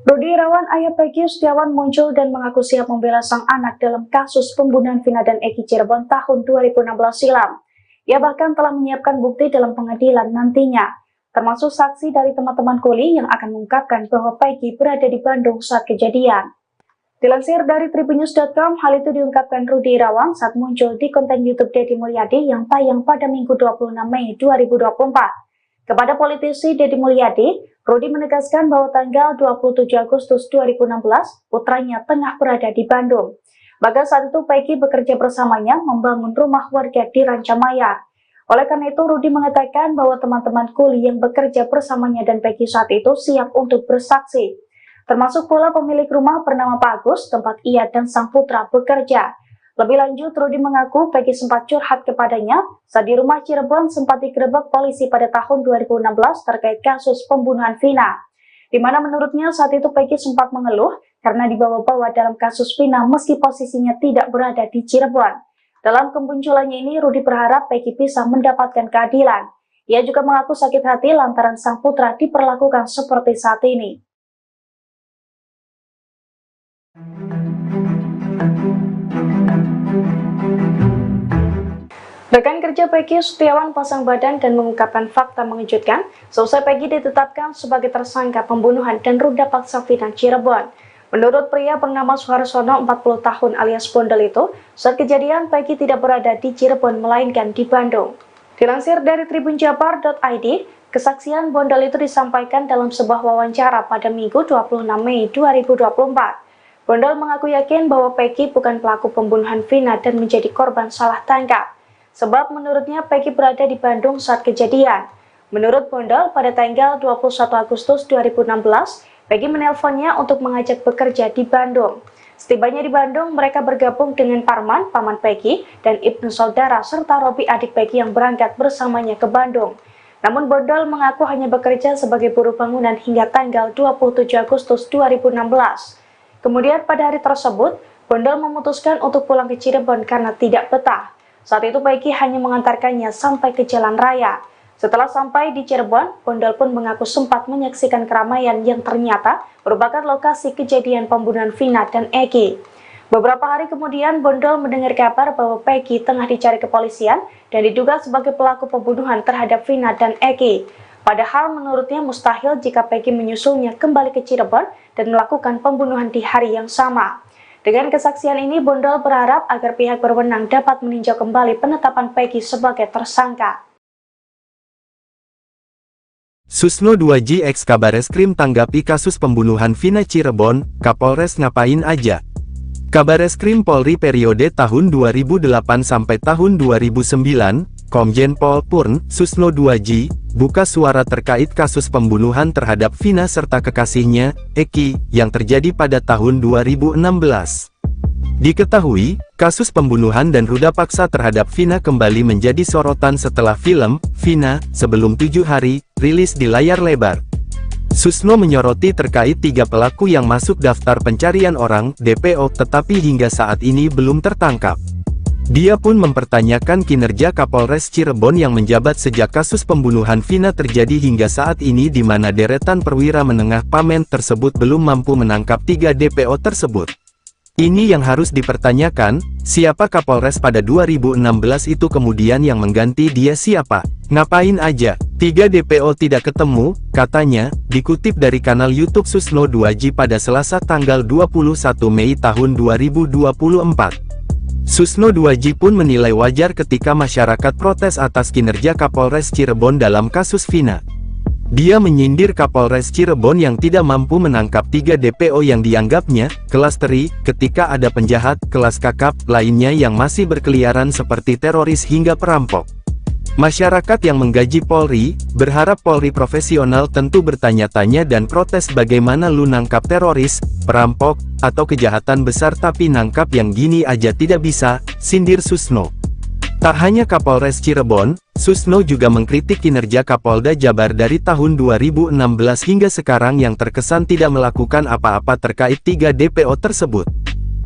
Rudi Irawan, ayah Peggy Setiawan, muncul dan mengaku siap membela sang anak dalam kasus pembunuhan Vina dan Eki Cirebon tahun 2016 silam. Ia bahkan telah menyiapkan bukti dalam pengadilan nantinya, termasuk saksi dari teman-teman kuli yang akan mengungkapkan bahwa Peggy berada di Bandung saat kejadian. Dilansir dari tribunnews.com, hal itu diungkapkan Rudi Irawan saat muncul di konten YouTube Deddy Mulyadi yang tayang pada Minggu 26 Mei 2024. Kepada politisi Deddy Mulyadi, Rudi menegaskan bahwa tanggal 27 Agustus 2016, putranya tengah berada di Bandung. Bahkan saat itu Peggy bekerja bersamanya membangun rumah warga di Rancamaya. Oleh karena itu, Rudi mengatakan bahwa teman-teman kuli yang bekerja bersamanya dan Peggy saat itu siap untuk bersaksi. Termasuk pula pemilik rumah bernama Pak Agus, tempat ia dan sang putra bekerja. Lebih lanjut, Rudi mengaku Peggy sempat curhat kepadanya saat di rumah Cirebon sempat digerebek polisi pada tahun 2016 terkait kasus pembunuhan Vina. Di mana menurutnya saat itu Peggy sempat mengeluh karena dibawa-bawa dalam kasus Vina meski posisinya tidak berada di Cirebon. Dalam kemunculannya ini, Rudi berharap Peggy bisa mendapatkan keadilan. Ia juga mengaku sakit hati lantaran sang putra diperlakukan seperti saat ini. Rekan kerja Peggy Setiawan pasang badan dan mengungkapkan fakta mengejutkan seusai Peggy ditetapkan sebagai tersangka pembunuhan dan ruda paksa Vina Cirebon. Menurut pria bernama Suharsono 40 tahun alias Bondol itu, saat kejadian Peggy tidak berada di Cirebon melainkan di Bandung. Dilansir dari tribunjabar.id, kesaksian Bondol itu disampaikan dalam sebuah wawancara pada Minggu 26 Mei 2024. Bondol mengaku yakin bahwa Peggy bukan pelaku pembunuhan Vina dan menjadi korban salah tangkap. Sebab menurutnya Peggy berada di Bandung saat kejadian. Menurut Bondol, pada tanggal 21 Agustus 2016, Peggy menelponnya untuk mengajak bekerja di Bandung. Setibanya di Bandung, mereka bergabung dengan Parman, paman Peggy, dan Ibnu saudara serta Robi adik Peggy yang berangkat bersamanya ke Bandung. Namun Bondol mengaku hanya bekerja sebagai buruh bangunan hingga tanggal 27 Agustus 2016. Kemudian pada hari tersebut, Bondol memutuskan untuk pulang ke Cirebon karena tidak betah. Saat itu Peggy hanya mengantarkannya sampai ke jalan raya. Setelah sampai di Cirebon, Bondol pun mengaku sempat menyaksikan keramaian yang ternyata merupakan lokasi kejadian pembunuhan Vina dan Eki. Beberapa hari kemudian, Bondol mendengar kabar bahwa Peggy tengah dicari kepolisian dan diduga sebagai pelaku pembunuhan terhadap Vina dan Eki. Padahal menurutnya mustahil jika Peggy menyusulnya kembali ke Cirebon dan melakukan pembunuhan di hari yang sama. Dengan kesaksian ini, Bondol berharap agar pihak berwenang dapat meninjau kembali penetapan Peggy sebagai tersangka. Susno 2J ex Kabareskrim tanggapi kasus pembunuhan Vina Cirebon, Kapolres ngapain aja? Kabareskrim Polri periode tahun 2008 sampai tahun 2009, Komjen Pol Purn Susno 2J, buka suara terkait kasus pembunuhan terhadap Vina serta kekasihnya, Eki, yang terjadi pada tahun 2016. Diketahui, kasus pembunuhan dan ruda paksa terhadap Vina kembali menjadi sorotan setelah film, Vina, Sebelum 7 Hari, rilis di layar lebar. Susno menyoroti terkait 3 pelaku yang masuk daftar pencarian orang, DPO, tetapi hingga saat ini belum tertangkap. Dia pun mempertanyakan kinerja Kapolres Cirebon yang menjabat sejak kasus pembunuhan Vina terjadi hingga saat ini di mana deretan perwira menengah Pamen tersebut belum mampu menangkap 3 DPO tersebut. Ini yang harus dipertanyakan, siapa Kapolres pada 2016 itu kemudian yang mengganti dia siapa? Ngapain aja? 3 DPO tidak ketemu, katanya, dikutip dari kanal YouTube Susno 2J pada Selasa tanggal 21 Mei tahun 2024. Susno 2J pun menilai wajar ketika masyarakat protes atas kinerja Kapolres Cirebon dalam kasus Vina. Dia menyindir Kapolres Cirebon yang tidak mampu menangkap 3 DPO yang dianggapnya, kelas teri, ketika ada penjahat, kelas kakap, lainnya yang masih berkeliaran seperti teroris hingga perampok. Masyarakat yang menggaji Polri, berharap Polri profesional tentu bertanya-tanya dan protes bagaimana lu nangkap teroris, perampok, atau kejahatan besar tapi nangkap yang gini aja tidak bisa, sindir Susno. Tak hanya Kapolres Cirebon, Susno juga mengkritik kinerja Kapolda Jabar dari tahun 2016 hingga sekarang yang terkesan tidak melakukan apa-apa terkait 3 DPO tersebut.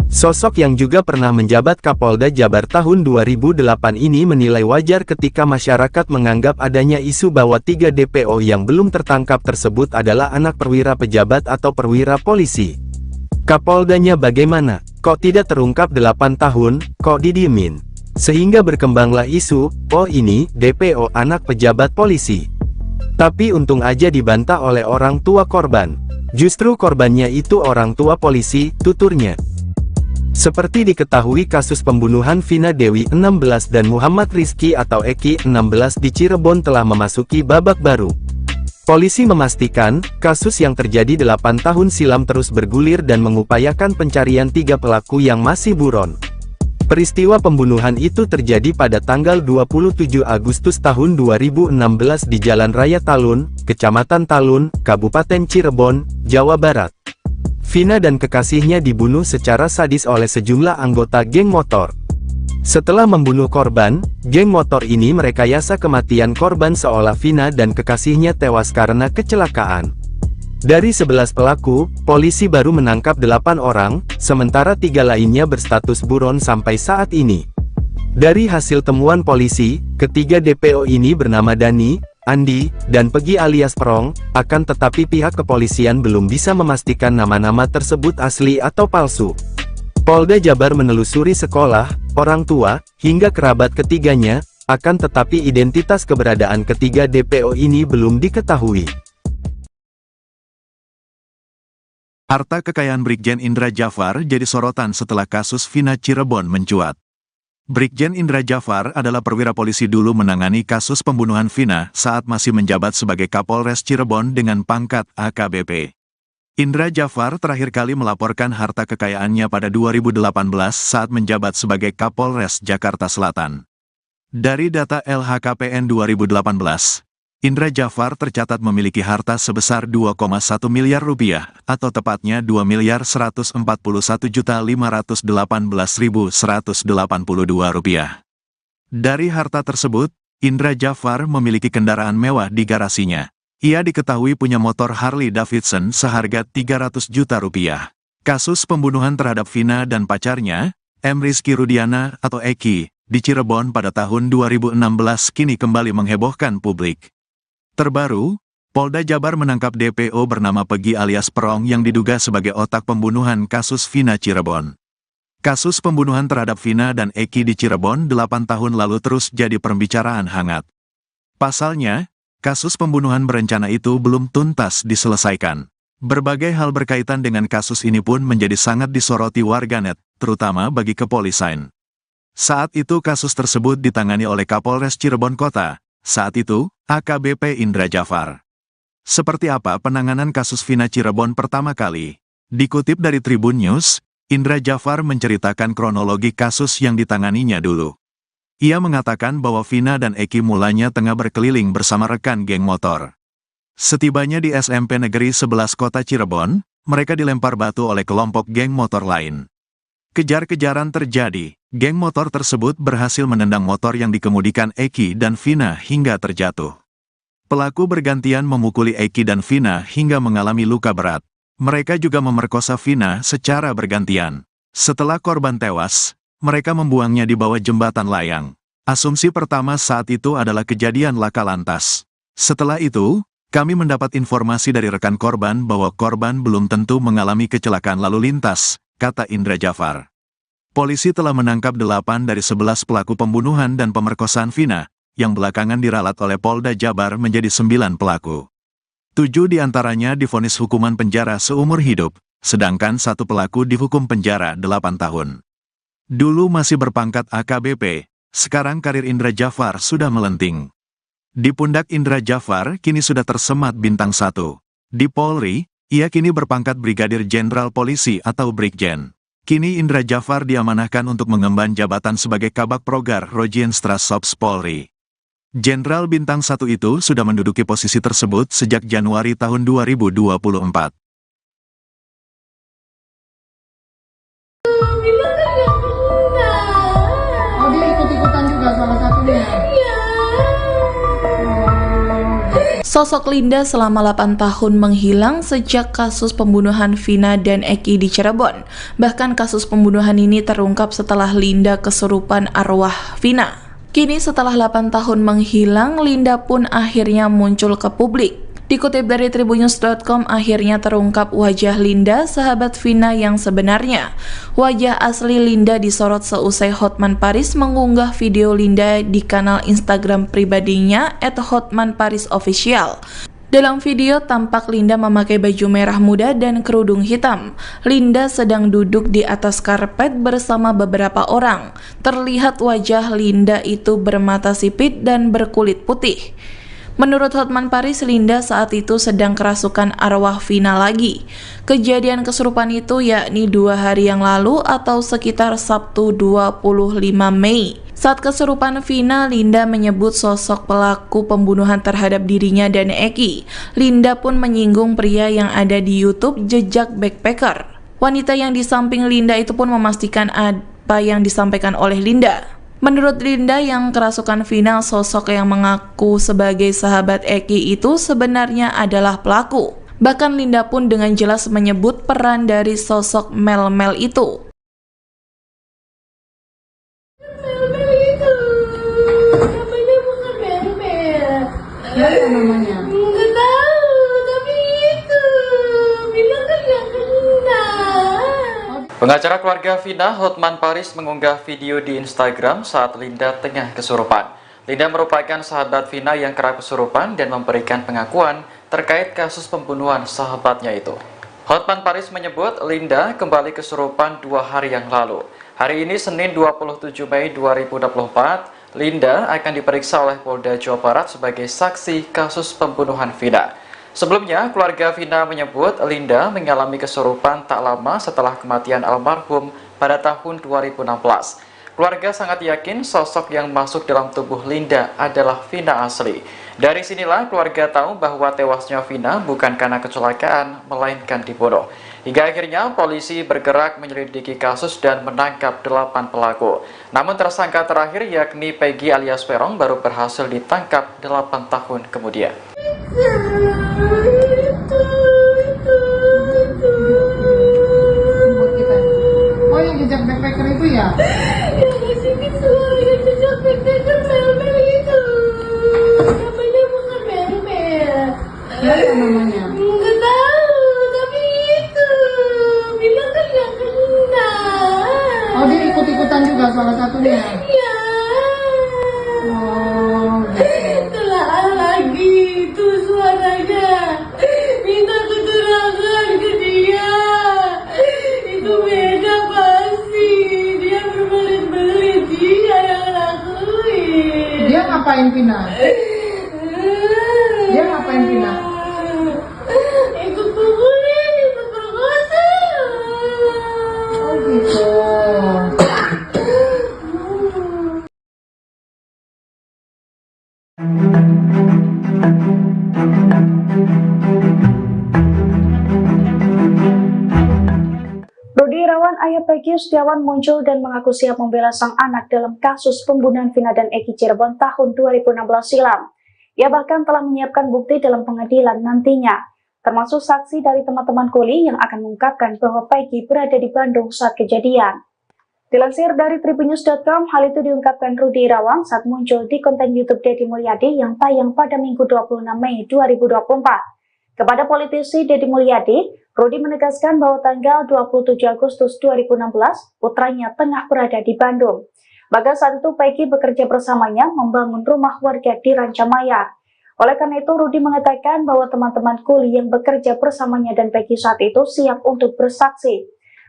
Sosok yang juga pernah menjabat Kapolda Jabar tahun 2008 ini menilai wajar ketika masyarakat menganggap adanya isu bahwa 3 DPO yang belum tertangkap tersebut adalah anak perwira pejabat atau perwira polisi. Kapoldanya bagaimana? Kok tidak terungkap 8 tahun, kok didiemin? Sehingga berkembanglah isu, oh ini, DPO anak pejabat polisi. Tapi untung aja dibantah oleh orang tua korban. Justru korbannya itu orang tua polisi, tuturnya. Seperti diketahui kasus pembunuhan Vina Dewi 16 dan Muhammad Rizky atau Eki 16 di Cirebon telah memasuki babak baru. Polisi memastikan, kasus yang terjadi 8 tahun silam terus bergulir dan mengupayakan pencarian 3 pelaku yang masih buron. Peristiwa pembunuhan itu terjadi pada tanggal 27 Agustus tahun 2016 di Jalan Raya Talun, Kecamatan Talun, Kabupaten Cirebon, Jawa Barat. Vina dan kekasihnya dibunuh secara sadis oleh sejumlah anggota geng motor. Setelah membunuh korban, geng motor ini merekayasa kematian korban seolah Vina dan kekasihnya tewas karena kecelakaan. Dari 11 pelaku, polisi baru menangkap 8 orang, sementara 3 lainnya berstatus buron sampai saat ini. Dari hasil temuan polisi, ketiga DPO ini bernama Dani, Andi, dan Pegi alias Prong, akan tetapi pihak kepolisian belum bisa memastikan nama-nama tersebut asli atau palsu. Polda Jabar menelusuri sekolah, orang tua, hingga kerabat ketiganya, akan tetapi identitas keberadaan ketiga DPO ini belum diketahui. Harta kekayaan Brigjen Indra Jafar jadi sorotan setelah kasus Vina Cirebon mencuat. Brigjen Indra Jafar adalah perwira polisi dulu menangani kasus pembunuhan Vina saat masih menjabat sebagai Kapolres Cirebon dengan pangkat AKBP. Indra Jafar terakhir kali melaporkan harta kekayaannya pada 2018 saat menjabat sebagai Kapolres Jakarta Selatan. Dari data LHKPN 2018, Indra Jafar tercatat memiliki harta sebesar 2,1 miliar rupiah, atau tepatnya 2.141.518.182 rupiah. Dari harta tersebut, Indra Jafar memiliki kendaraan mewah di garasinya. Ia diketahui punya motor Harley Davidson seharga 300 juta rupiah. Kasus pembunuhan terhadap Vina dan pacarnya, M. Rizky Rudiana atau Eki, di Cirebon pada tahun 2016 kini kembali menghebohkan publik. Terbaru, Polda Jabar menangkap DPO bernama Pegi alias Prong yang diduga sebagai otak pembunuhan kasus Vina Cirebon. Kasus pembunuhan terhadap Vina dan Eki di Cirebon 8 tahun lalu terus jadi pembicaraan hangat. Pasalnya, kasus pembunuhan berencana itu belum tuntas diselesaikan. Berbagai hal berkaitan dengan kasus ini pun menjadi sangat disoroti warganet, terutama bagi kepolisian. Saat itu kasus tersebut ditangani oleh Kapolres Cirebon Kota, saat itu, AKBP Indra Jafar. Seperti apa penanganan kasus Vina Cirebon pertama kali? Dikutip dari Tribun News, Indra Jafar menceritakan kronologi kasus yang ditanganinya dulu. Ia mengatakan bahwa Vina dan Eki mulanya tengah berkeliling bersama rekan geng motor. Setibanya di SMP Negeri 11 Kota Cirebon, mereka dilempar batu oleh kelompok geng motor lain. Kejar-kejaran terjadi, geng motor tersebut berhasil menendang motor yang dikemudikan Eki dan Vina hingga terjatuh. Pelaku bergantian memukuli Eki dan Vina hingga mengalami luka berat. Mereka juga memerkosa Vina secara bergantian. Setelah korban tewas, mereka membuangnya di bawah jembatan layang. Asumsi pertama saat itu adalah kejadian laka lantas. Setelah itu, kami mendapat informasi dari rekan korban bahwa korban belum tentu mengalami kecelakaan lalu lintas, kata Indra Jafar. Polisi telah menangkap 8 dari 11 pelaku pembunuhan dan pemerkosaan Vina, yang belakangan diralat oleh Polda Jabar menjadi 9 pelaku. 7 diantaranya divonis hukuman penjara seumur hidup, sedangkan 1 pelaku dihukum penjara 8 tahun. Dulu masih berpangkat AKBP, sekarang karir Indra Jafar sudah melenting. Di pundak Indra Jafar kini sudah tersemat bintang 1. Di Polri, ia kini berpangkat Brigadir Jenderal Polisi atau Brigjen. Kini Indra Jafar diamanahkan untuk mengemban jabatan sebagai Kabak Progar Rojienstrasops Polri. Jenderal bintang 1 itu sudah menduduki posisi tersebut sejak Januari tahun 2024. Oh, dia ikut-ikutan juga salah satunya. Sosok Linda selama 8 tahun menghilang sejak kasus pembunuhan Vina dan Eki di Cirebon. Bahkan kasus pembunuhan ini terungkap setelah Linda kesurupan arwah Vina. Kini setelah 8 tahun menghilang, Linda pun akhirnya muncul ke publik. Dikutip dari Tribunnews.com, akhirnya terungkap wajah Linda, sahabat Vina yang sebenarnya. Wajah asli Linda disorot seusai Hotman Paris mengunggah video Linda di kanal Instagram pribadinya @hotmanparisofficial. Dalam video tampak Linda memakai baju merah muda dan kerudung hitam. Linda sedang duduk di atas karpet bersama beberapa orang. Terlihat wajah Linda itu bermata sipit dan berkulit putih. Menurut Hotman Paris, Linda saat itu sedang kerasukan arwah Vina lagi. Kejadian kesurupan itu yakni 2 hari yang lalu atau sekitar Sabtu 25 Mei. Saat kesurupan Vina, Linda menyebut sosok pelaku pembunuhan terhadap dirinya dan Eki. Linda pun menyinggung pria yang ada di YouTube Jejak Backpacker. Wanita yang di samping Linda itu pun memastikan apa yang disampaikan oleh Linda. Menurut Linda yang kerasukan Vina, sosok yang mengaku sebagai sahabat Eki itu sebenarnya adalah pelaku. Bahkan Linda pun dengan jelas menyebut peran dari sosok Mel-Mel itu. Mel-Mel itu namanya bukan Mel-Mel. Siapa namanya? Nggak tahu, tapi itu bilang kan nggak kenal. Pengacara keluarga Vina, Hotman Paris, mengunggah video di Instagram saat Linda tengah kesurupan. Linda merupakan sahabat Vina yang kerap kesurupan dan memberikan pengakuan terkait kasus pembunuhan sahabatnya itu. Hotman Paris menyebut Linda kembali kesurupan 2 hari yang lalu. Hari ini Senin 27 Mei 2024, Linda akan diperiksa oleh Polda Jawa Barat sebagai saksi kasus pembunuhan Vina. Sebelumnya, keluarga Vina menyebut Linda mengalami kesurupan tak lama setelah kematian almarhum pada tahun 2016. Keluarga sangat yakin sosok yang masuk dalam tubuh Linda adalah Vina asli. Dari sinilah keluarga tahu bahwa tewasnya Vina bukan karena kecelakaan, melainkan dibunuh. Hingga akhirnya polisi bergerak menyelidiki kasus dan menangkap 8 pelaku. Namun tersangka terakhir yakni Peggy alias Perong baru berhasil ditangkap 8 tahun kemudian. Buat kita. Oh, yang Jejak Backpacker itu ya? Yang ngasih suara yang Jejak Backpacker Mel-Mel itu namanya bukan Mel-Mel. Siapa namanya? Nggak tahu, tapi itu bilang kan nggak kenal. Oh, dia ikut-ikutan juga salah satunya. Ya. Oh, gitu. Telah lagi itu suaranya. Minta keterangan ke dia. Itu beda pasti. Dia berbelit-belit. Dia yang lakuin. Dia ngapain Vina? Dia ngapain Vina? Rudi Irawan, ayah Peggy Setiawan, muncul dan mengaku siap membela sang anak dalam kasus pembunuhan Vina dan Eki Cirebon tahun 2016 silam. Ia bahkan telah menyiapkan bukti dalam pengadilan nantinya, termasuk saksi dari teman-teman kuli yang akan mengungkapkan bahwa Peggy berada di Bandung saat kejadian. Dilansir dari tribunnews.com, hal itu diungkapkan Rudi Irawan saat muncul di konten YouTube Deddy Mulyadi yang tayang pada Minggu 26 Mei 2024. Kepada politisi Deddy Mulyadi, Rudi menegaskan bahwa tanggal 27 Agustus 2016, putranya tengah berada di Bandung. Bahkan saat itu Peggy bekerja bersamanya membangun rumah warga di Rancamaya. Oleh karena itu, Rudi mengatakan bahwa teman-teman kuli yang bekerja bersamanya dan Peggy saat itu siap untuk bersaksi.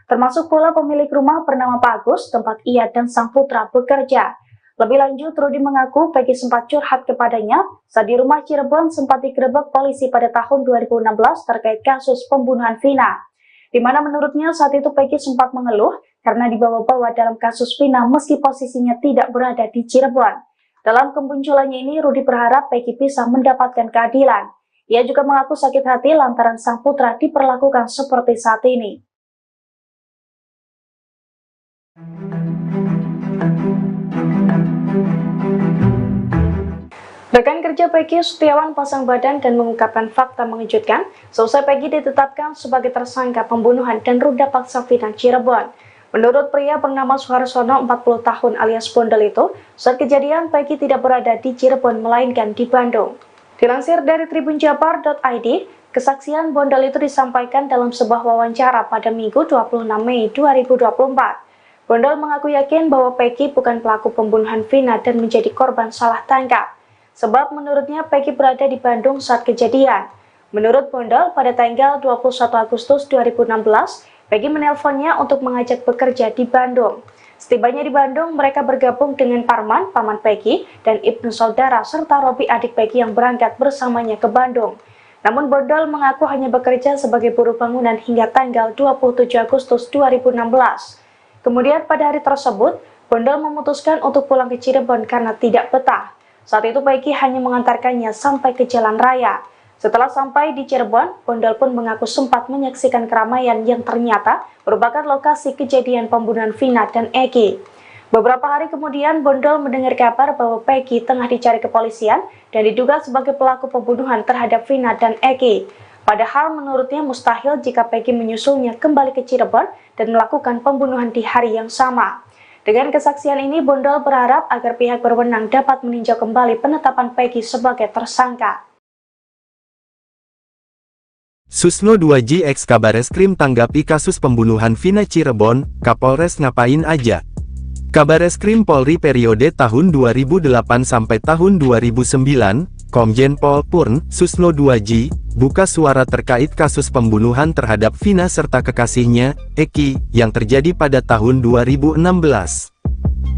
Termasuk pula pemilik rumah bernama Pak Agus, tempat ia dan sang putra bekerja. Lebih lanjut, Rudi mengaku Peggy sempat curhat kepadanya saat di rumah Cirebon sempat digerebek polisi pada tahun 2016 terkait kasus pembunuhan Vina. Di mana menurutnya saat itu Peggy sempat mengeluh karena dibawa-bawa dalam kasus Vina meski posisinya tidak berada di Cirebon. Dalam kemunculannya ini, Rudi berharap Peggy bisa mendapatkan keadilan. Ia juga mengaku sakit hati lantaran sang putra diperlakukan seperti saat ini. Rekan kerja Peggy Setiawan pasang badan dan mengungkapkan fakta mengejutkan seusai Peggy ditetapkan sebagai tersangka pembunuhan dan ruda paksa Vina Cirebon. Menurut pria bernama Suharsono 40 tahun alias Bondol itu, saat kejadian Peggy tidak berada di Cirebon melainkan di Bandung. Dilansir dari tribunjabar.id, kesaksian Bondol itu disampaikan dalam sebuah wawancara pada Minggu 26 Mei 2024. Bondol mengaku yakin bahwa Peggy bukan pelaku pembunuhan Vina dan menjadi korban salah tangkap. Sebab menurutnya Peggy berada di Bandung saat kejadian. Menurut Bondol, pada tanggal 21 Agustus 2016, Peggy menelponnya untuk mengajak bekerja di Bandung. Setibanya di Bandung, mereka bergabung dengan Parman, paman Peggy, dan Ibnu saudara serta Robi adik Peggy yang berangkat bersamanya ke Bandung. Namun Bondol mengaku hanya bekerja sebagai buruh bangunan hingga tanggal 27 Agustus 2016. Kemudian pada hari tersebut, Bondol memutuskan untuk pulang ke Cirebon karena tidak betah. Saat itu Peggy hanya mengantarkannya sampai ke jalan raya. Setelah sampai di Cirebon, Bondol pun mengaku sempat menyaksikan keramaian yang ternyata merupakan lokasi kejadian pembunuhan Vina dan Eki. Beberapa hari kemudian, Bondol mendengar kabar bahwa Peggy tengah dicari kepolisian dan diduga sebagai pelaku pembunuhan terhadap Vina dan Eki. Padahal menurutnya mustahil jika Peggy menyusulnya kembali ke Cirebon dan melakukan pembunuhan di hari yang sama. Dengan kesaksian ini, Bondol berharap agar pihak berwenang dapat meninjau kembali penetapan Peggy sebagai tersangka. Susno 2J ex Kabareskrim tanggapi kasus pembunuhan Vina Cirebon, Kapolres ngapain aja? Kabareskrim Polri periode tahun 2008 sampai tahun 2009, Komjen Pol Purn, Susno 2J, buka suara terkait kasus pembunuhan terhadap Vina serta kekasihnya, Eki, yang terjadi pada tahun 2016.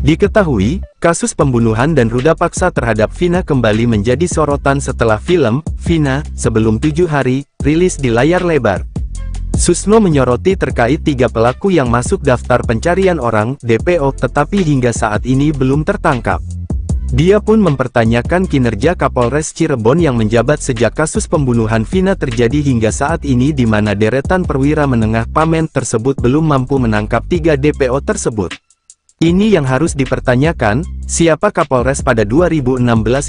Diketahui, kasus pembunuhan dan ruda paksa terhadap Vina kembali menjadi sorotan setelah film, Vina, Sebelum 7 Hari, rilis di layar lebar. Susno menyoroti terkait 3 pelaku yang masuk daftar pencarian orang, DPO, tetapi hingga saat ini belum tertangkap. Dia pun mempertanyakan kinerja Kapolres Cirebon yang menjabat sejak kasus pembunuhan Vina terjadi hingga saat ini di mana deretan perwira menengah Pamen tersebut belum mampu menangkap 3 DPO tersebut. Ini yang harus dipertanyakan, siapa Kapolres pada 2016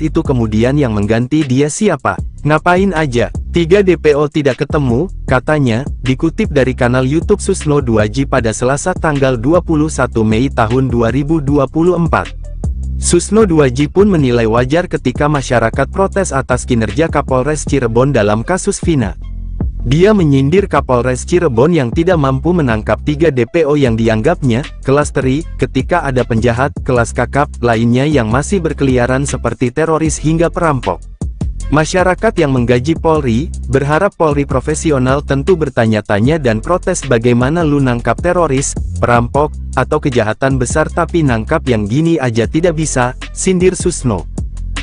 itu kemudian yang mengganti dia siapa? Ngapain aja? 3 DPO tidak ketemu, katanya, dikutip dari kanal YouTube Susno 2J pada Selasa tanggal 21 Mei tahun 2024. Susno 2J pun menilai wajar ketika masyarakat protes atas kinerja Kapolres Cirebon dalam kasus Vina. Dia menyindir Kapolres Cirebon yang tidak mampu menangkap 3 DPO yang dianggapnya, kelas teri, ketika ada penjahat, kelas kakap, lainnya yang masih berkeliaran seperti teroris hingga perampok. Masyarakat yang menggaji Polri, berharap Polri profesional tentu bertanya-tanya dan protes bagaimana lu nangkap teroris, perampok, atau kejahatan besar tapi nangkap yang gini aja tidak bisa, sindir Susno.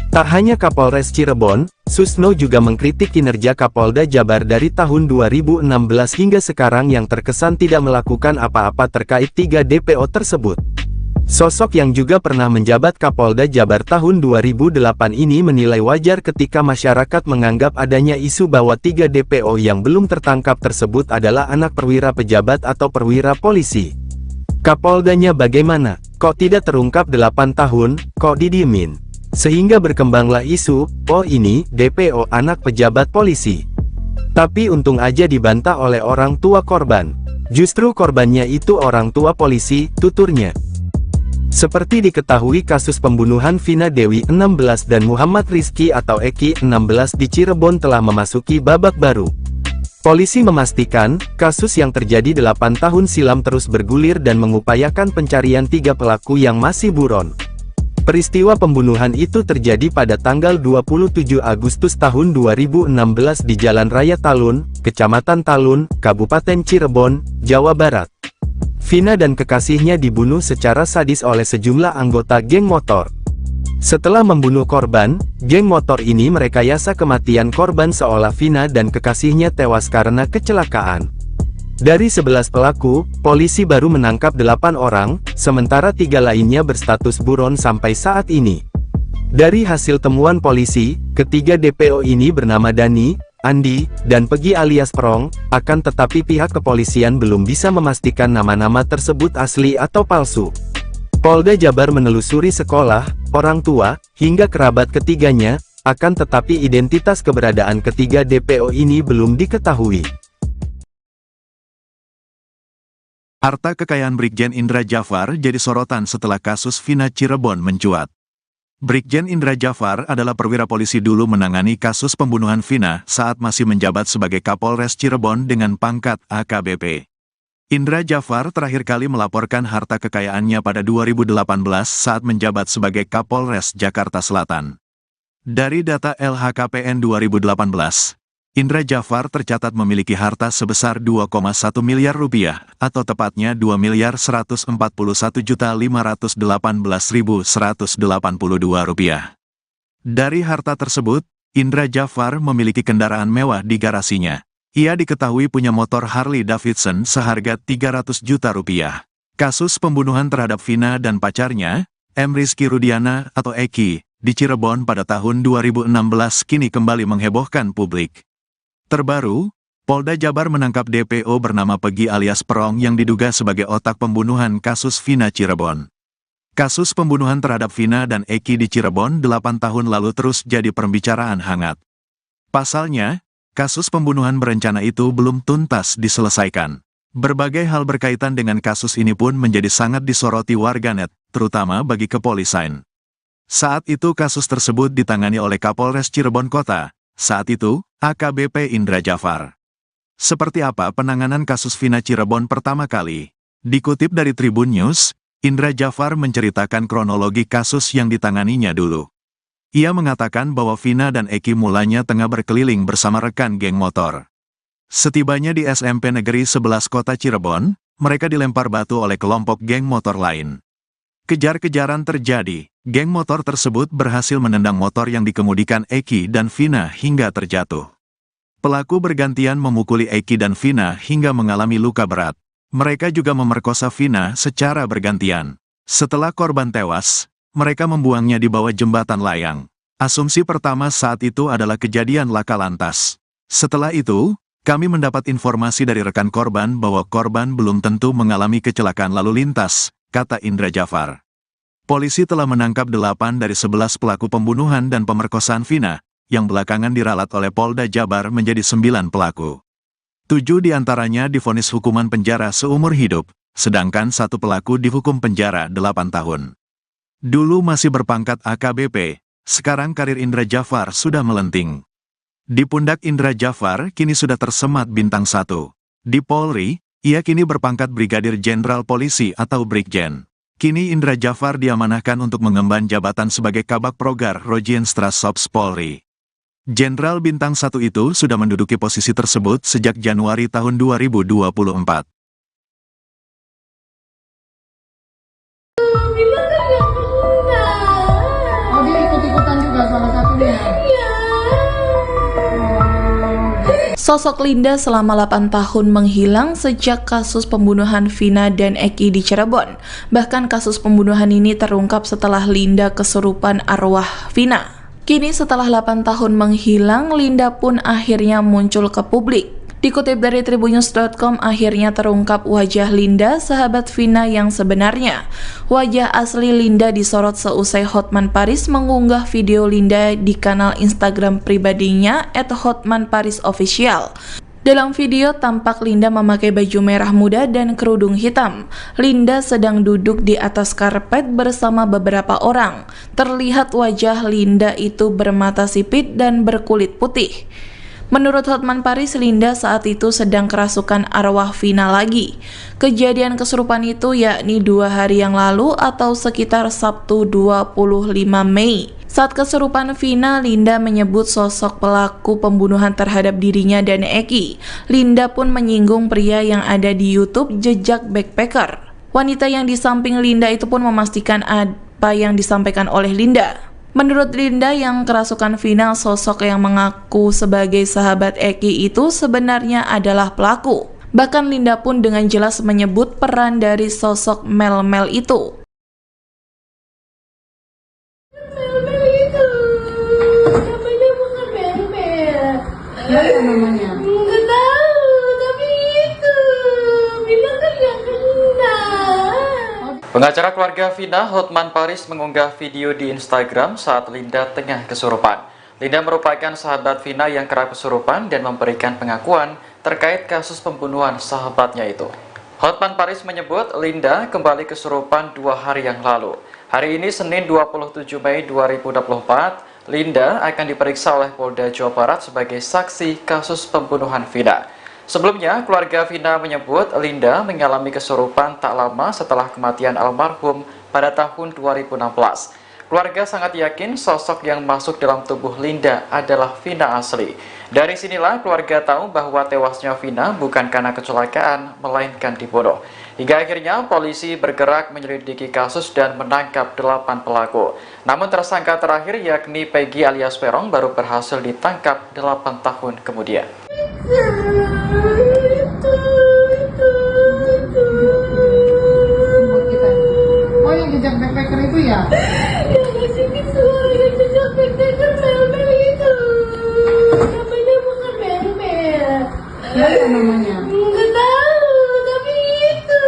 Tak hanya Kapolres Cirebon, Susno juga mengkritik kinerja Kapolda Jabar dari tahun 2016 hingga sekarang yang terkesan tidak melakukan apa-apa terkait 3 DPO tersebut. Sosok yang juga pernah menjabat Kapolda Jabar tahun 2008 ini menilai wajar ketika masyarakat menganggap adanya isu bahwa 3 DPO yang belum tertangkap tersebut adalah anak perwira pejabat atau perwira polisi. Kapoldanya bagaimana? Kok tidak terungkap 8 tahun, kok didiemin? Sehingga berkembanglah isu, oh ini, DPO anak pejabat polisi. Tapi untung aja dibantah oleh orang tua korban. Justru korbannya itu orang tua polisi, tuturnya. Seperti diketahui kasus pembunuhan Vina Dewi 16 dan Muhammad Rizky atau Eki 16 di Cirebon telah memasuki babak baru. Polisi memastikan, kasus yang terjadi 8 tahun silam terus bergulir dan mengupayakan pencarian 3 pelaku yang masih buron. Peristiwa pembunuhan itu terjadi pada tanggal 27 Agustus tahun 2016 di Jalan Raya Talun, Kecamatan Talun, Kabupaten Cirebon, Jawa Barat. Vina dan kekasihnya dibunuh secara sadis oleh sejumlah anggota geng motor. Setelah membunuh korban, geng motor ini merekayasa kematian korban seolah Vina dan kekasihnya tewas karena kecelakaan. Dari 11 pelaku, polisi baru menangkap 8 orang, sementara 3 lainnya berstatus buron sampai saat ini. Dari hasil temuan polisi, ketiga DPO ini bernama Dani, Andi, dan Pegi alias Prong, akan tetapi pihak kepolisian belum bisa memastikan nama-nama tersebut asli atau palsu. Polda Jabar menelusuri sekolah, orang tua, hingga kerabat ketiganya, akan tetapi identitas keberadaan ketiga DPO ini belum diketahui. Harta kekayaan Brigjen Indra Jafar jadi sorotan setelah kasus Vina Cirebon mencuat. Brigjen Indra Jafar adalah perwira polisi dulu menangani kasus pembunuhan Vina saat masih menjabat sebagai Kapolres Cirebon dengan pangkat AKBP. Indra Jafar terakhir kali melaporkan harta kekayaannya pada 2018 saat menjabat sebagai Kapolres Jakarta Selatan. Dari data LHKPN 2018, Indra Jafar tercatat memiliki harta sebesar 2,1 miliar rupiah, atau tepatnya 2.141.518.182 rupiah. Dari harta tersebut, Indra Jafar memiliki kendaraan mewah di garasinya. Ia diketahui punya motor Harley Davidson seharga 300 juta rupiah. Kasus pembunuhan terhadap Vina dan pacarnya, M. Rizky Rudiana atau Eki, di Cirebon pada tahun 2016 kini kembali menghebohkan publik. Terbaru, Polda Jabar menangkap DPO bernama Pegi alias Prong yang diduga sebagai otak pembunuhan kasus Vina Cirebon. Kasus pembunuhan terhadap Vina dan Eki di Cirebon 8 tahun lalu terus jadi pembicaraan hangat. Pasalnya, kasus pembunuhan berencana itu belum tuntas diselesaikan. Berbagai hal berkaitan dengan kasus ini pun menjadi sangat disoroti warganet, terutama bagi kepolisian. Saat itu kasus tersebut ditangani oleh Kapolres Cirebon Kota, saat itu, AKBP Indra Jafar. Seperti apa penanganan kasus Vina Cirebon pertama kali? Dikutip dari Tribun News, Indra Jafar menceritakan kronologi kasus yang ditanganinya dulu. Ia mengatakan bahwa Vina dan Eki mulanya tengah berkeliling bersama rekan geng motor. Setibanya di SMP Negeri 11 Kota Cirebon, mereka dilempar batu oleh kelompok geng motor lain. Kejar-kejaran terjadi, geng motor tersebut berhasil menendang motor yang dikemudikan Eki dan Vina hingga terjatuh. Pelaku bergantian memukuli Eki dan Vina hingga mengalami luka berat. Mereka juga memerkosa Vina secara bergantian. Setelah korban tewas, mereka membuangnya di bawah jembatan layang. Asumsi pertama saat itu adalah kejadian laka lantas. Setelah itu, kami mendapat informasi dari rekan korban bahwa korban belum tentu mengalami kecelakaan lalu lintas, kata Indra Jafar. Polisi telah menangkap 8 dari 11 pelaku pembunuhan dan pemerkosaan Vina, yang belakangan diralat oleh Polda Jabar menjadi 9 pelaku. 7 diantaranya divonis hukuman penjara seumur hidup, sedangkan 1 pelaku dihukum penjara 8 tahun. Dulu masih berpangkat AKBP, sekarang karir Indra Jafar sudah melenting. Di pundak Indra Jafar kini sudah tersemat bintang 1. Di Polri, ia kini berpangkat Brigadir Jenderal Polisi atau Brigjen. Kini Indra Jafar diamanahkan untuk mengemban jabatan sebagai Kabak Progar Rojienstrasops Polri. Jenderal bintang 1 itu sudah menduduki posisi tersebut sejak Januari tahun 2024. Bila kan gak pernah. Oh, dia ikut-ikutan juga salah satunya. Iya. Sosok Linda selama 8 tahun menghilang sejak kasus pembunuhan Vina dan Eki di Cirebon. Bahkan kasus pembunuhan ini terungkap setelah Linda kesurupan arwah Vina. Kini setelah 8 tahun menghilang, Linda pun akhirnya muncul ke publik. Dikutip dari Tribunnews.com, akhirnya terungkap wajah Linda, sahabat Vina yang sebenarnya. Wajah asli Linda disorot seusai Hotman Paris mengunggah video Linda di kanal Instagram pribadinya @hotmanparisofficial. Dalam video tampak Linda memakai baju merah muda dan kerudung hitam. Linda sedang duduk di atas karpet bersama beberapa orang. Terlihat wajah Linda itu bermata sipit dan berkulit putih. Menurut Hotman Paris, Linda saat itu sedang kerasukan arwah Vina lagi. Kejadian kesurupan itu yakni 2 hari yang lalu atau sekitar Sabtu 25 Mei. Saat kesurupan Vina, Linda menyebut sosok pelaku pembunuhan terhadap dirinya dan Eki. Linda pun menyinggung pria yang ada di YouTube Jejak Backpacker. Wanita yang di samping Linda itu pun memastikan apa yang disampaikan oleh Linda. Menurut Linda yang kerasukan Vina, sosok yang mengaku sebagai sahabat Eki itu sebenarnya adalah pelaku. Bahkan Linda pun dengan jelas menyebut peran dari sosok Mel-Mel itu. Mel-Mel itu namanya bukan Mel-Mel. Apa namanya? Nggak tahu, tapi itu bilang kan nggak kenal. Pengacara keluarga Vina, Hotman Paris, mengunggah video di Instagram saat Linda tengah kesurupan. Linda merupakan sahabat Vina yang kerap kesurupan dan memberikan pengakuan terkait kasus pembunuhan sahabatnya itu. Hotman Paris menyebut Linda kembali kesurupan 2 hari yang lalu. Hari ini Senin 27 Mei 2024, Linda akan diperiksa oleh Polda Jawa Barat sebagai saksi kasus pembunuhan Vina. Sebelumnya, keluarga Vina menyebut Linda mengalami kesurupan tak lama setelah kematian almarhum pada tahun 2016. Keluarga sangat yakin sosok yang masuk dalam tubuh Linda adalah Vina asli. Dari sinilah keluarga tahu bahwa tewasnya Vina bukan karena kecelakaan, melainkan dibunuh. Hingga akhirnya polisi bergerak menyelidiki kasus dan menangkap 8 pelaku. Namun tersangka terakhir yakni Peggy alias Peron baru berhasil ditangkap 8 tahun kemudian. Buat kita. Oh, yang Jejak Backpacker itu ya? Yang ngasih suara yang Jejak Backpacker Mel-Mel itu namanya bukan Mel-Mel. Apa namanya? Nggak tahu, tapi itu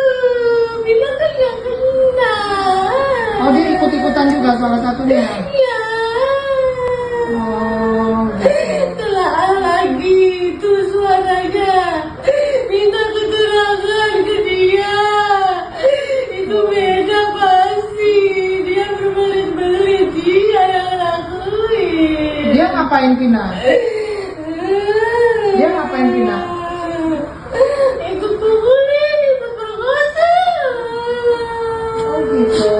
bilang kan nggak kenal. Oh, dia ikut-ikutan juga salah satunya. Iya. Oh, gitu. Telah lagi itu suaranya minta keterangan ke dia. Itu beda pasti. Dia berbelit-belit, dia yang lakuin. Dia ngapain Vina? Dia ngapain Vina? Ikut pukulin, ikut perkosa. Oh, gitu.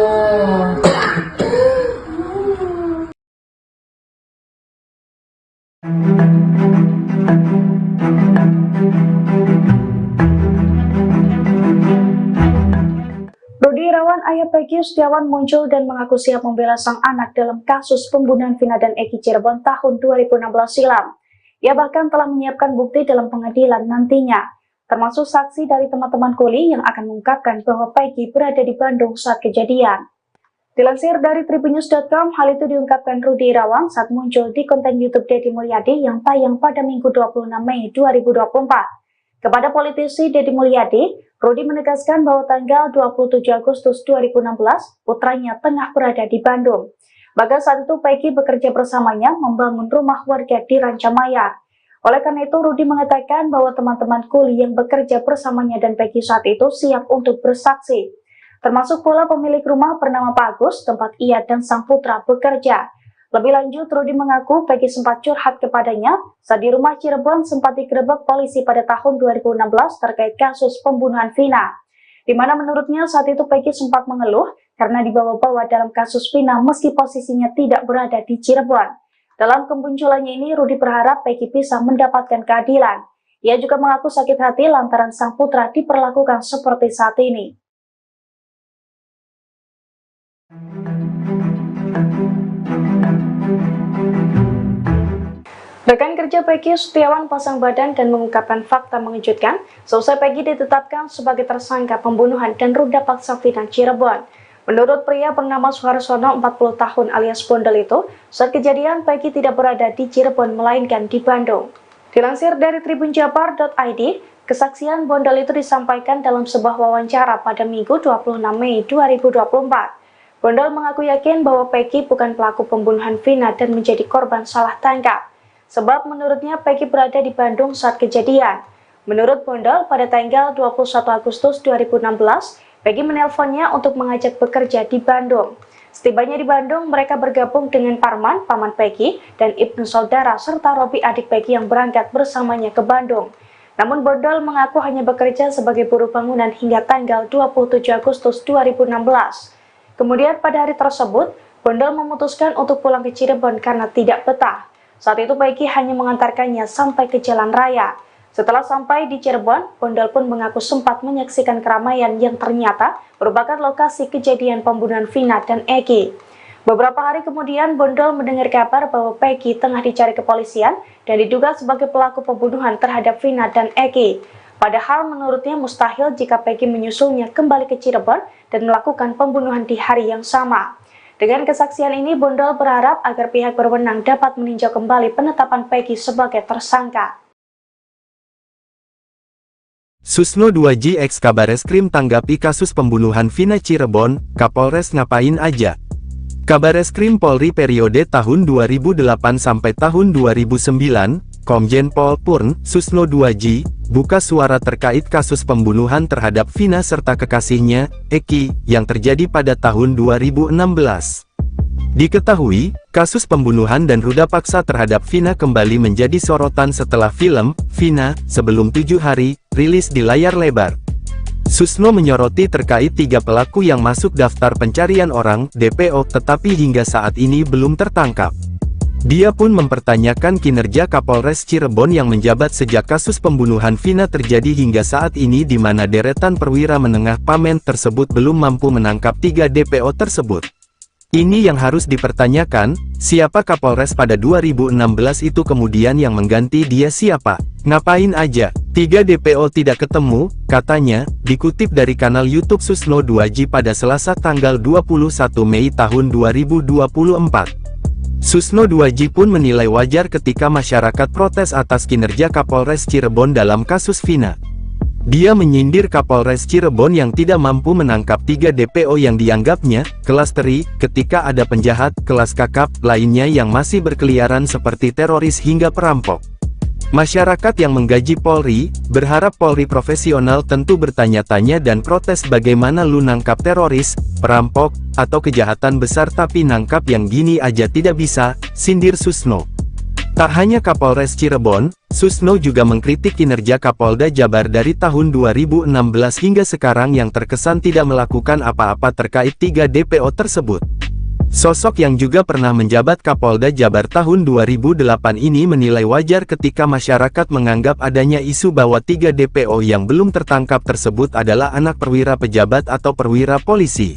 Rudy Irawan, ayah Peggy Setiawan, muncul dan mengaku siap membela sang anak dalam kasus pembunuhan Vina dan Eki Cirebon tahun 2016 silam. Ia bahkan telah menyiapkan bukti dalam pengadilan nantinya, termasuk saksi dari teman-teman kuli yang akan mengungkapkan bahwa Peggy berada di Bandung saat kejadian. Dilansir dari Tribunnews.com, hal itu diungkapkan Rudy Irawan saat muncul di konten YouTube Deddy Mulyadi yang tayang pada Minggu 26 Mei 2024. Kepada politisi Deddy Mulyadi, Rudy menegaskan bahwa tanggal 27 Agustus 2016, putranya tengah berada di Bandung. Bahkan saat itu Peggy bekerja bersamanya membangun rumah warga di Rancamaya. Oleh karena itu, Rudy mengatakan bahwa teman-teman kuli yang bekerja bersamanya dan Peggy saat itu siap untuk bersaksi. Termasuk pula pemilik rumah bernama Pak Agus, tempat ia dan sang putra bekerja. Lebih lanjut, Rudy mengaku Peggy sempat curhat kepadanya saat di rumah Cirebon sempat digerebek polisi pada tahun 2016 terkait kasus pembunuhan Vina. Di mana menurutnya saat itu Peggy sempat mengeluh karena dibawa-bawa dalam kasus Vina meski posisinya tidak berada di Cirebon. Dalam kemunculannya ini, Rudy berharap Peggy bisa mendapatkan keadilan. Ia juga mengaku sakit hati lantaran sang putra diperlakukan seperti saat ini. Rekan kerja Peggy Setiawan pasang badan dan mengungkapkan fakta mengejutkan seusai Peggy ditetapkan sebagai tersangka pembunuhan dan ruda paksa Vina Cirebon. Menurut pria bernama Suharsono 40 tahun alias Bondol itu, saat kejadian Peggy tidak berada di Cirebon melainkan di Bandung. Dilansir dari tribunjabar.id, kesaksian Bondol itu disampaikan dalam sebuah wawancara pada Minggu 26 Mei 2024. Bondol mengaku yakin bahwa Peggy bukan pelaku pembunuhan Vina dan menjadi korban salah tangkap. Sebab menurutnya Peggy berada di Bandung saat kejadian. Menurut Bondol, pada tanggal 21 Agustus 2016, Peggy menelponnya untuk mengajak bekerja di Bandung. Setibanya di Bandung, mereka bergabung dengan Parman, paman Peggy, dan Ibnu saudara serta Robi adik Peggy yang berangkat bersamanya ke Bandung. Namun Bondol mengaku hanya bekerja sebagai buruh bangunan hingga tanggal 27 Agustus 2016. Kemudian pada hari tersebut, Bondol memutuskan untuk pulang ke Cirebon karena tidak betah. Saat itu Peggy hanya mengantarkannya sampai ke jalan raya. Setelah sampai di Cirebon, Bondol pun mengaku sempat menyaksikan keramaian yang ternyata merupakan lokasi kejadian pembunuhan Vina dan Eki. Beberapa hari kemudian, Bondol mendengar kabar bahwa Peggy tengah dicari kepolisian dan diduga sebagai pelaku pembunuhan terhadap Vina dan Eki. Padahal menurutnya mustahil jika Peggy menyusulnya kembali ke Cirebon dan melakukan pembunuhan di hari yang sama. Dengan kesaksian ini, Bondol berharap agar pihak berwenang dapat meninjau kembali penetapan Peggy sebagai tersangka. Susno 2J ex Kabareskrim tanggapi kasus pembunuhan Vina Cirebon, Kapolres ngapain aja? Kabareskrim Polri periode tahun 2008 sampai tahun 2009, Komjen Pol Purn, Susno 2J, buka suara terkait kasus pembunuhan terhadap Vina serta kekasihnya, Eki, yang terjadi pada tahun 2016. Diketahui, kasus pembunuhan dan ruda paksa terhadap Vina kembali menjadi sorotan setelah film, Vina, Sebelum 7 Hari, rilis di layar lebar. Susno menyoroti terkait 3 pelaku yang masuk daftar pencarian orang, DPO, tetapi hingga saat ini belum tertangkap. Dia pun mempertanyakan kinerja Kapolres Cirebon yang menjabat sejak kasus pembunuhan Vina terjadi hingga saat ini di mana deretan perwira menengah Pamen tersebut belum mampu menangkap 3 DPO tersebut. Ini yang harus dipertanyakan, siapa Kapolres pada 2016 itu kemudian yang mengganti dia siapa? Ngapain aja? 3 DPO tidak ketemu, katanya, dikutip dari kanal YouTube Susno 2J pada Selasa tanggal 21 Mei tahun 2024. Susno 2J pun menilai wajar ketika masyarakat protes atas kinerja Kapolres Cirebon dalam kasus Vina. Dia menyindir Kapolres Cirebon yang tidak mampu menangkap 3 DPO yang dianggapnya, kelas teri, ketika ada penjahat, kelas kakap, lainnya yang masih berkeliaran seperti teroris hingga perampok. Masyarakat yang menggaji Polri, berharap Polri profesional tentu bertanya-tanya dan protes bagaimana lu nangkap teroris, perampok, atau kejahatan besar tapi nangkap yang gini aja tidak bisa, sindir Susno. Tak hanya Kapolres Cirebon, Susno juga mengkritik kinerja Kapolda Jabar dari tahun 2016 hingga sekarang yang terkesan tidak melakukan apa-apa terkait 3 DPO tersebut. Sosok yang juga pernah menjabat Kapolda Jabar tahun 2008 ini menilai wajar ketika masyarakat menganggap adanya isu bahwa 3 DPO yang belum tertangkap tersebut adalah anak perwira pejabat atau perwira polisi.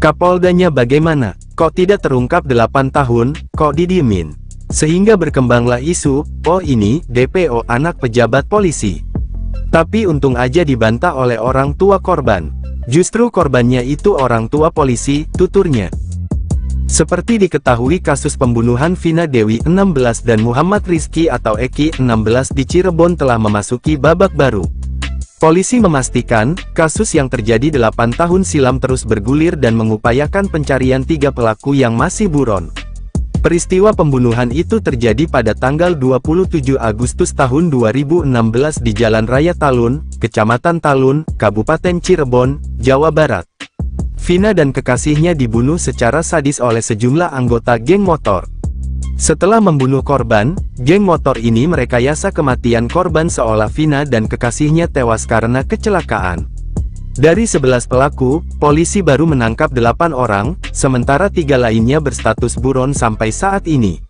Kapoldanya bagaimana? Kok tidak terungkap 8 tahun, kok didiemin? Sehingga berkembanglah isu, oh ini, DPO anak pejabat polisi. Tapi untung aja dibantah oleh orang tua korban. Justru korbannya itu orang tua polisi, tuturnya. Seperti diketahui kasus pembunuhan Vina Dewi 16 dan Muhammad Rizky atau Eki 16 di Cirebon telah memasuki babak baru. Polisi memastikan, kasus yang terjadi 8 tahun silam terus bergulir dan mengupayakan pencarian 3 pelaku yang masih buron. Peristiwa pembunuhan itu terjadi pada tanggal 27 Agustus tahun 2016 di Jalan Raya Talun, Kecamatan Talun, Kabupaten Cirebon, Jawa Barat. Vina dan kekasihnya dibunuh secara sadis oleh sejumlah anggota geng motor. Setelah membunuh korban, geng motor ini merekayasa kematian korban seolah Vina dan kekasihnya tewas karena kecelakaan. Dari 11 pelaku, polisi baru menangkap 8 orang, sementara 3 lainnya berstatus buron sampai saat ini.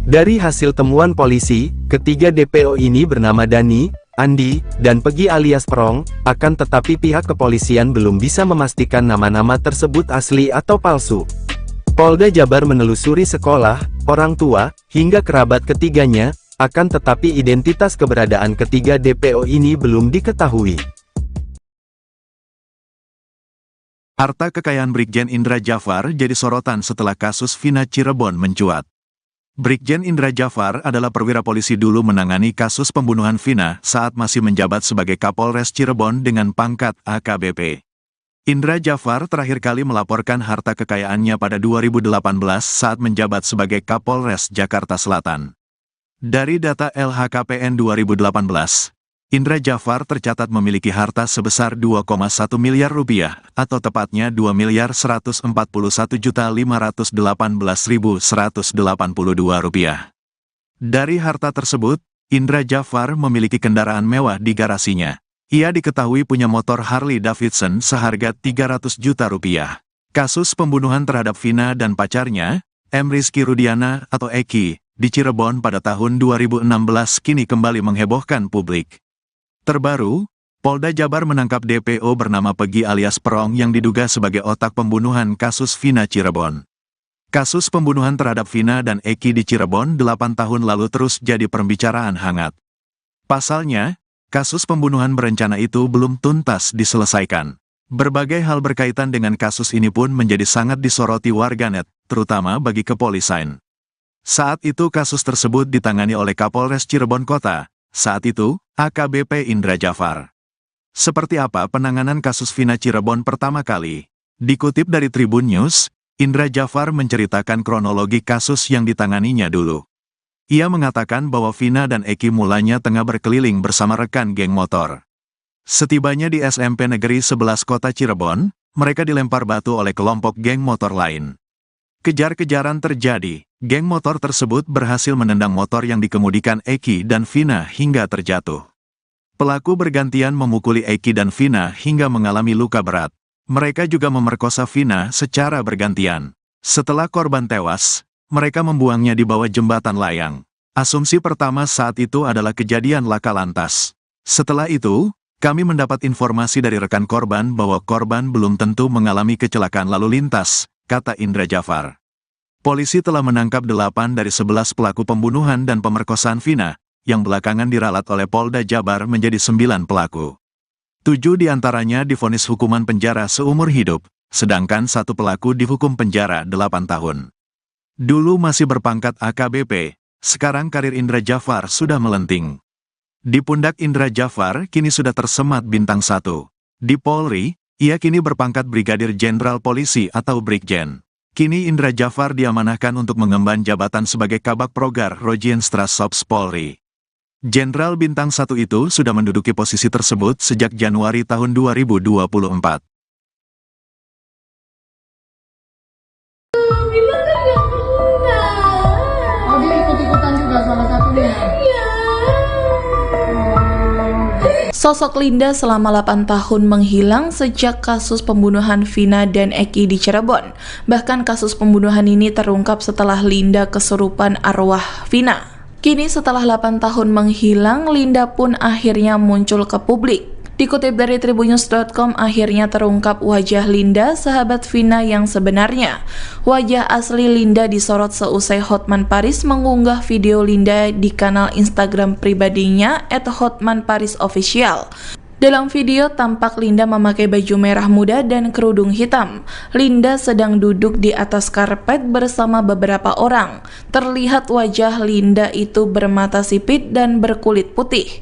Dari hasil temuan polisi, ketiga DPO ini bernama Dani, Andi, dan Pegi alias Prong, akan tetapi pihak kepolisian belum bisa memastikan nama-nama tersebut asli atau palsu. Polda Jabar menelusuri sekolah, orang tua, hingga kerabat ketiganya, Akan tetapi identitas keberadaan ketiga DPO ini belum diketahui. Harta kekayaan Brigjen Indra Jafar jadi sorotan setelah kasus Vina Cirebon mencuat. Brigjen Indra Jafar adalah perwira polisi dulu menangani kasus pembunuhan Vina saat masih menjabat sebagai Kapolres Cirebon dengan pangkat AKBP. Indra Jafar terakhir kali melaporkan harta kekayaannya pada 2018 saat menjabat sebagai Kapolres Jakarta Selatan. Dari data LHKPN 2018, Indra Jafar tercatat memiliki harta sebesar 2,1 miliar rupiah, atau tepatnya 2.141.518.182 rupiah. Dari harta tersebut, Indra Jafar memiliki kendaraan mewah di garasinya. Ia diketahui punya motor Harley Davidson seharga 300 juta rupiah. Kasus pembunuhan terhadap Vina dan pacarnya, M. Rizky Rudiana atau Eki, di Cirebon pada tahun 2016 kini kembali menghebohkan publik. Terbaru, Polda Jabar menangkap DPO bernama Pegi alias Perong yang diduga sebagai otak pembunuhan kasus Vina Cirebon. Kasus pembunuhan terhadap Vina dan Eki di Cirebon 8 tahun lalu terus jadi pembicaraan hangat. Pasalnya, kasus pembunuhan berencana itu belum tuntas diselesaikan. Berbagai hal berkaitan dengan kasus ini pun menjadi sangat disoroti warganet, terutama bagi kepolisian. Saat itu kasus tersebut ditangani oleh Kapolres Cirebon Kota, saat itu, AKBP Indra Jafar. Seperti apa penanganan kasus Vina Cirebon pertama kali? Dikutip dari Tribun News, Indra Jafar menceritakan kronologi kasus yang ditanganinya dulu. Ia mengatakan bahwa Vina dan Eki mulanya tengah berkeliling bersama rekan geng motor. Setibanya di SMP Negeri 11 Kota Cirebon, mereka dilempar batu oleh kelompok geng motor lain. Kejar-kejaran terjadi, geng motor tersebut berhasil menendang motor yang dikemudikan Eki dan Vina hingga terjatuh. Pelaku bergantian memukuli Eki dan Vina hingga mengalami luka berat. Mereka juga memerkosa Vina secara bergantian. Setelah korban tewas, mereka membuangnya di bawah jembatan layang. Asumsi pertama saat itu adalah kejadian laka lantas. Setelah itu, kami mendapat informasi dari rekan korban bahwa korban belum tentu mengalami kecelakaan lalu lintas, kata Indra Jafar. Polisi telah menangkap 8 dari 11 pelaku pembunuhan dan pemerkosaan Vina, yang belakangan diralat oleh Polda Jabar menjadi 9 pelaku. 7 diantaranya divonis hukuman penjara seumur hidup, sedangkan 1 pelaku dihukum penjara 8 tahun. Dulu masih berpangkat AKBP, sekarang karir Indra Jafar sudah melenting. Di pundak Indra Jafar kini sudah tersemat bintang 1. Di Polri, ia kini berpangkat Brigadir Jenderal Polisi atau Brigjen. Kini Indra Jafar diamanahkan untuk mengemban jabatan sebagai Kabak Progar Rojienstrasops Polri. Jenderal bintang 1 itu sudah menduduki posisi tersebut sejak Januari tahun 2024. Bilang kan gak pernah. Oh, dia ikut-ikutan juga salah satunya. Iya. Sosok Linda selama 8 tahun menghilang sejak kasus pembunuhan Vina dan Eki di Cirebon. Bahkan kasus pembunuhan ini terungkap setelah Linda kesurupan arwah Vina. Kini setelah 8 tahun menghilang, Linda pun akhirnya muncul ke publik. Dikutip dari tribunnews.com, akhirnya terungkap wajah Linda, sahabat Vina yang sebenarnya. Wajah asli Linda disorot seusai Hotman Paris mengunggah video Linda di kanal Instagram pribadinya @hotmanparisofficial. Dalam video tampak Linda memakai baju merah muda dan kerudung hitam. Linda sedang duduk di atas karpet bersama beberapa orang. Terlihat wajah Linda itu bermata sipit dan berkulit putih.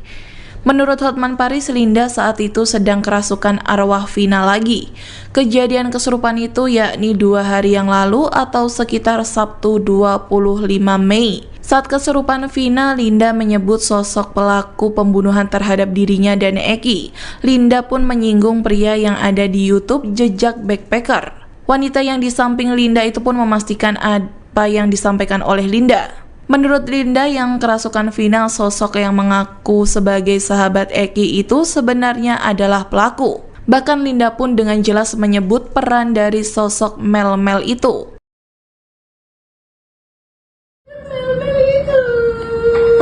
Menurut Hotman Paris, Linda saat itu sedang kerasukan arwah Vina lagi. Kejadian kesurupan itu yakni 2 hari yang lalu atau sekitar Sabtu 25 Mei. Saat kesurupan Vina, Linda menyebut sosok pelaku pembunuhan terhadap dirinya dan Eki. Linda pun menyinggung pria yang ada di YouTube Jejak Backpacker. Wanita yang di samping Linda itu pun memastikan apa yang disampaikan oleh Linda. Menurut Linda yang kerasukan Vina, sosok yang mengaku sebagai sahabat Eki itu sebenarnya adalah pelaku. Bahkan Linda pun dengan jelas menyebut peran dari sosok Mel-Mel itu. Mel-Mel itu.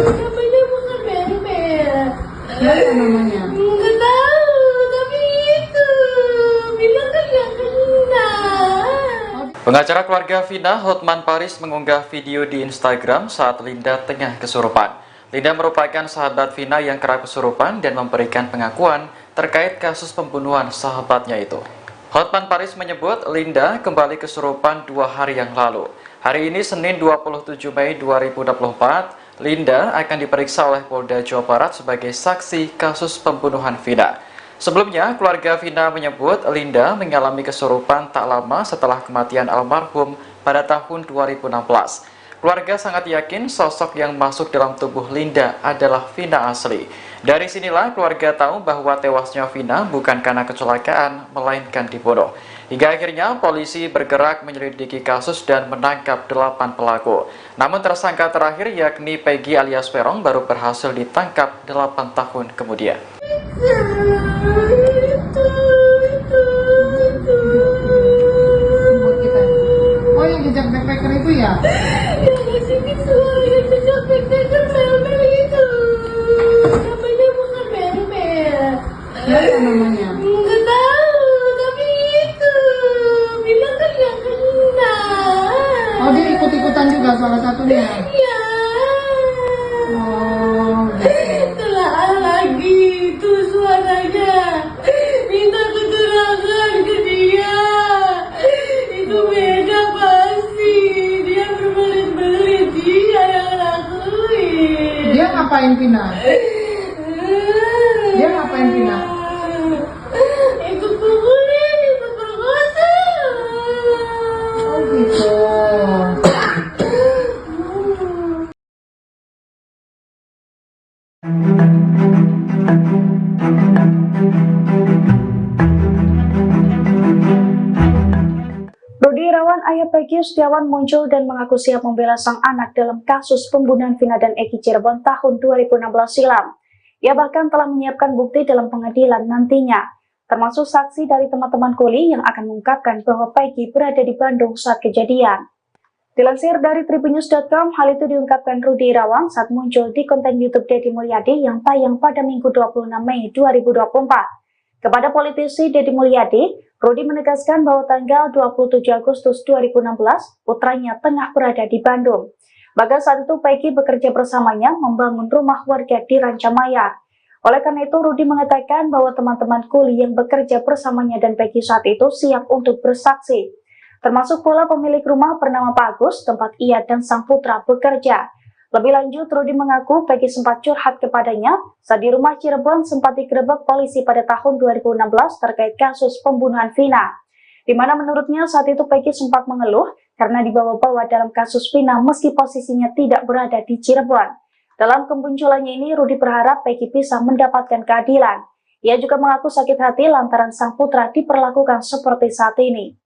Namanya bukan Mel-Mel. Siapa namanya? Nggak tahu, tapi itu. Bilang kan gak kenal. Pengacara keluarga Vina, Hotman Paris mengunggah video di Instagram saat Linda tengah kesurupan. Linda merupakan sahabat Vina yang kerap kesurupan dan memberikan pengakuan terkait kasus pembunuhan sahabatnya itu. Hotman Paris menyebut Linda kembali kesurupan 2 hari yang lalu. Hari ini Senin 27 Mei 2024, Linda akan diperiksa oleh Polda Jawa Barat sebagai saksi kasus pembunuhan Vina. Sebelumnya, keluarga Vina menyebut Linda mengalami kesurupan tak lama setelah kematian almarhum pada tahun 2016. Keluarga sangat yakin sosok yang masuk dalam tubuh Linda adalah Vina asli. Dari sinilah keluarga tahu bahwa tewasnya Vina bukan karena kecelakaan, melainkan dibunuh. Hingga akhirnya polisi bergerak menyelidiki kasus dan menangkap 8 pelaku. Namun tersangka terakhir yakni Peggy alias Peron baru berhasil ditangkap 8 tahun kemudian. Oh, yang jejak backpacker itu ya? Yang kesini suara yang jejak backpacker mel-mel itu. Namanya bukan mel-mel. Siapa namanya? Nggak tahu, tapi itu bilang kan nggak kenal. Oh, dia ikut-ikutan juga salah satunya. Ya. Oh, gitu. Telah lagi itu suaranya. Minta keterangan ke dia. Itu beda pasti. Dia berbelit-belit. Dia yang lakuin. Dia ngapain Vina? Dia ngapain Vina? Ikut pukulin, ikut perkosa. Oh, gitu. Rudi Irawan, ayah Peggy Setiawan muncul dan mengaku siap membela sang anak dalam kasus pembunuhan Vina dan Eki Cirebon tahun 2016 silam. Ia bahkan telah menyiapkan bukti dalam pengadilan nantinya, termasuk saksi dari teman-teman kuli yang akan mengungkapkan bahwa Peggy berada di Bandung saat kejadian. Dilansir dari tribunnews.com, hal itu diungkapkan Rudi Irawan saat muncul di konten YouTube Deddy Mulyadi yang tayang pada Minggu 26 Mei 2024. Kepada politisi Deddy Mulyadi, Rudi menegaskan bahwa tanggal 27 Agustus 2016, putranya tengah berada di Bandung. Bahkan saat itu Peggy bekerja bersamanya membangun rumah warga di Rancamaya. Oleh karena itu, Rudi mengatakan bahwa teman-teman kuli yang bekerja bersamanya dan Peggy saat itu siap untuk bersaksi. Termasuk pula pemilik rumah bernama Pak Agus, tempat ia dan sang putra bekerja. Lebih lanjut, Rudi mengaku Peggy sempat curhat kepadanya saat di rumah Cirebon sempat digerebek polisi pada tahun 2016 terkait kasus pembunuhan Vina. Di mana menurutnya saat itu Peggy sempat mengeluh karena dibawa-bawa dalam kasus Vina meski posisinya tidak berada di Cirebon. Dalam kemunculannya ini, Rudi berharap Peggy bisa mendapatkan keadilan. Ia juga mengaku sakit hati lantaran sang putra diperlakukan seperti saat ini.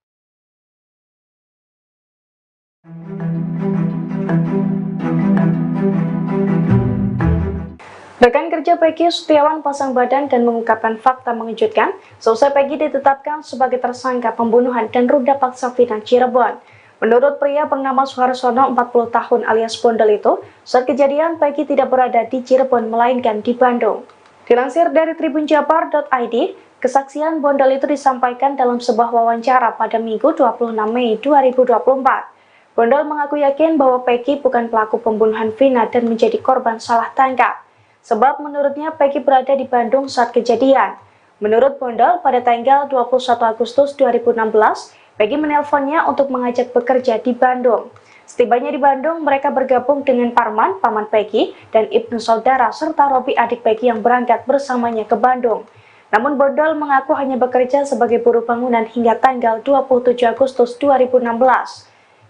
Rekan kerja Peggy Setiawan pasang badan dan mengungkapkan fakta mengejutkan seusai Peggy ditetapkan sebagai tersangka pembunuhan dan ruda paksa Vina Cirebon. Menurut pria bernama Suharsono 40 tahun alias Bondol itu, saat kejadian Peggy tidak berada di Cirebon melainkan di Bandung. Dilansir dari tribunjabar.id, kesaksian Bondol itu disampaikan dalam sebuah wawancara pada Minggu 26 Mei 2024. Bondol mengaku yakin bahwa Peggy bukan pelaku pembunuhan Vina dan menjadi korban salah tangkap. Sebab menurutnya Peggy berada di Bandung saat kejadian. Menurut Bondol, pada tanggal 21 Agustus 2016, Peggy menelponnya untuk mengajak bekerja di Bandung. Setibanya di Bandung, mereka bergabung dengan Parman, paman Peggy, dan Ibnu saudara serta Robi adik Peggy yang berangkat bersamanya ke Bandung. Namun Bondol mengaku hanya bekerja sebagai buruh bangunan hingga tanggal 27 Agustus 2016.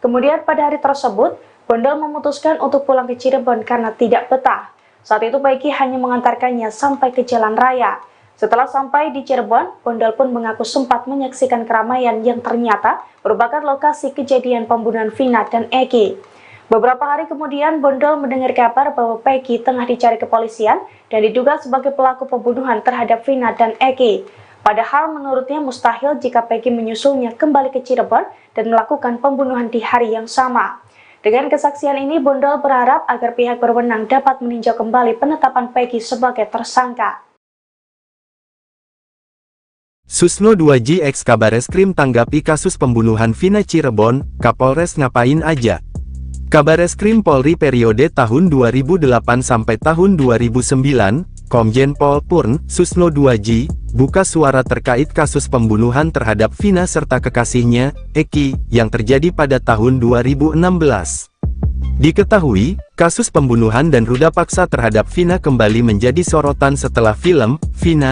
Kemudian pada hari tersebut, Bondol memutuskan untuk pulang ke Cirebon karena tidak betah. Saat itu Peggy hanya mengantarkannya sampai ke jalan raya. Setelah sampai di Cirebon, Bondol pun mengaku sempat menyaksikan keramaian yang ternyata merupakan lokasi kejadian pembunuhan Vina dan Eki. Beberapa hari kemudian, Bondol mendengar kabar bahwa Peggy tengah dicari kepolisian dan diduga sebagai pelaku pembunuhan terhadap Vina dan Eki. Padahal menurutnya mustahil jika Peggy menyusulnya kembali ke Cirebon dan melakukan pembunuhan di hari yang sama. Dengan kesaksian ini, Bondol berharap agar pihak berwenang dapat meninjau kembali penetapan Peggy sebagai tersangka. Susno 2J ex Kabareskrim tanggapi kasus pembunuhan Vina Cirebon, Kapolres ngapain aja? Kabareskrim Polri periode tahun 2008 sampai tahun 2009, Komjen Pol Purn, Susno 2J, buka suara terkait kasus pembunuhan terhadap Vina serta kekasihnya, Eki, yang terjadi pada tahun 2016. Diketahui, kasus pembunuhan dan ruda paksa terhadap Vina kembali menjadi sorotan setelah film, Vina,